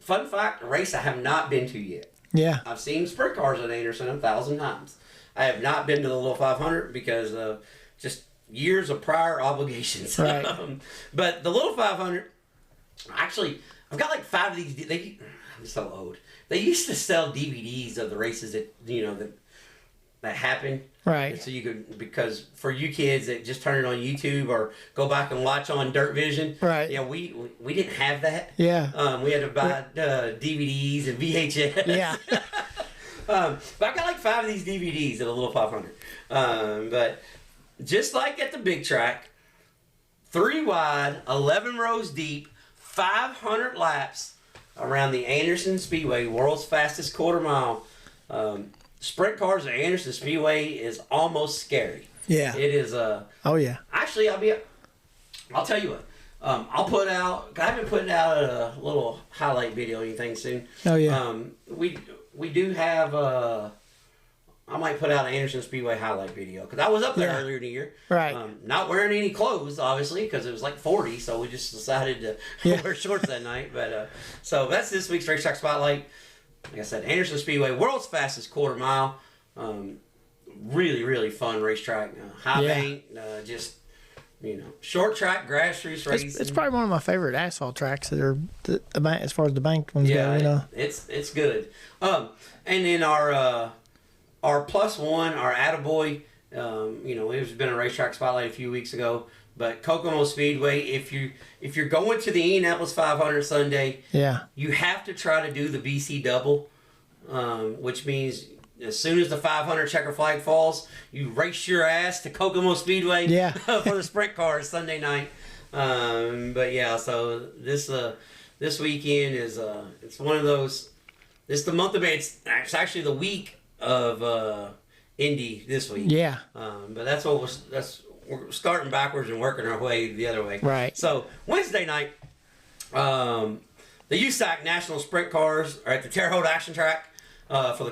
Fun fact, a race I have not been to yet. Yeah. I've seen sprint cars at Anderson 1,000 times. I have not been to the Little 500 because of just years of prior obligations. Right. But the Little 500, actually, I've got like 5 of these. I'm so old. They used to sell DVDs of the races that happened. Right. So you could, because for you kids that just turn it on YouTube or go back and watch on Dirt Vision. Right. Yeah, we didn't have that. Yeah. We had to buy DVDs and VHS. Yeah. But I've got like 5 of these DVDs of the Little 500. But just like at the big track, 3 wide, 11 rows deep, 500 laps around the Anderson Speedway, world's fastest quarter mile. Sprint cars at Anderson Speedway is almost scary. Yeah. It is. Oh yeah. Actually, I'll tell you what. I've been putting out a little highlight video anything soon. Oh yeah. We do have. I might put out an Anderson Speedway highlight video because I was up there earlier in the year. Right. Not wearing any clothes, obviously, because it was like 40, so we just decided to wear shorts that night. But so that's this week's racetrack spotlight. Like I said, Anderson Speedway, world's fastest quarter mile. Really, really fun racetrack. High bank, just short track, grassroots racing. It's probably one of my favorite asphalt tracks that are as far as the banked ones go. It's good. And then our plus one, our attaboy, it's been a racetrack spotlight a few weeks ago. But Kokomo Speedway, if you're going to the Indianapolis 500 Sunday, you have to try to do the BC double, which means as soon as the 500 checker flag falls, you race your ass to Kokomo Speedway for the sprint cars Sunday night. But yeah, so this weekend is it's one of those. It's the month of May. It's actually the week of Indy this week. Yeah. But that's we're starting backwards and working our way the other way. Right. So Wednesday night, the USAC National Sprint Cars are at the Terre Haute Action Track for the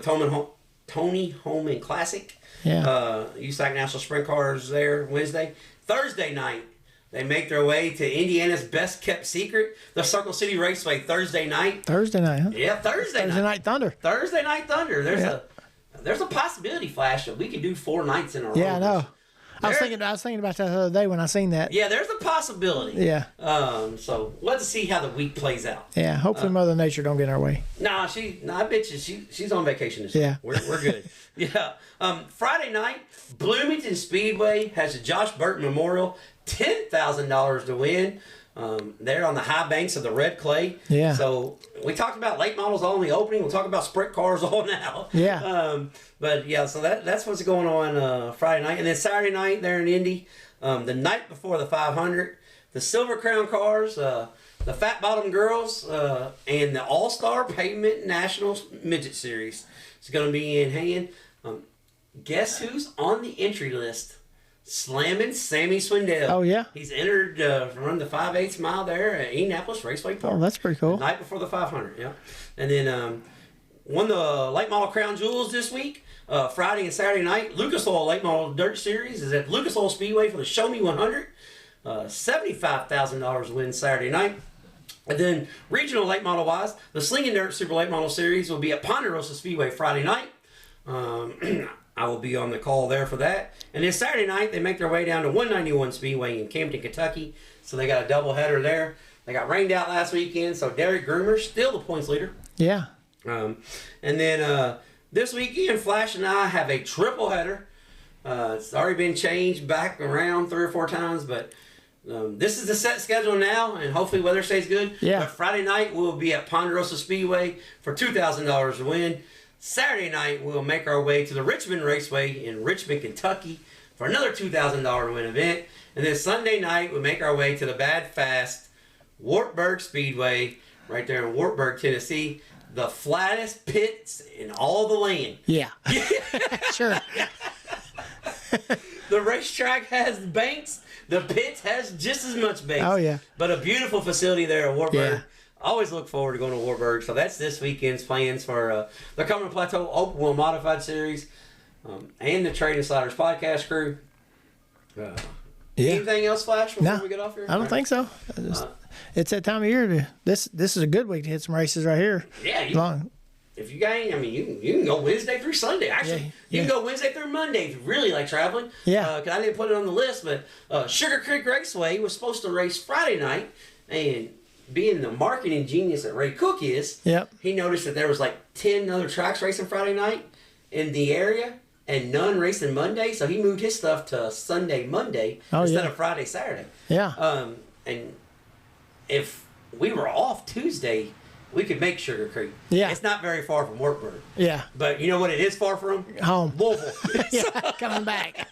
Tony Holman Classic. Yeah. USAC National Sprint Cars there Wednesday. Thursday night, they make their way to Indiana's best kept secret, the Circle City Raceway. Thursday night. Thursday night, huh? Yeah, Thursday night Thunder. Thursday night Thunder. There's a possibility, Flash, that we could do 4 nights in a row. Yeah, I know. I was thinking about that the other day when I seen that. Yeah, there's a possibility. Yeah. So let's see how the week plays out. Yeah. Hopefully, Mother Nature don't get in our way. I bet you she's on vacation this week. Yeah. We're good. Yeah. Friday night, Bloomington Speedway has the Josh Burton Memorial, $10,000 to win. They're on the high banks of the red clay. Yeah. So we talked about late models all in the opening. We'll talk about sprint cars all now. Yeah. But yeah, so that's what's going on Friday night. And then Saturday night there in Indy, the night before the 500, the Silver Crown cars, the Fat Bottom Girls and the All-Star Pavement National Midget Series is going to be in hand. Guess who's on the entry list? Slamming Sammy Swindell. Oh, yeah? He's entered to run the 5/8 mile there at Indianapolis Raceway Park. Oh, that's pretty cool. The night before the 500, yeah. And then won the late model Crown Jewels this week. Friday and Saturday night. Lucas Oil Late Model Dirt Series is at Lucas Oil Speedway for the Show Me 100. $75,000 win Saturday night. And then regional late model wise, the Slinging Dirt Super Late Model Series will be at Ponderosa Speedway Friday night. I will be on the call there for that. And then Saturday night, they make their way down to 191 Speedway in Camden, Kentucky. So they got a doubleheader there. They got rained out last weekend, so Derek Groomer still the points leader. Yeah. And then this weekend, Flash and I have a triple header. It's already been changed back around 3 or 4 times, but this is the set schedule now, and hopefully weather stays good. Yeah. But Friday night, we'll be at Ponderosa Speedway for $2,000 to win. Saturday night, we'll make our way to the Richmond Raceway in Richmond, Kentucky for another $2,000 win event. And then Sunday night, we'll make our way to the Bad Fast Wartburg Speedway right there in Wartburg, Tennessee. The flattest pits in all the land. Yeah. Sure. The racetrack has banks. The pits has just as much banks. Oh, yeah. But a beautiful facility there at Wartburg. Yeah. Always look forward to going to Wartburg. So that's this weekend's plans for the Cumberland Plateau Open Wheel Modified Series and the Trading Sliders podcast crew. Yeah. Anything else, Flash, before we get off here? I don't think so. It's that time of year. This is a good week to hit some races right here. Yeah. If you got any, I mean, you can go Wednesday through Sunday. Actually, you can go Wednesday through Monday if you really like traveling. Yeah. Because I didn't put it on the list, but Sugar Creek Raceway was supposed to race Friday night, and being the marketing genius that Ray Cook is, he noticed that there was like 10 other tracks racing Friday night in the area and none racing Monday, so he moved his stuff to Sunday, Monday instead of Friday, Saturday. Yeah. And if we were off Tuesday, we could make Sugar Creek. Yeah. It's not very far from Wartburg. Yeah. But you know what it is far from? Home. Louisville. Yeah, coming back.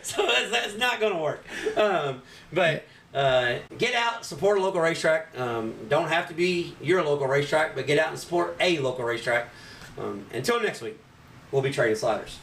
So that's not going to work. But get out, support a local racetrack. Don't have to be your local racetrack, but get out and support a local racetrack. Until next week, we'll be trading sliders.